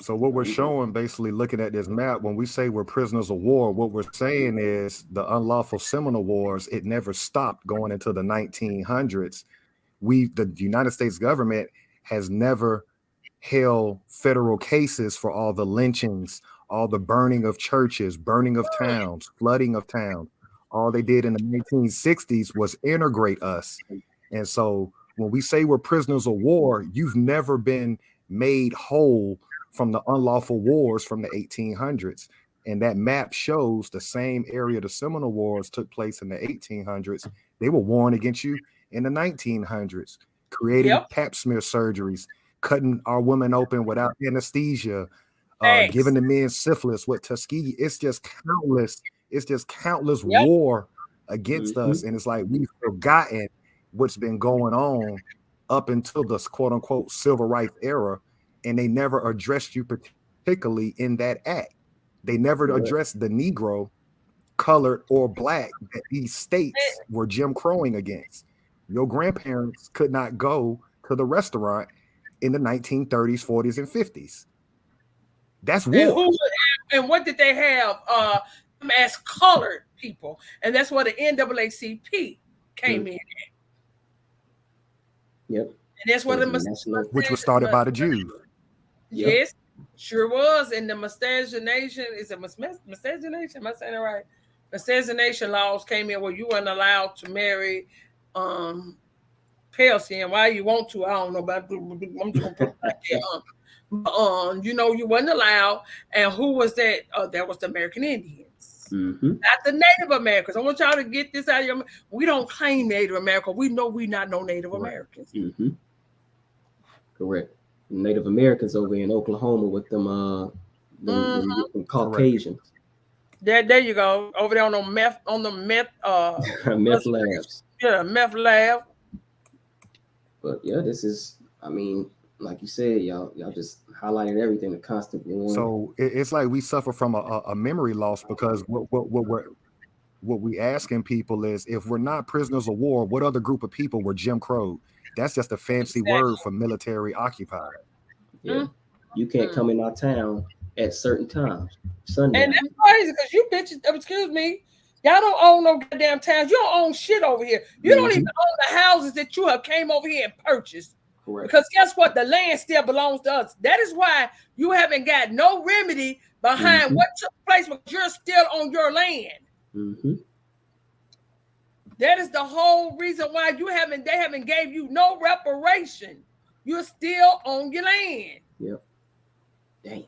Speaker 8: So what we're showing, basically looking at this map, when we say we're prisoners of war, what we're saying is the unlawful Seminole Wars, it never stopped going into the 1900s. The United States government has never held federal cases for all the lynchings, all the burning of churches, burning of towns, flooding of towns. All they did in the 1960s was integrate us. And so when we say we're prisoners of war, you've never been made whole from the unlawful wars from the 1800s. And that map shows the same area the Seminole Wars took place in the 1800s. They were warring against you in the 1900s, creating pap smear surgeries, cutting our women open without anesthesia, giving the men syphilis with Tuskegee. It's just countless war against us. And it's like we've forgotten what's been going on up until this quote unquote civil rights era. And they never addressed you particularly in that act. They never addressed the Negro, colored, or black that these states were Jim Crowing against. Your grandparents could not go to the restaurant in the 1930s, 40s, and 50s. That's war.
Speaker 1: And what did they have as colored people? And that's where the NAACP came in.
Speaker 9: Yep.
Speaker 1: And that's what
Speaker 8: which was started by the Jews.
Speaker 1: Yes, sure was. And the miscegenation, is it miscegenation? Am I saying it right? Miscegenation laws came in where you weren't allowed to marry pale skin. Why you want to? I don't know, but I'm just gonna put it you wasn't allowed. And who was that? That was the American Indians. Not the Native Americans. I want y'all to get this out of your. We don't claim Native America. We know we're not no Native Americans.
Speaker 9: Correct. Native Americans over in Oklahoma with them Caucasians.
Speaker 1: There you go. Over there on the meth
Speaker 9: meth labs.
Speaker 1: Yeah, meth lab.
Speaker 9: But yeah, this is, I mean, like you said, y'all just highlighted everything, the constant war.
Speaker 8: So it's like we suffer from a memory loss, because what we asking people is, if we're not prisoners of war, what other group of people were Jim Crow? That's just a fancy word for military occupied.
Speaker 9: Yeah. You can't come in our town at certain times. Sunday.
Speaker 1: And that's crazy because you bitches, excuse me, Y'all don't own no goddamn towns. You don't own shit over here. You don't even own the houses that you have came over here and purchased.
Speaker 9: Correct.
Speaker 1: Because guess what? The land still belongs to us. That is why you haven't got no remedy behind what took place because you're still on your land. That is the whole reason why they haven't gave you no reparation. You're still on your land.
Speaker 9: Yep. Damn.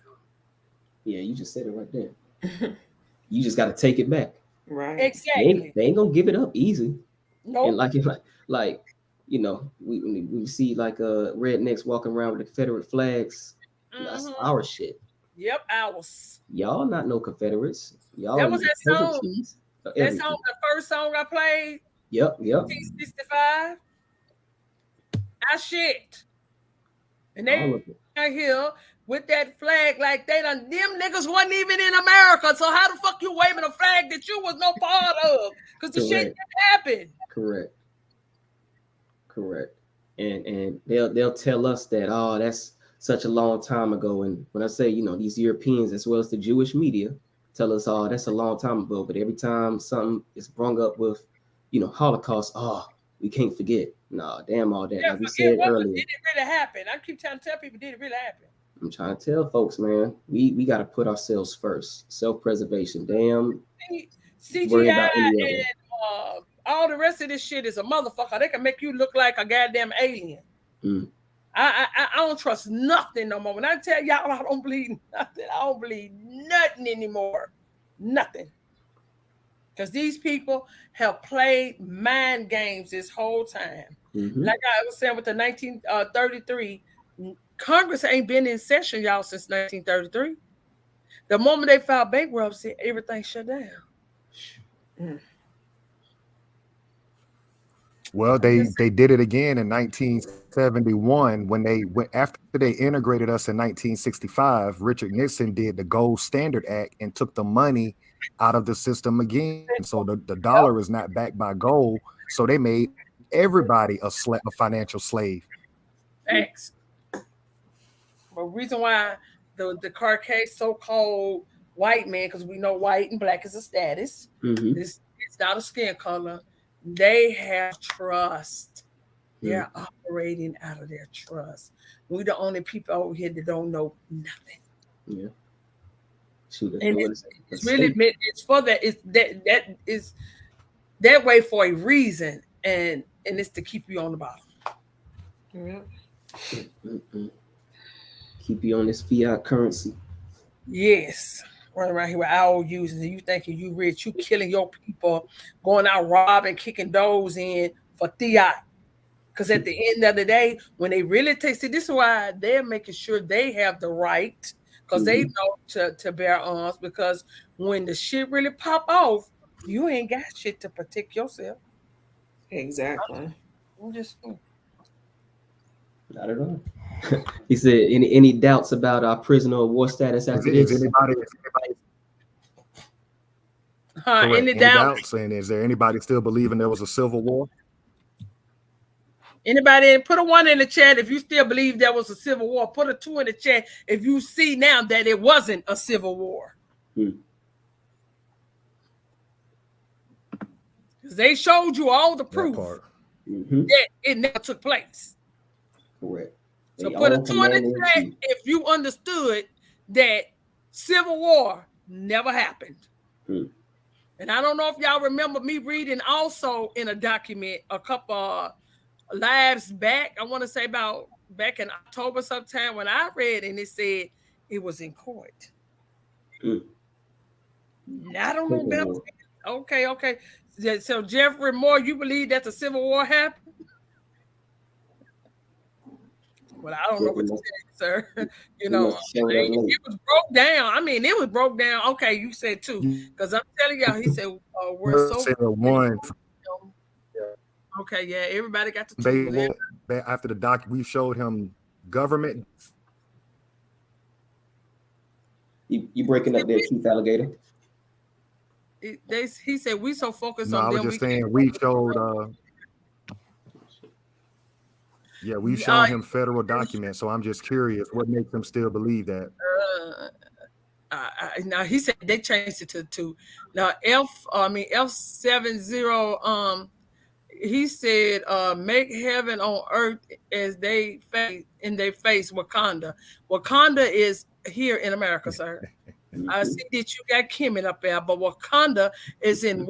Speaker 9: Yeah, you just said it right there. You just got to take it back.
Speaker 4: Right.
Speaker 1: Exactly.
Speaker 9: They ain't gonna give it up easy.
Speaker 1: Nope.
Speaker 9: And like you know, we see like rednecks walking around with the Confederate flags. That's our shit.
Speaker 1: Yep, ours.
Speaker 9: Y'all not no Confederates. Y'all
Speaker 1: that was that song. That song, the first song I played.
Speaker 9: Yep.
Speaker 1: 1965. I shit. And they out here with that flag like them niggas wasn't even in America. So how the fuck you waving a flag that you was no part of? Because the shit didn't happen.
Speaker 9: Correct. And they'll tell us that, oh, that's such a long time ago. And when I say, you know, these Europeans as well as the Jewish media tell us, oh, that's a long time ago. But every time something is brung up with, you know, Holocaust, oh, we can't forget. No, damn all that.
Speaker 1: Yeah,
Speaker 9: like we said earlier.
Speaker 1: Did it really happen? I keep trying to tell people, did it really happen?
Speaker 9: I'm trying to tell folks, man, we got to put ourselves first. Self-preservation. Damn.
Speaker 1: CGI and all the rest of this shit is a motherfucker. They can make you look like a goddamn alien. I don't trust nothing no more. When I tell y'all I don't believe nothing, I don't believe nothing anymore. Nothing. Because these people have played mind games this whole time. Like I was saying with the 1933, Congress ain't been in session, y'all, since 1933. The moment they filed bankruptcy, everything shut down.
Speaker 8: Well, they did it again in 1971 when after they integrated us in 1965. Richard Nixon did the Gold Standard Act and took the money out of the system again. So the dollar is not backed by gold. So they made everybody a financial slave.
Speaker 1: Thanks. But reason why the Caucasian so-called white man, because we know white and black is a status. It's not a skin color. They have trust. They're operating out of their trust. We're the only people over here that don't know nothing.
Speaker 9: Yeah.
Speaker 1: And it's really it's for that. It's that is that way for a reason, and it's to keep you on the bottom.
Speaker 9: Keep you on this fiat currency.
Speaker 1: Yes. Running around here with IOUs, and you thinking you rich, you killing your people, going out robbing, kicking doors in for fiat. Because at the end of the day, when they really this is why they're making sure they have the right, because they know to bear arms. Because when the shit really pop off, you ain't got shit to protect yourself.
Speaker 4: Exactly.
Speaker 1: I'm just
Speaker 9: not at all. He said, any doubts about our prisoner of war status after this?
Speaker 1: Any doubts?
Speaker 8: And is there anybody still believing there was a civil war?
Speaker 1: Anybody, put a 1 in the chat if you still believe there was a civil war. Put a 2 in the chat if you see now that it wasn't a civil war. Because they showed you all the proof that it never took place.
Speaker 9: Correct.
Speaker 1: So put a 2 in the chat if you understood that civil war never happened. And I don't know if y'all remember me reading also in a document a couple lives back. I want to say about back in October sometime when I read and it said it was in court. I don't know about okay. So Jeffrey Moore, you believe that the Civil War happened? Well, I don't know what to say, sir. You know, it was broke down. I mean, it was broke down. Okay, you said 2. Because I'm telling y'all, he said we're so
Speaker 8: 1.
Speaker 1: Okay, yeah, everybody got the 2.
Speaker 8: After the doc, we showed him government.
Speaker 9: You breaking up there, Chief Alligator?
Speaker 1: He said we so focused
Speaker 8: on. No, I was just saying we showed. Yeah, we showed him federal documents. So I'm just curious, what makes him still believe that?
Speaker 1: Now he said they changed it to 2. Now F70. He said, "Make heaven on earth as they face Wakanda. Wakanda is here in America, sir. I see that you got Kemet up there, but Wakanda is in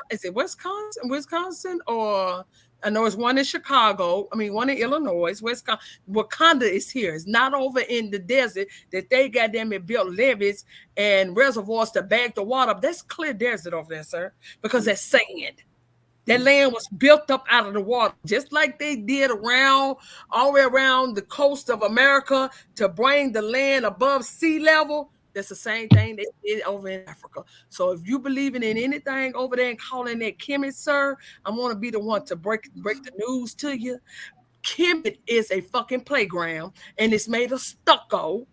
Speaker 1: Is it Wisconsin? Wisconsin, or I know it's one in Chicago. I mean, one in Illinois. Wisconsin. Wakanda is here. It's not over in the desert that they got them and built levees and reservoirs to bag the water. That's clear desert over there, sir, because that's sand. That land was built up out of the water, just like they did all the way around the coast of America to bring the land above sea level. That's the same thing they did over in Africa. So if you believing in anything over there and calling that Kemet, sir, I'm going to be the one to break the news to you. Kemet is a fucking playground, and it's made of stucco.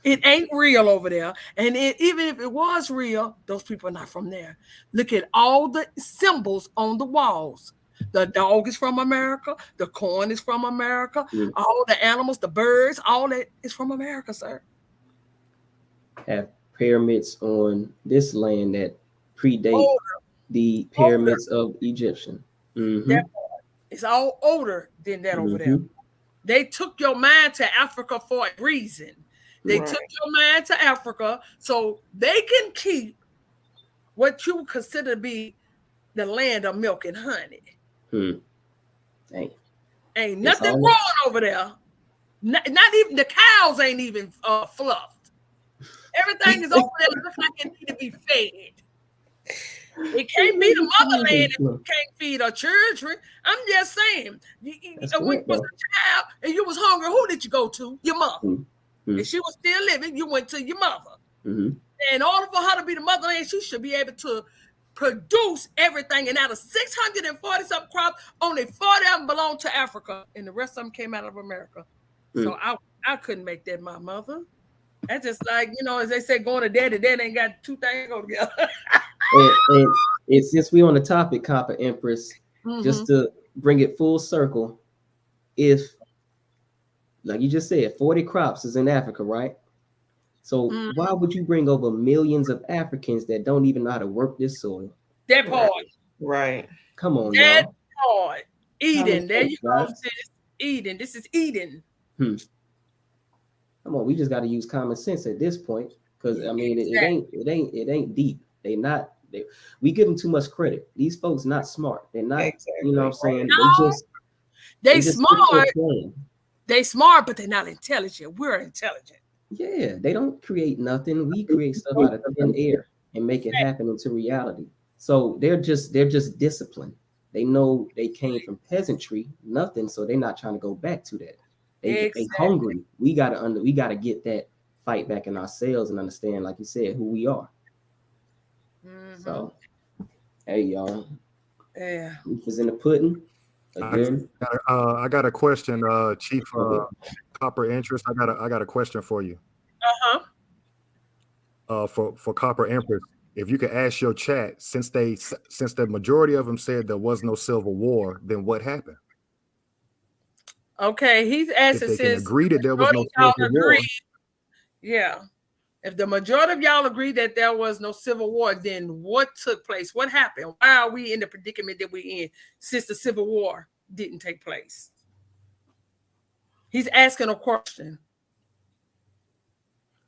Speaker 1: It ain't real over there. And even if it was real, those people are not from there. Look at all the symbols on the walls. The dog is from America. The corn is from America. All the animals, the birds, all that is from America, sir.
Speaker 9: Have pyramids on this land that predate the pyramids of Egyptian.
Speaker 1: It's all older than that over there. They took your mind to Africa for a reason. They took your mind to Africa so they can keep what you consider to be the land of milk and honey. Ain't nothing growing over there. Not even the cows ain't even fluffed. Everything is over there looks like it need to be fed. It can't be the motherland if you can't feed our children. I'm just saying. When you was a child and you was hungry, who did you go to? Your mother. If she was still living, you went to your mother. And in order for her to be the motherland, she should be able to produce everything. And out of 640 something crops, only 40 of them belong to Africa, and the rest of them came out of America. So I couldn't make that my mother. That's just like, as they say, going to daddy ain't got two things go together.
Speaker 9: and it's since we on the topic, Copper Empress, just to bring it full circle, if, like you just said, 40 crops is in Africa, right? So why would you bring over millions of Africans that don't even know how to work this soil?
Speaker 1: That part.
Speaker 4: Right.
Speaker 9: Come on,
Speaker 1: that
Speaker 9: y'all.
Speaker 1: Part. Eden. There you go, sis. Eden. This is Eden.
Speaker 9: Come on, we just got to use common sense at this point, because I mean, it ain't deep. We give them too much credit. These folks not smart. They're not. You know what I'm saying?
Speaker 1: No, they smart. They smart, but they're not intelligent. We're intelligent.
Speaker 9: Yeah, they don't create nothing. We create stuff out of thin air and make it happen into reality. So they're just disciplined. They know they came from peasantry, nothing. So they're not trying to go back to that. They hungry. We gotta get that fight back in ourselves and understand, like you said, who we are. So, hey y'all.
Speaker 1: Yeah.
Speaker 9: Proof is in the pudding. Again.
Speaker 8: I got a question, Chief Copper Interest. I got a question for you. For Copper Empress, if you could ask your chat, since the majority of them said there was no civil war, then what happened?
Speaker 1: Okay, he's asking
Speaker 8: if they can agree that there was no civil war.
Speaker 1: Yeah. If the majority of y'all agree that there was no civil war, then what took place? What happened? Why are we in the predicament that we're in since the Civil War didn't take place? He's asking a question.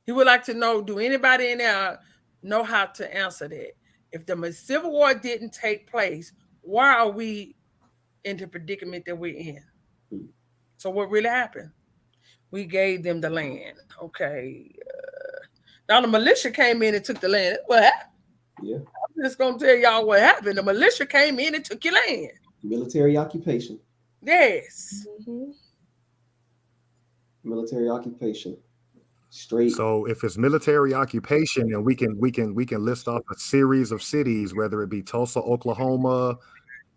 Speaker 1: He would like to know, do anybody in there know how to answer that? If the Civil War didn't take place, why are we in the predicament that we're in? So what really happened? We gave them the land. Okay. Now the militia came in and took the land. What happened?
Speaker 9: Yeah.
Speaker 1: I'm just going to tell y'all what happened. The militia came in and took your land.
Speaker 9: Military occupation.
Speaker 1: Yes.
Speaker 9: Military occupation. Straight.
Speaker 8: So if it's military occupation, and we can list off a series of cities, whether it be Tulsa, Oklahoma,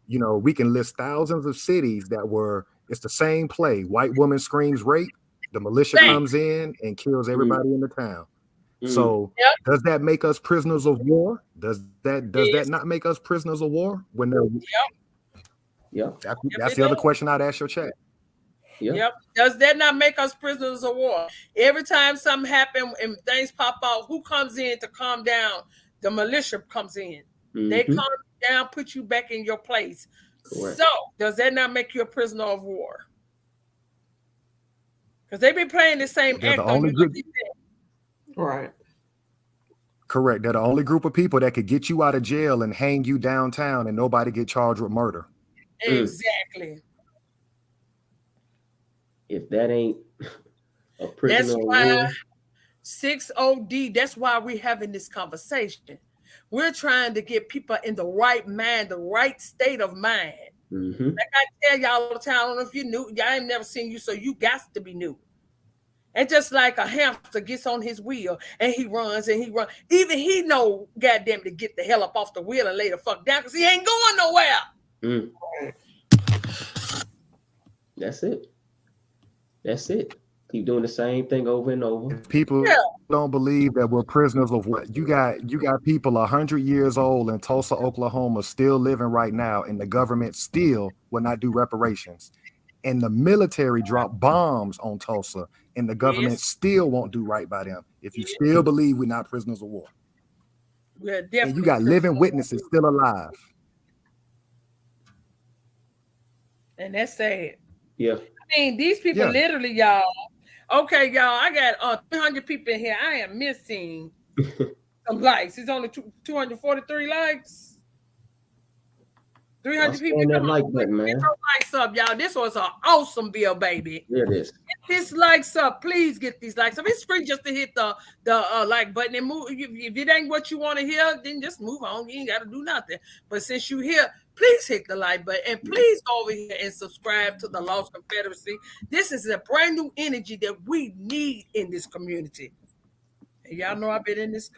Speaker 8: we can list thousands of cities it's the same play. White woman screams rape, the militia comes in and kills everybody in the town. So does that make us prisoners of war? Does that not make us prisoners of war when they're? That's the other question I'd ask your chat.
Speaker 1: Yep. Does that not make us prisoners of war? Every time something happens and things pop out, who comes in to calm down? The militia comes in. They calm down, put you back in your place.
Speaker 9: Correct.
Speaker 1: So, does that not make you a prisoner of war? Because they've been playing the same
Speaker 8: They're the
Speaker 1: act on
Speaker 8: only
Speaker 1: you.
Speaker 8: group.
Speaker 4: Right.
Speaker 8: Correct. They're the only group of people that could get you out of jail and hang you downtown and nobody get charged with murder.
Speaker 1: Exactly.
Speaker 9: If that ain't a prisoner
Speaker 1: That's
Speaker 9: of
Speaker 1: why
Speaker 9: war,
Speaker 1: 6OD, that's why we're having this conversation. We're trying to get people in the right mind, the right state of mind. Like I tell y'all all the time, I don't know if you knew, y'all ain't never seen you, so you got to be new. And just like a hamster gets on his wheel and he runs and he runs, even he know, goddamn, to get the hell up off the wheel and lay the fuck down because he ain't going nowhere.
Speaker 9: That's it. That's it. Keep doing the same thing over and over.
Speaker 8: People don't believe that we're prisoners of what you got people 100 years old in Tulsa, Oklahoma, still living right now, and the government still will not do reparations. And the military drop bombs on Tulsa, and the government still won't do right by them. If you still believe we're not prisoners of war,
Speaker 1: we're definitely,
Speaker 8: and you got living witnesses still alive,
Speaker 1: and that's sad.
Speaker 9: Yeah.
Speaker 1: I mean, these people literally, y'all. Okay, y'all, I got 300 people in here. I am missing some likes. It's only 243 likes. 300 people.
Speaker 9: That like button, man.
Speaker 1: Get your likes up, y'all. This was an awesome bill, baby.
Speaker 9: Yeah, it is.
Speaker 1: Get these likes up. Please get these likes up. It's free just to hit the like button and move. If it ain't what you want to hear, then just move on. You ain't got to do nothing. But since you here, please hit the like button and please go over here and subscribe to the Lost Confederacy. This is a brand new energy that we need in this community. And y'all know I've been in this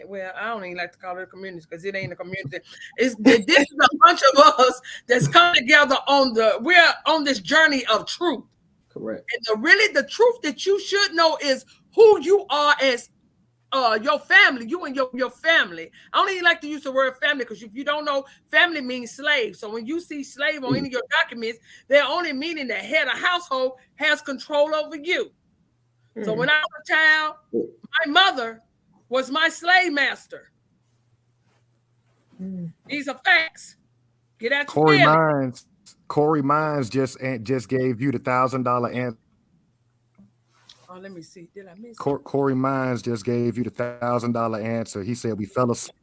Speaker 1: well, I don't even like to call it a community because it ain't a community. This is a bunch of us that's come together we're on this journey of truth.
Speaker 9: Correct.
Speaker 1: And the truth that you should know is who you are as your family, you and your family. I don't even like to use the word family because if you don't know, family means slave. So when you see slave on any of your documents, they're only meaning the head of household has control over you. So when I was a child, my mother was my slave master. These are facts. Get out your feelings.
Speaker 8: Corey Mines just gave you the $1,000 answer.
Speaker 1: Oh, let me see. Did I miss
Speaker 8: Corey Mines just gave you the $1,000 answer. He said we fell asleep.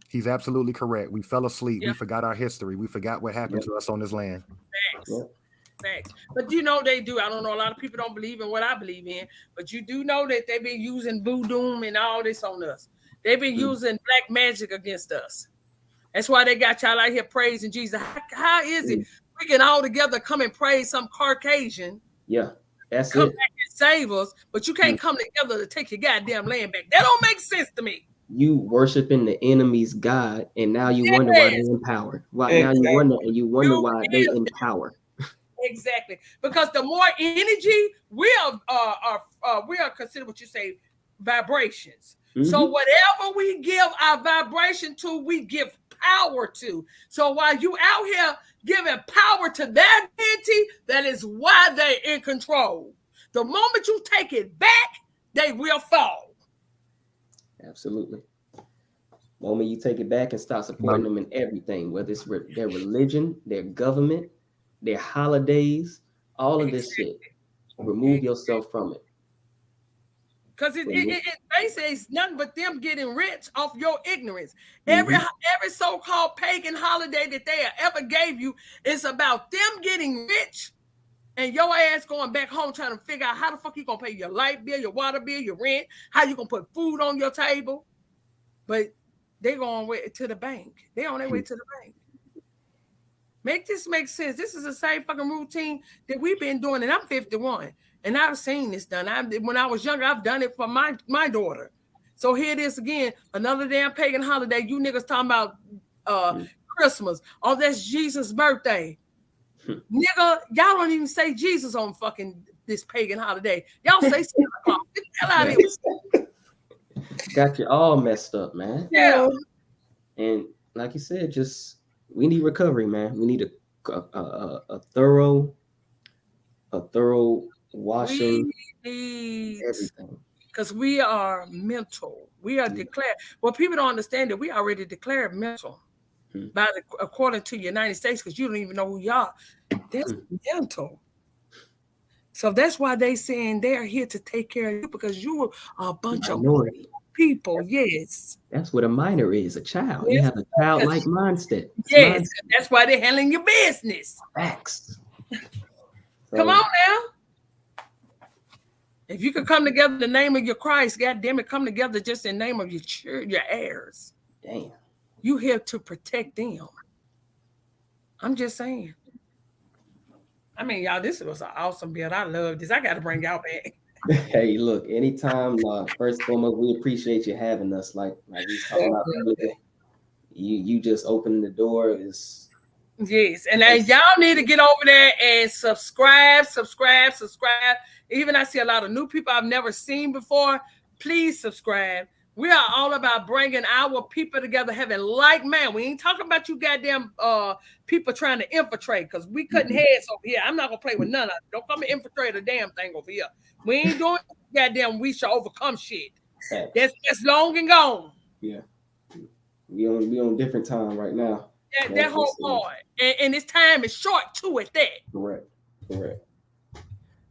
Speaker 8: He's absolutely correct. We fell asleep. We forgot our history. We forgot what happened to us on this land.
Speaker 1: Facts. Facts. But you know they do. I don't know. A lot of people don't believe in what I believe in, but you do know that they've been using voodoo and all this on us. They've been using black magic against us. That's why they got y'all out here praising Jesus. How is it we can all together come and praise some Caucasian?
Speaker 9: Yeah, that's
Speaker 1: come
Speaker 9: it.
Speaker 1: back and save us, but you can't come together to take your goddamn land back. That don't make sense to me.
Speaker 9: You worshiping the enemy's God, and now you wonder why they're in power. Now you wonder why they in power.
Speaker 1: Exactly, because the more energy we are considered what you say vibrations. So whatever we give our vibration to, we give power to. So while you out here giving power to that entity, that is why they're in control. The moment you take it back, they will fall.
Speaker 9: Absolutely. Moment you take it back and start supporting them in everything, whether it's their religion, their government, their holidays, all of this shit. Remove yourself from it.
Speaker 1: Because it basically is nothing but them getting rich off your ignorance. Every so-called pagan holiday that they ever gave you is about them getting rich and your ass going back home trying to figure out how the fuck you gonna pay your light bill, your water bill, your rent, how you gonna put food on your table. But they going way to the bank. They on their way to the bank. Make this make sense. This is the same fucking routine that we've been doing, and I'm 51. And I've seen this done. When I was younger, I've done it for my daughter. So here it is again, another damn pagan holiday. You niggas talking about Christmas. Oh, that's Jesus' birthday. Nigga, y'all don't even say Jesus on fucking this pagan holiday. Y'all say Santa Claus. Get the hell out of here.
Speaker 9: Got you all messed up, man.
Speaker 1: Yeah.
Speaker 9: And like you said, we need recovery, man. We need a thorough a thorough washing,
Speaker 1: We need,
Speaker 9: everything.
Speaker 1: because we are mental. We are declared. Well, people don't understand that we already declared mental by according to the United States, because you don't even know who you are. That's mental. So that's why they saying they're here to take care of you, because you are a bunch of
Speaker 9: Minority.
Speaker 1: people. Yes.
Speaker 9: That's what a minor is, a child. You
Speaker 1: Yes.
Speaker 9: have a childlike mindset.
Speaker 1: Yes, that's why they're handling your business.
Speaker 9: Facts.
Speaker 1: Come on now. If you could come together in the name of your Christ, God damn it, come together just in the name of your heirs.
Speaker 9: Damn.
Speaker 1: You here to protect them. I'm just saying. I mean, y'all, this was an awesome build. I love this. I got to bring y'all back.
Speaker 9: Hey, look, anytime. First and foremost, we appreciate you having us. Like we was talking about earlier, you just opening the door is.
Speaker 1: Yes, and y'all need to get over there and subscribe. Even I see a lot of new people I've never seen before. Please subscribe. We are all about bringing our people together, having like man. We ain't talking about you goddamn people trying to infiltrate, because we cutting heads over here. I'm not gonna play with none of it. Don't come and infiltrate a damn thing over here. We ain't doing goddamn we shall overcome shit. That's long and gone.
Speaker 9: Yeah. We on different time right now.
Speaker 1: That whole part. And this time is short too at that.
Speaker 9: Correct.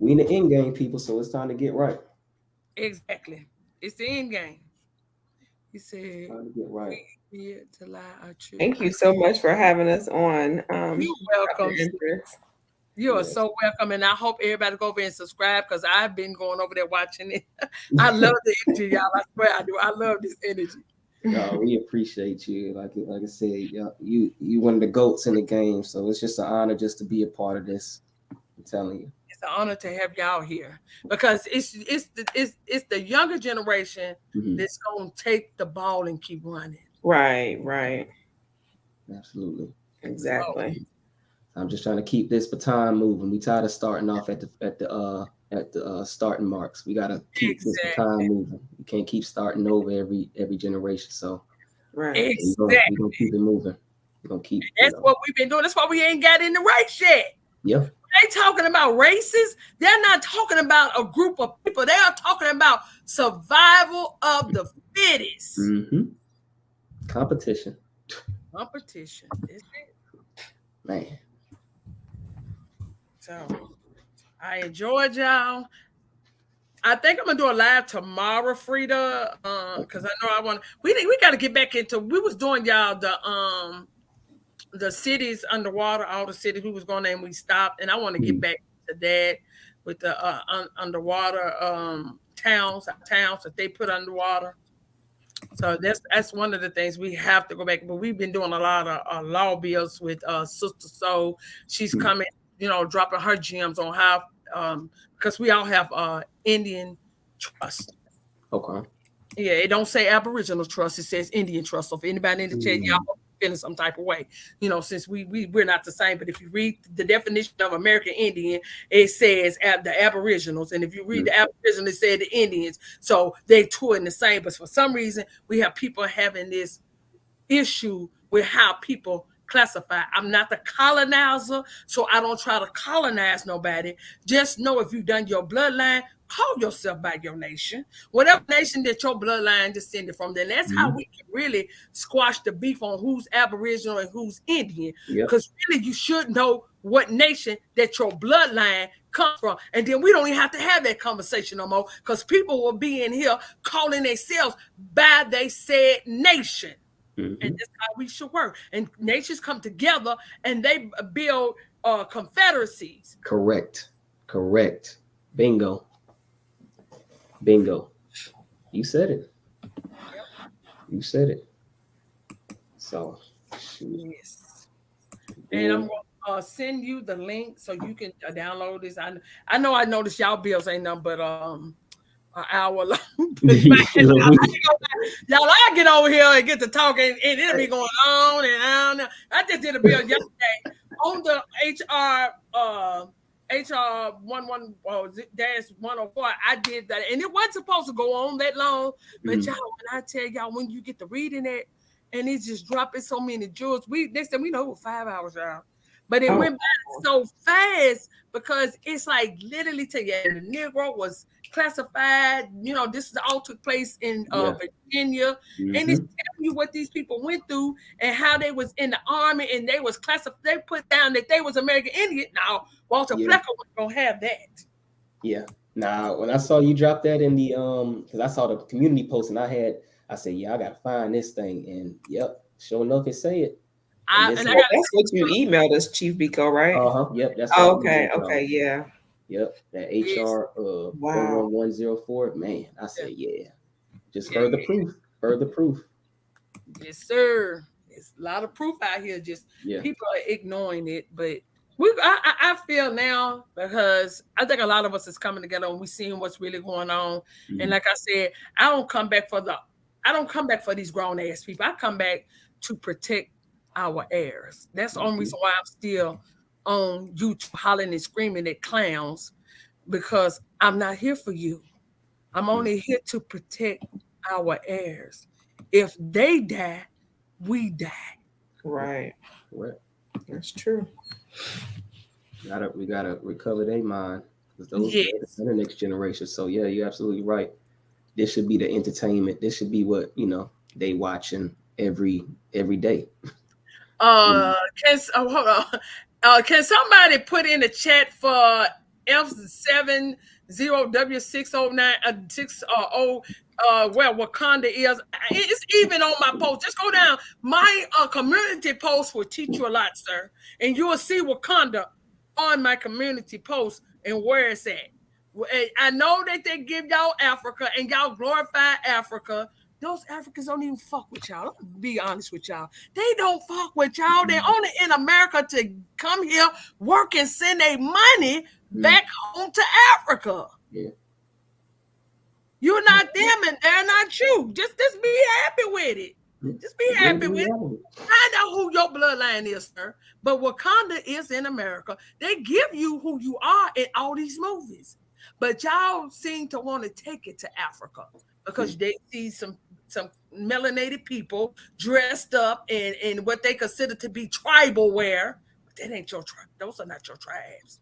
Speaker 9: We in the end game, people, so it's time to get right.
Speaker 1: Exactly. It's the end game. He said,
Speaker 9: time to get right.
Speaker 1: To lie or true.
Speaker 4: Thank you so much for having us on.
Speaker 1: You're welcome. You are so welcome, and I hope everybody go over and subscribe, because I've been going over there watching it. I love the energy, y'all. I swear I do. I love this energy.
Speaker 9: No, we appreciate you. Like I said, you one of the GOATs in the game, so it's just an honor just to be a part of this. I'm telling you,
Speaker 1: it's an honor to have y'all here, because it's the younger generation that's gonna take the ball and keep running.
Speaker 4: Right.
Speaker 9: Absolutely,
Speaker 4: exactly.
Speaker 9: So, I'm just trying to keep this baton moving. We tired of starting off at the starting marks. We gotta keep this baton moving. We can't keep starting over every generation. So
Speaker 1: exactly,
Speaker 9: we're gonna keep it moving. We're gonna keep.
Speaker 1: That's what we've been doing. That's why we ain't got in the race yet.
Speaker 9: Yeah.
Speaker 1: They talking about races. They're not talking about a group of people. They are talking about survival of the fittest.
Speaker 9: Competition.
Speaker 1: That's it.
Speaker 9: Man.
Speaker 1: So I enjoyed y'all. I think I'm gonna do a live tomorrow, Frida. Because I know I want. We got to get back into. We was doing y'all the cities underwater, all the cities we was going there, and we stopped. And I want to get back to that with the underwater towns that they put underwater. So that's one of the things we have to go back. But we've been doing a lot of law bills with Sister Soul. She's coming, dropping her gems on how, because we all have Indian trust.
Speaker 9: Okay.
Speaker 1: Yeah, it don't say Aboriginal trust; it says Indian trust. So if anybody in the chat, y'all feeling some type of way, since we're not the same. But if you read the definition of American Indian, it says the Aboriginals, and if you read the Aboriginal, it says the Indians. So they two are the same. But for some reason, we have people having this issue with how people classify. I'm not the colonizer, so I don't try to colonize nobody. Just know if you've done your bloodline, call yourself by your nation. Whatever nation that your bloodline descended from, then that's how we can really squash the beef on who's Aboriginal and who's Indian. Because really, you should know what nation that your bloodline comes from. And then we don't even have to have that conversation no more, because people will be in here calling themselves by they said nation. And that's how we should work. And nations come together and they build confederacies.
Speaker 9: Correct. Bingo. You said it. You said it. So.
Speaker 1: Yes. And I'm going to send you the link so you can download this. I know I noticed y'all bills ain't nothing but an hour long. Y'all, I get over here and get to talking, and it'll be going on and on. I just did a bill yesterday on the HR 11-104. I did that, and it wasn't supposed to go on that long. But y'all, when I tell y'all, when you get to reading it, and it's just dropping so many jewels, they said we know it was 5 hours, y'all. But it went by so fast because it's like literally to you, the Negro was classified. This all took place in Virginia, and it's telling you what these people went through and how they was in the army and they was classified. They put down that they was American Indian. Now Walter Plecker was gonna have that.
Speaker 9: Yeah. Now, when I saw you drop that in the because I saw the community post and I said, yeah, I gotta find this thing, and yep, sure enough, it say it.
Speaker 4: That's what you emailed us, Chief Biko, right?
Speaker 9: Yep. That's
Speaker 4: okay. Yeah.
Speaker 9: Yep. That HR 41104. Man, I said, yeah. Just further proof.
Speaker 1: Yes, sir. There's a lot of proof out here. Just people are ignoring it, but I feel now, because I think a lot of us is coming together and we seeing what's really going on. And like I said, I don't come back for these grown ass people. I come back to protect our heirs. That's the only reason why I'm still on YouTube hollering and screaming at clowns, because I'm not here for you. I'm only here to protect our heirs. If they die, we die.
Speaker 4: Right. That's true.
Speaker 9: We gotta recover their mind, because those are the next generation. So yeah, you're absolutely right. This should be the entertainment. This should be what they watching every day.
Speaker 1: Hold on. Can somebody put in the chat for F70W609 600 where Wakanda is? It's even on my post. Just go down. My community post will teach you a lot, sir, and you will see Wakanda on my community post and where it's at. I know that they give y'all Africa and y'all glorify Africa. Those Africans don't even fuck with y'all. I'll be honest with y'all. They don't fuck with y'all. They're only in America to come here, work, and send their money back home to Africa.
Speaker 9: Yeah.
Speaker 1: You're not them and they're not you. Just be happy with it. Just be happy with it. Find out who your bloodline is, sir. But Wakanda is in America. They give you who you are in all these movies. But y'all seem to want to take it to Africa because they see some melanated people dressed up in what they consider to be tribal wear. But that ain't your tribe. Those are not your tribes.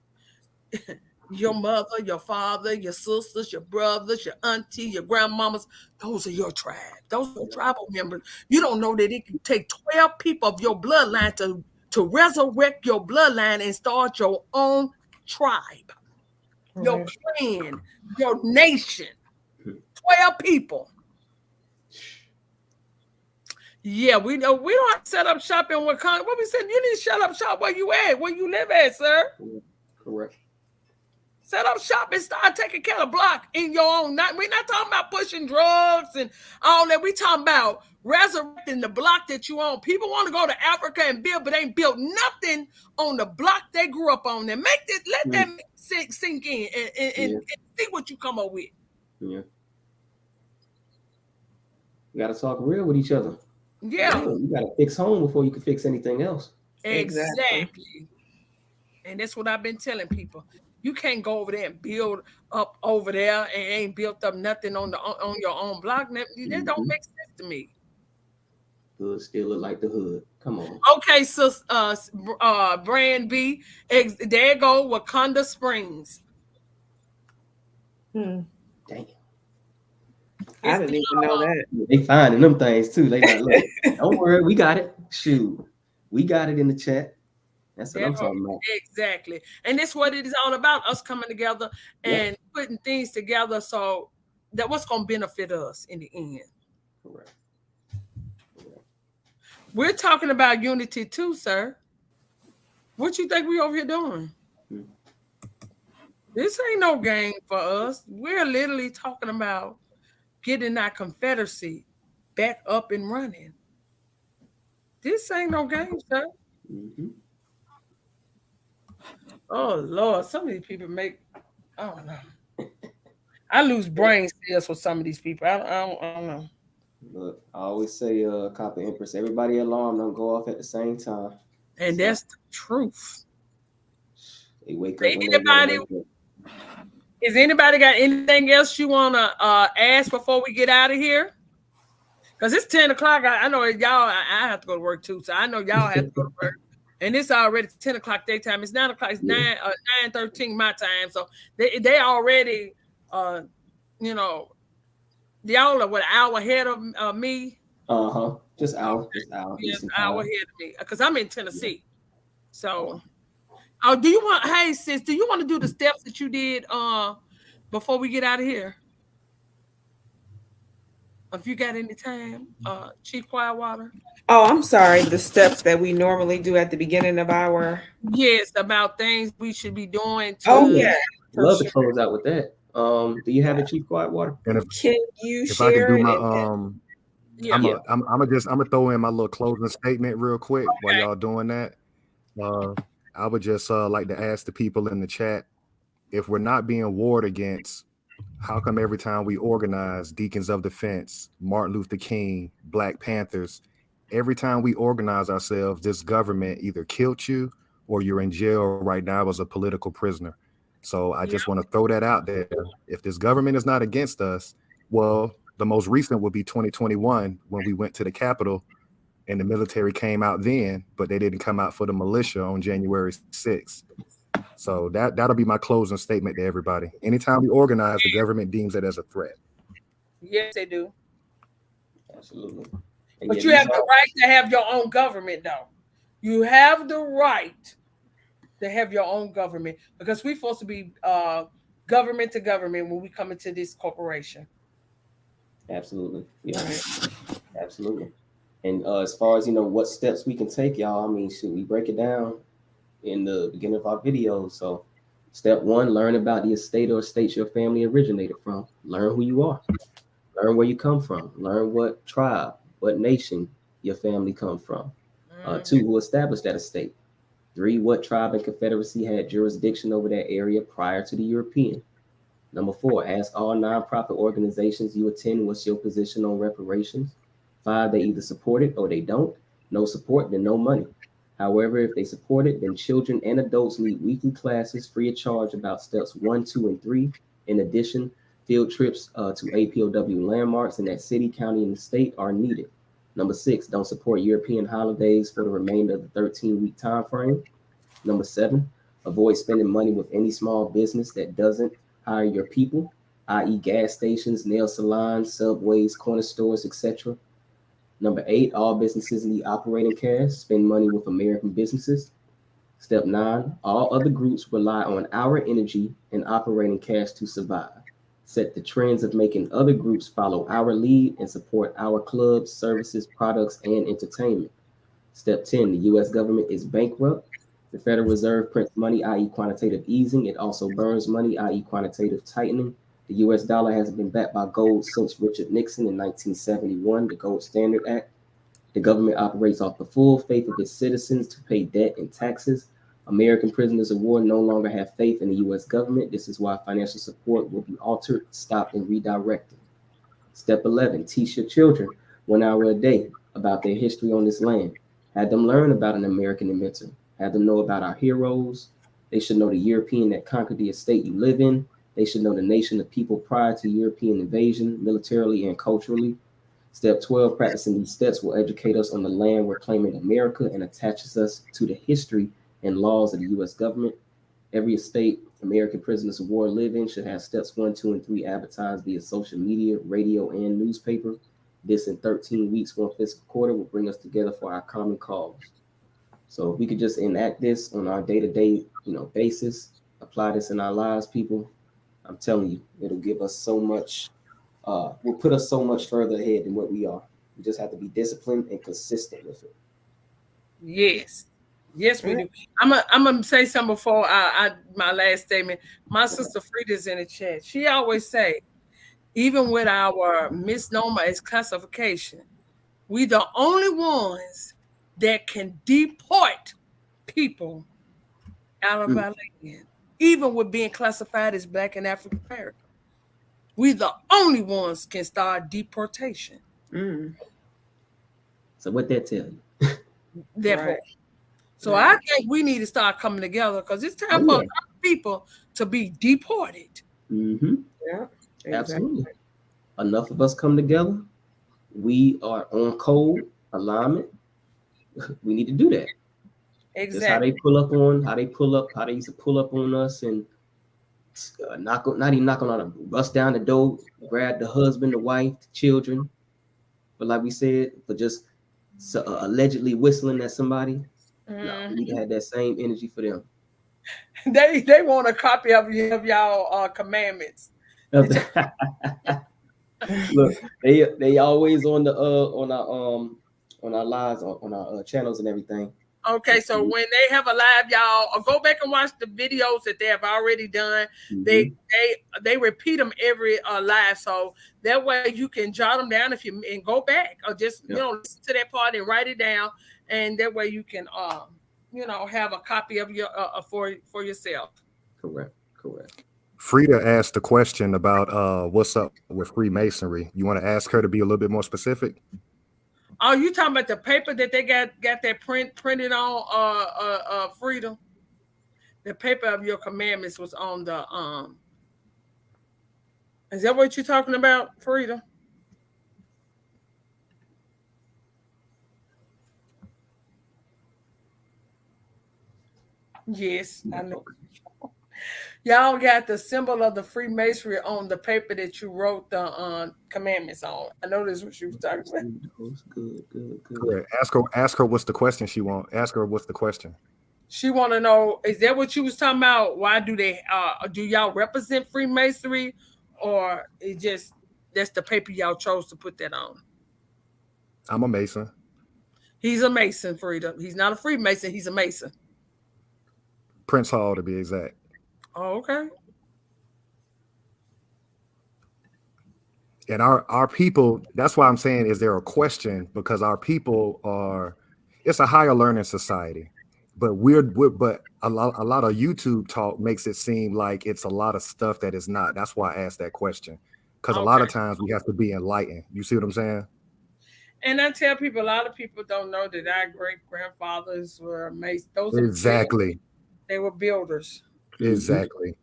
Speaker 1: Your mother, your father, your sisters, your brothers, your auntie, your grandmamas, those are your tribe. Those are tribal members. You don't know that it can take 12 people of your bloodline to resurrect your bloodline and start your own tribe, your clan, your nation. 12 people. Yeah, we know we don't have to set up shop in Wakanda. What we said, you need to set up shop where you at, where you live at, sir.
Speaker 9: Correct.
Speaker 1: Set up shop and start taking care of the block in your own. We're not talking about pushing drugs and all that. We're talking about resurrecting the block that you own. People want to go to Africa and build, but ain't built nothing on the block they grew up on. And let that sink in and see what you come up with.
Speaker 9: Yeah. You got to talk real with each other.
Speaker 1: Yeah.
Speaker 9: You got to fix home before you can fix anything else.
Speaker 1: Exactly. And that's what I've been telling people. You can't go over there and build up over there and ain't built up nothing on your own block. That don't make sense to me.
Speaker 9: Hood still look like the hood. Come on.
Speaker 1: Okay, so Brand B, there go Wakanda Springs.
Speaker 9: Damn.
Speaker 4: I didn't even know that.
Speaker 9: They finding them things too. They like, look, don't worry, we got it. Shoot, we got it in the chat. That's what I'm talking about.
Speaker 1: Exactly. And that's what it is all about, us coming together and putting things together so that what's going to benefit us in the end.
Speaker 9: Correct.
Speaker 1: We're talking about unity too, sir. What you think we over here doing? This ain't no game for us. We're literally talking about getting our Confederacy back up and running. This ain't no game, sir. Oh Lord, some of these people I don't know. I lose brain cells for some of these people. I don't know.
Speaker 9: Look, I always say, Copper Empress, everybody alarm don't go off at the same time.
Speaker 1: And that's the truth.
Speaker 9: They wake up.
Speaker 1: Is anybody got anything else you want to ask before we get out of here? Because it's 10 o'clock. I know y'all, I have to go to work too. So I know y'all have to go to work. and it's already 10 o'clock daytime. It's 9 o'clock. It's 9:13 my time. So they already, you know, y'all are what, an hour ahead of me.
Speaker 9: Just hour,
Speaker 1: Yeah,
Speaker 9: Eastern
Speaker 1: an hour
Speaker 9: time.
Speaker 1: ahead of me because I'm in
Speaker 9: Yeah.
Speaker 1: Tennessee. So, oh, do you want? Hey, sis, do you want to do the steps that you did before we get out of here? If you got any time, Chief Quietwater.
Speaker 4: Oh, I'm sorry. The steps that we normally do at the beginning of our.
Speaker 1: Yes, about things we should be doing
Speaker 9: Oh
Speaker 1: to.
Speaker 9: yeah,
Speaker 4: Okay, for
Speaker 9: love to
Speaker 4: sure.
Speaker 9: close out with that. Do you have
Speaker 4: Yeah.
Speaker 9: it, Chief Quietwater?
Speaker 8: And
Speaker 4: Can you
Speaker 8: if I can
Speaker 4: share
Speaker 8: do
Speaker 4: it?
Speaker 8: my
Speaker 4: And then,
Speaker 1: Yeah.
Speaker 8: I'm gonna throw in my little closing statement real quick while
Speaker 1: Okay.
Speaker 8: y'all doing that. Uh, I would just like to ask the people in the chat, if we're not being warred against, how come every time we organize Deacons of Defense, Martin Luther King, Black Panthers, every time we organize ourselves, this government either killed you or you're in jail right now as a political prisoner? So I
Speaker 1: Yeah.
Speaker 8: just want to throw that out there. If this government is not against us, well, the most recent would be 2021 when we went to the Capitol and the military came out then, but they didn't come out for the militia on January 6th. So that'll be my closing statement to everybody. Anytime we organize, the government deems it as a threat.
Speaker 1: Yes, they do.
Speaker 9: Absolutely. And yeah,
Speaker 1: But you
Speaker 9: these
Speaker 1: have the
Speaker 9: are
Speaker 1: right to have your own government, though. You have the right to have your own government because we're supposed to be government to government when we come into this corporation.
Speaker 9: absolutely, yeah,
Speaker 1: Right.
Speaker 9: absolutely. And as far as what steps we can take, y'all. I mean, should we break it down in the beginning of our video? So, step one: learn about the estate or states your family originated from. Learn who you are. Learn where you come from. Learn what tribe, what nation your family come from. Two,
Speaker 1: Mhm.
Speaker 9: who established that estate. Three, what tribe and confederacy had jurisdiction over that area prior to the European. Number four, ask all nonprofit organizations you attend what's your position on reparations. Five, they either support it or they don't. No support, then no money. However, if they support it, then children and adults need weekly classes free of charge about steps one, two, and three. In addition, field trips to APOW landmarks in that city, county, and the state are needed. Number six, don't support European holidays for the remainder of the 13-week time frame. Number seven, avoid spending money with any small business that doesn't hire your people, i.e., gas stations, nail salons, subways, corner stores, etc. Number eight, all businesses need operating cash. Spend money with American businesses. Step nine, all other groups rely on our energy and operating cash to survive. Set the trends of making other groups follow our lead and support our clubs, services, products, and entertainment. Step 10, the US government is bankrupt. The Federal Reserve prints money, i.e., quantitative easing. It also burns money, i.e., quantitative tightening. The US dollar has been backed by gold since Richard Nixon in 1971, the Gold Standard Act. The government operates off the full faith of its citizens to pay debt and taxes. American prisoners of war no longer have faith in the US government. This is why financial support will be altered, stopped, and redirected. Step 11, teach your children 1 hour a day about their history on this land. Have them learn about an American inventor. Have them know about our heroes. They should know the European that conquered the estate you live in. They should know the nation of people prior to European invasion, militarily and culturally. Step 12, practicing these steps will educate us on the land we're claiming America and attaches us to the history and laws of the US government. Every estate American prisoners of war live in should have steps one, two, and three advertised via social media, radio, and newspaper. This in 13 weeks, one fiscal quarter, will bring us together for our common cause. So if we could just enact this on our day-to-day, basis, apply this in our lives, people, I'm telling you, it'll give us so much, will put us so much further ahead than what we are. We just have to be disciplined and consistent with it.
Speaker 1: Yes. Yes, we do. I'm gonna say something before my last statement. My sister Frida's in the chat. She always say, even with our misnomer as classification, we the only ones that can deport people out of our land, even with being classified as Black and African American. We the only ones can start deportation.
Speaker 4: Mm,
Speaker 9: So what that tell you?
Speaker 1: That
Speaker 4: right.
Speaker 1: part. So I
Speaker 4: Right.
Speaker 1: think we need to start coming together because it's time
Speaker 9: Oh
Speaker 1: for
Speaker 9: yeah.
Speaker 1: our people to be deported.
Speaker 9: Mm-hmm.
Speaker 4: Yeah. Exactly.
Speaker 9: Absolutely. Enough of us come together. We are on code alignment. We need to do that. Just how
Speaker 1: Exactly.
Speaker 9: they pull up on, how they used to pull up on us and not even knock on, bust down the door, grab the husband, the wife, the children. But like we said, for just allegedly whistling at somebody, no, we need to have that same energy for them.
Speaker 1: They want a copy of y'all commandments.
Speaker 9: Look, they always on the on our lives on our channels and everything.
Speaker 1: Okay, so when they have a live, y'all go back and watch the videos that they have already done. They they repeat them every live, so that way you can jot them down if you and go back or just listen to that part and write it down, and that way you can have a copy of your for yourself.
Speaker 9: Correct.
Speaker 8: Frida asked a question about what's up with Freemasonry. You want to ask her to be a little bit more specific?
Speaker 1: Oh, you talking about the paper that they got that printed on Freedom? The paper of your commandments was on the Is that what you're talking about, Freedom? Yes, I know. Y'all got the symbol of the Freemasonry on the paper that you wrote the commandments on. I know this is what you was talking about.
Speaker 9: Good.
Speaker 8: Ask her what's the question she want. Ask her what's the question.
Speaker 1: She want to know, is that what you was talking about? Why do they do y'all represent Freemasonry, or it just that's the paper y'all chose to put that on?
Speaker 8: I'm a Mason.
Speaker 1: He's a Mason, Freedom. He's not a Freemason. He's a Mason.
Speaker 8: Prince Hall, to be exact.
Speaker 1: Oh, okay.
Speaker 8: And our people, that's why I'm saying, is there a question? Because our people it's a higher learning society, but but a lot of YouTube talk makes it seem like it's a lot of stuff that is not. That's why I asked that question, because a lot of times we have to be enlightened. You see what I'm saying?
Speaker 1: And I tell people, a lot of people don't know that our great grandfathers were Masons. Those
Speaker 8: Exactly.
Speaker 1: They were builders.
Speaker 8: Exactly.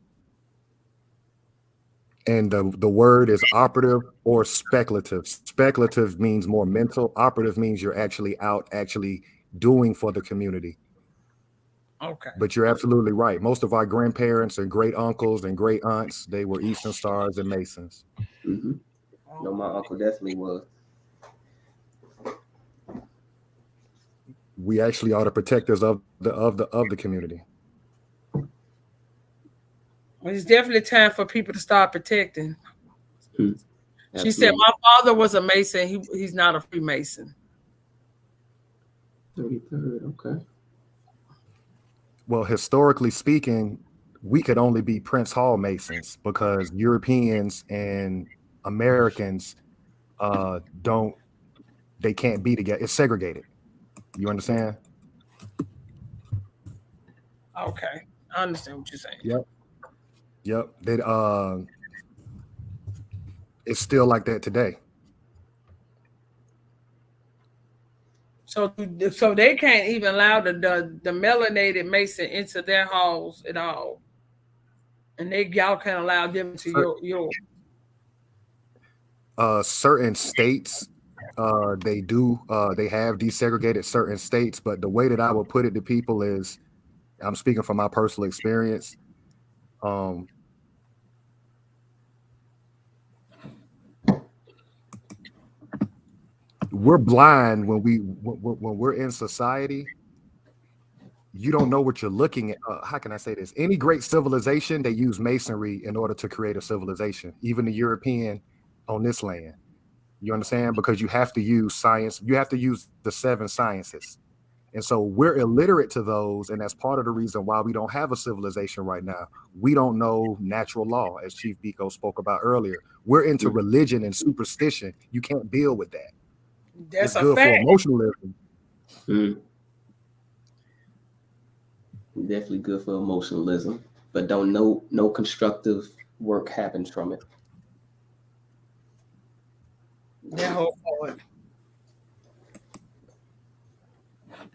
Speaker 8: And the word is operative or speculative. Speculative means more mental. Operative means you're actually out, actually doing for the community.
Speaker 1: Okay.
Speaker 8: But you're absolutely right. Most of our grandparents and great uncles and great aunts, they were Eastern Stars and Masons.
Speaker 9: No, my uncle definitely was.
Speaker 8: We actually are the protectors of the community.
Speaker 1: It's definitely time for people to start protecting. She said,
Speaker 9: Absolutely.
Speaker 1: "My father was a Mason. He's not a Freemason."
Speaker 9: 33rd, okay.
Speaker 8: Well, historically speaking, we could only be Prince Hall Masons because Europeans and Americans they can't be together. It's segregated. You understand?
Speaker 1: Okay, I understand what you're saying.
Speaker 8: Yep. It's still like that today.
Speaker 1: So they can't even allow the melanated Mason into their halls at all, and y'all can't allow them to your.
Speaker 8: Certain states, they have desegregated certain states, but the way that I would put it to people is, I'm speaking from my personal experience. We're blind when we're in society. You don't know what you're looking at. How can I say this? Any great civilization, they use masonry in order to create a civilization, even the European on this land. You understand? Because you have to use science. You have to use the 7 sciences. And so we're illiterate to those. And that's part of the reason why we don't have a civilization right now. We don't know natural law, as Chief Biko spoke about earlier. We're into religion and superstition. You can't deal with that.
Speaker 1: That's
Speaker 8: it's good
Speaker 1: fact.
Speaker 8: for emotionalism.
Speaker 9: Definitely good for emotionalism, but don't no constructive work happens from it.
Speaker 1: That whole point.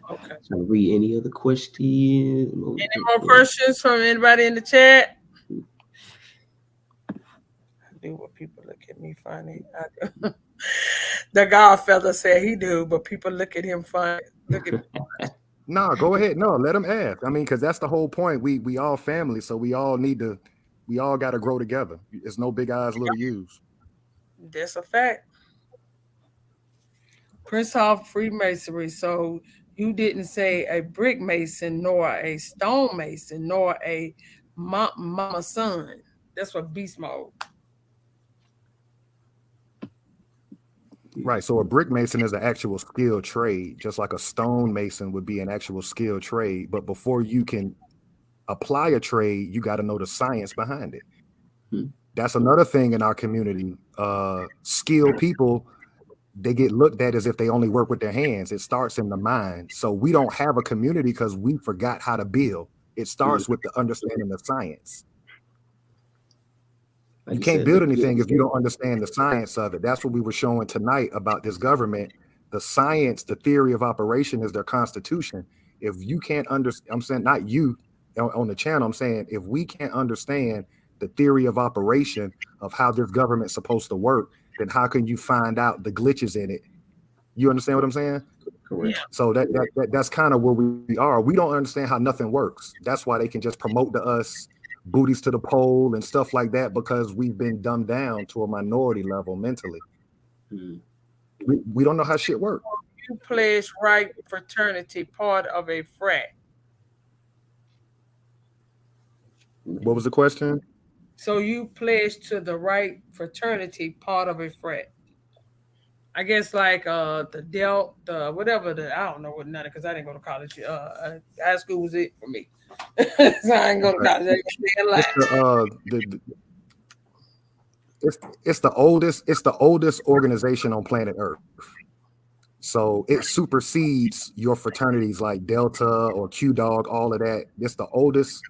Speaker 1: Okay.
Speaker 9: So read any other questions?
Speaker 1: Any more questions from anybody in the chat? I do what people look at me funny. The Godfather said he do, but people look at him funny. Look at me funny.
Speaker 8: No, go ahead. No, let them ask. I mean, because that's the whole point. We all family, so we all got to grow together. It's no big eyes, little U's.
Speaker 1: That's a fact. Prince Hall Freemasonry. So you didn't say a brick mason, nor a stone mason, nor a mama son. That's what beast mode.
Speaker 8: Right. So a brick mason is an actual skilled trade, just like a stone mason would be an actual skilled trade. But before you can apply a trade, you got to know the science behind it. That's another thing in our community. Skilled people, they get looked at as if they only work with their hands. It starts in the mind. So we don't have a community because we forgot how to build. It starts with the understanding of science.
Speaker 9: Like
Speaker 8: You
Speaker 9: you
Speaker 8: can't
Speaker 9: said,
Speaker 8: build anything if you don't understand the science of it. That's what we were showing tonight about this government. The science, the theory of operation is their constitution. If you can't understand, I'm saying not you on the channel, I'm saying if we can't understand the theory of operation of how this government's supposed to work, then how can you find out the glitches in it? You understand what I'm saying?
Speaker 9: correct.
Speaker 8: So that's kind of where we are. We don't understand how nothing works. That's why they can just promote to us booties to the pole and stuff like that, because we've been dumbed down to a minority level mentally. We don't know how shit works.
Speaker 1: You pledge right fraternity, part of a frat.
Speaker 8: What was the question?
Speaker 1: So you pledge to the right fraternity, part of a frat. I guess like the Del, the whatever the I don't know what none because I didn't go to college. High school was it for me. So I ain't go to
Speaker 8: Okay.
Speaker 1: college. I ain't gonna
Speaker 8: It's it's the oldest organization on planet Earth. So it supersedes your fraternities like Delta or Q Dog, all of that. It's the oldest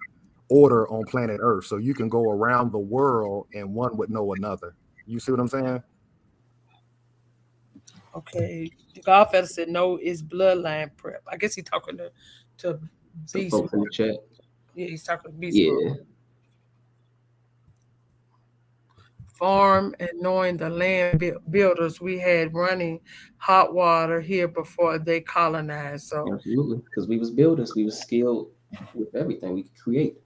Speaker 8: order on planet Earth. So you can go around the world and one would know another. You see what I'm saying?
Speaker 1: Okay, the Godfather said no, it's bloodline prep. I guess he's talking to
Speaker 9: Some
Speaker 1: Beast
Speaker 9: folks in the
Speaker 1: Mode.
Speaker 9: chat.
Speaker 1: Yeah, he's talking to Beast Mode.
Speaker 9: Yeah,
Speaker 1: Farm and knowing the land builders we had running hot water here before they colonized. So
Speaker 9: absolutely. Because we was builders, we was skilled with everything we could create.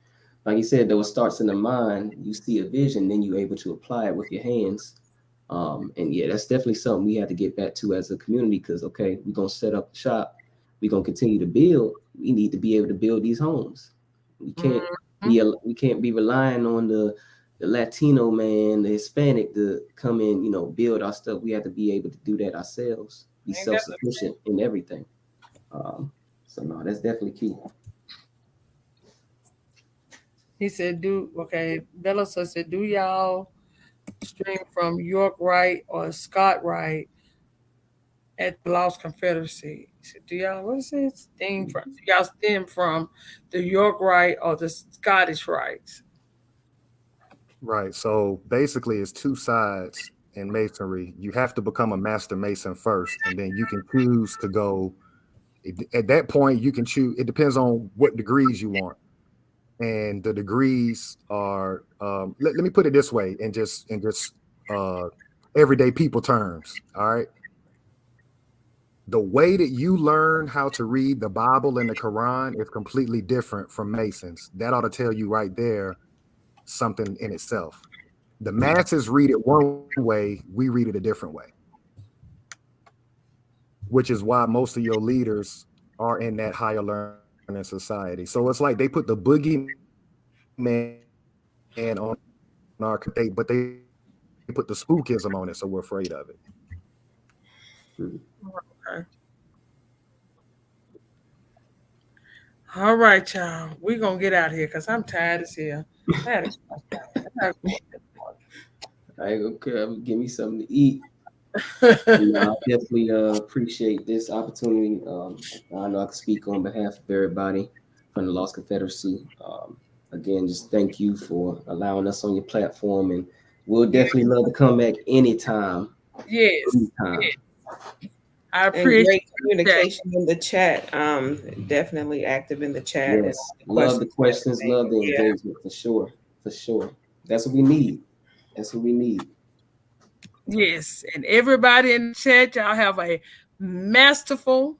Speaker 9: Like you said, there was starts in the mind. You see a vision, then you're able to apply it with your hands. And yeah, that's definitely something we had to get back to as a community. Because okay, we're gonna set up the shop, we're gonna continue to build. We need to be able to build these homes. We can't we can't be relying on the Latino man, the Hispanic to come in, build our stuff. We have to be able to do that ourselves. Be
Speaker 1: ain't that
Speaker 9: self-sufficient in everything. So no, that's definitely key.
Speaker 1: he said, "Do okay." Bella said, "Do y'all stream from York Wright or Scott Wright at the Lost Confederacy?" He said, "Do y'all what is it? Stem from y'all stem from the York Wright or the Scottish Rights?"
Speaker 8: Right. So basically, it's two sides in masonry. You have to become a master mason first, and then you can choose to go. At that point, you can choose. It depends on what degrees you want, and the degrees are. Let me put it this way, in just uh, everyday people terms. All right. The way that you learn how to read the Bible and the Quran is completely different from Masons. That ought to tell you right there something in itself. The masses read it one way, we read it a different way, which is why most of your leaders are in that higher learning society. So it's like they put the boogeyman on our, but they put the spookism on it, so we're afraid of it.
Speaker 1: Okay. All right, y'all. We're gonna get out of here because I'm tired as hell. I
Speaker 9: I okay, give me something to eat. I definitely appreciate this opportunity. I know I can speak on behalf of everybody from the Lost Confederacy. Again, just thank you for allowing us on your platform, and we'll definitely love to come back anytime.
Speaker 1: yes,
Speaker 9: Anytime.
Speaker 1: I
Speaker 4: And
Speaker 1: appreciate
Speaker 4: great
Speaker 1: that.
Speaker 4: communication in the chat. Definitely active in the chat. And
Speaker 9: Yes, love the questions, love the
Speaker 4: Yeah.
Speaker 9: engagement for sure, for sure. That's what we need. That's what we need.
Speaker 1: Yes, and everybody in the chat, y'all have a masterful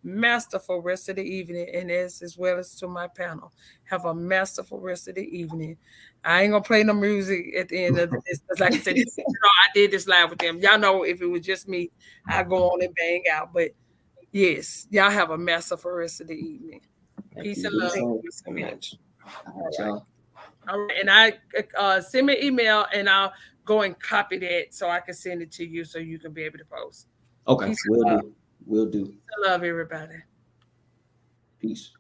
Speaker 1: masterful rest of the evening, and as well as to my panel. Have a masterful rest of the evening. I ain't gonna play no music at the end of this because, like I said, I did this live with them. Y'all know if it was just me, I go on and bang out. But yes, y'all have a masterful rest of the evening. Peace and love.
Speaker 4: Thank you so much.
Speaker 1: All right, and I send me an email, and I'll go and copy that so I can send it to you so you can be able to post.
Speaker 9: Okay,
Speaker 1: Peace
Speaker 9: will do. Will do.
Speaker 1: and love, everybody.
Speaker 9: Peace.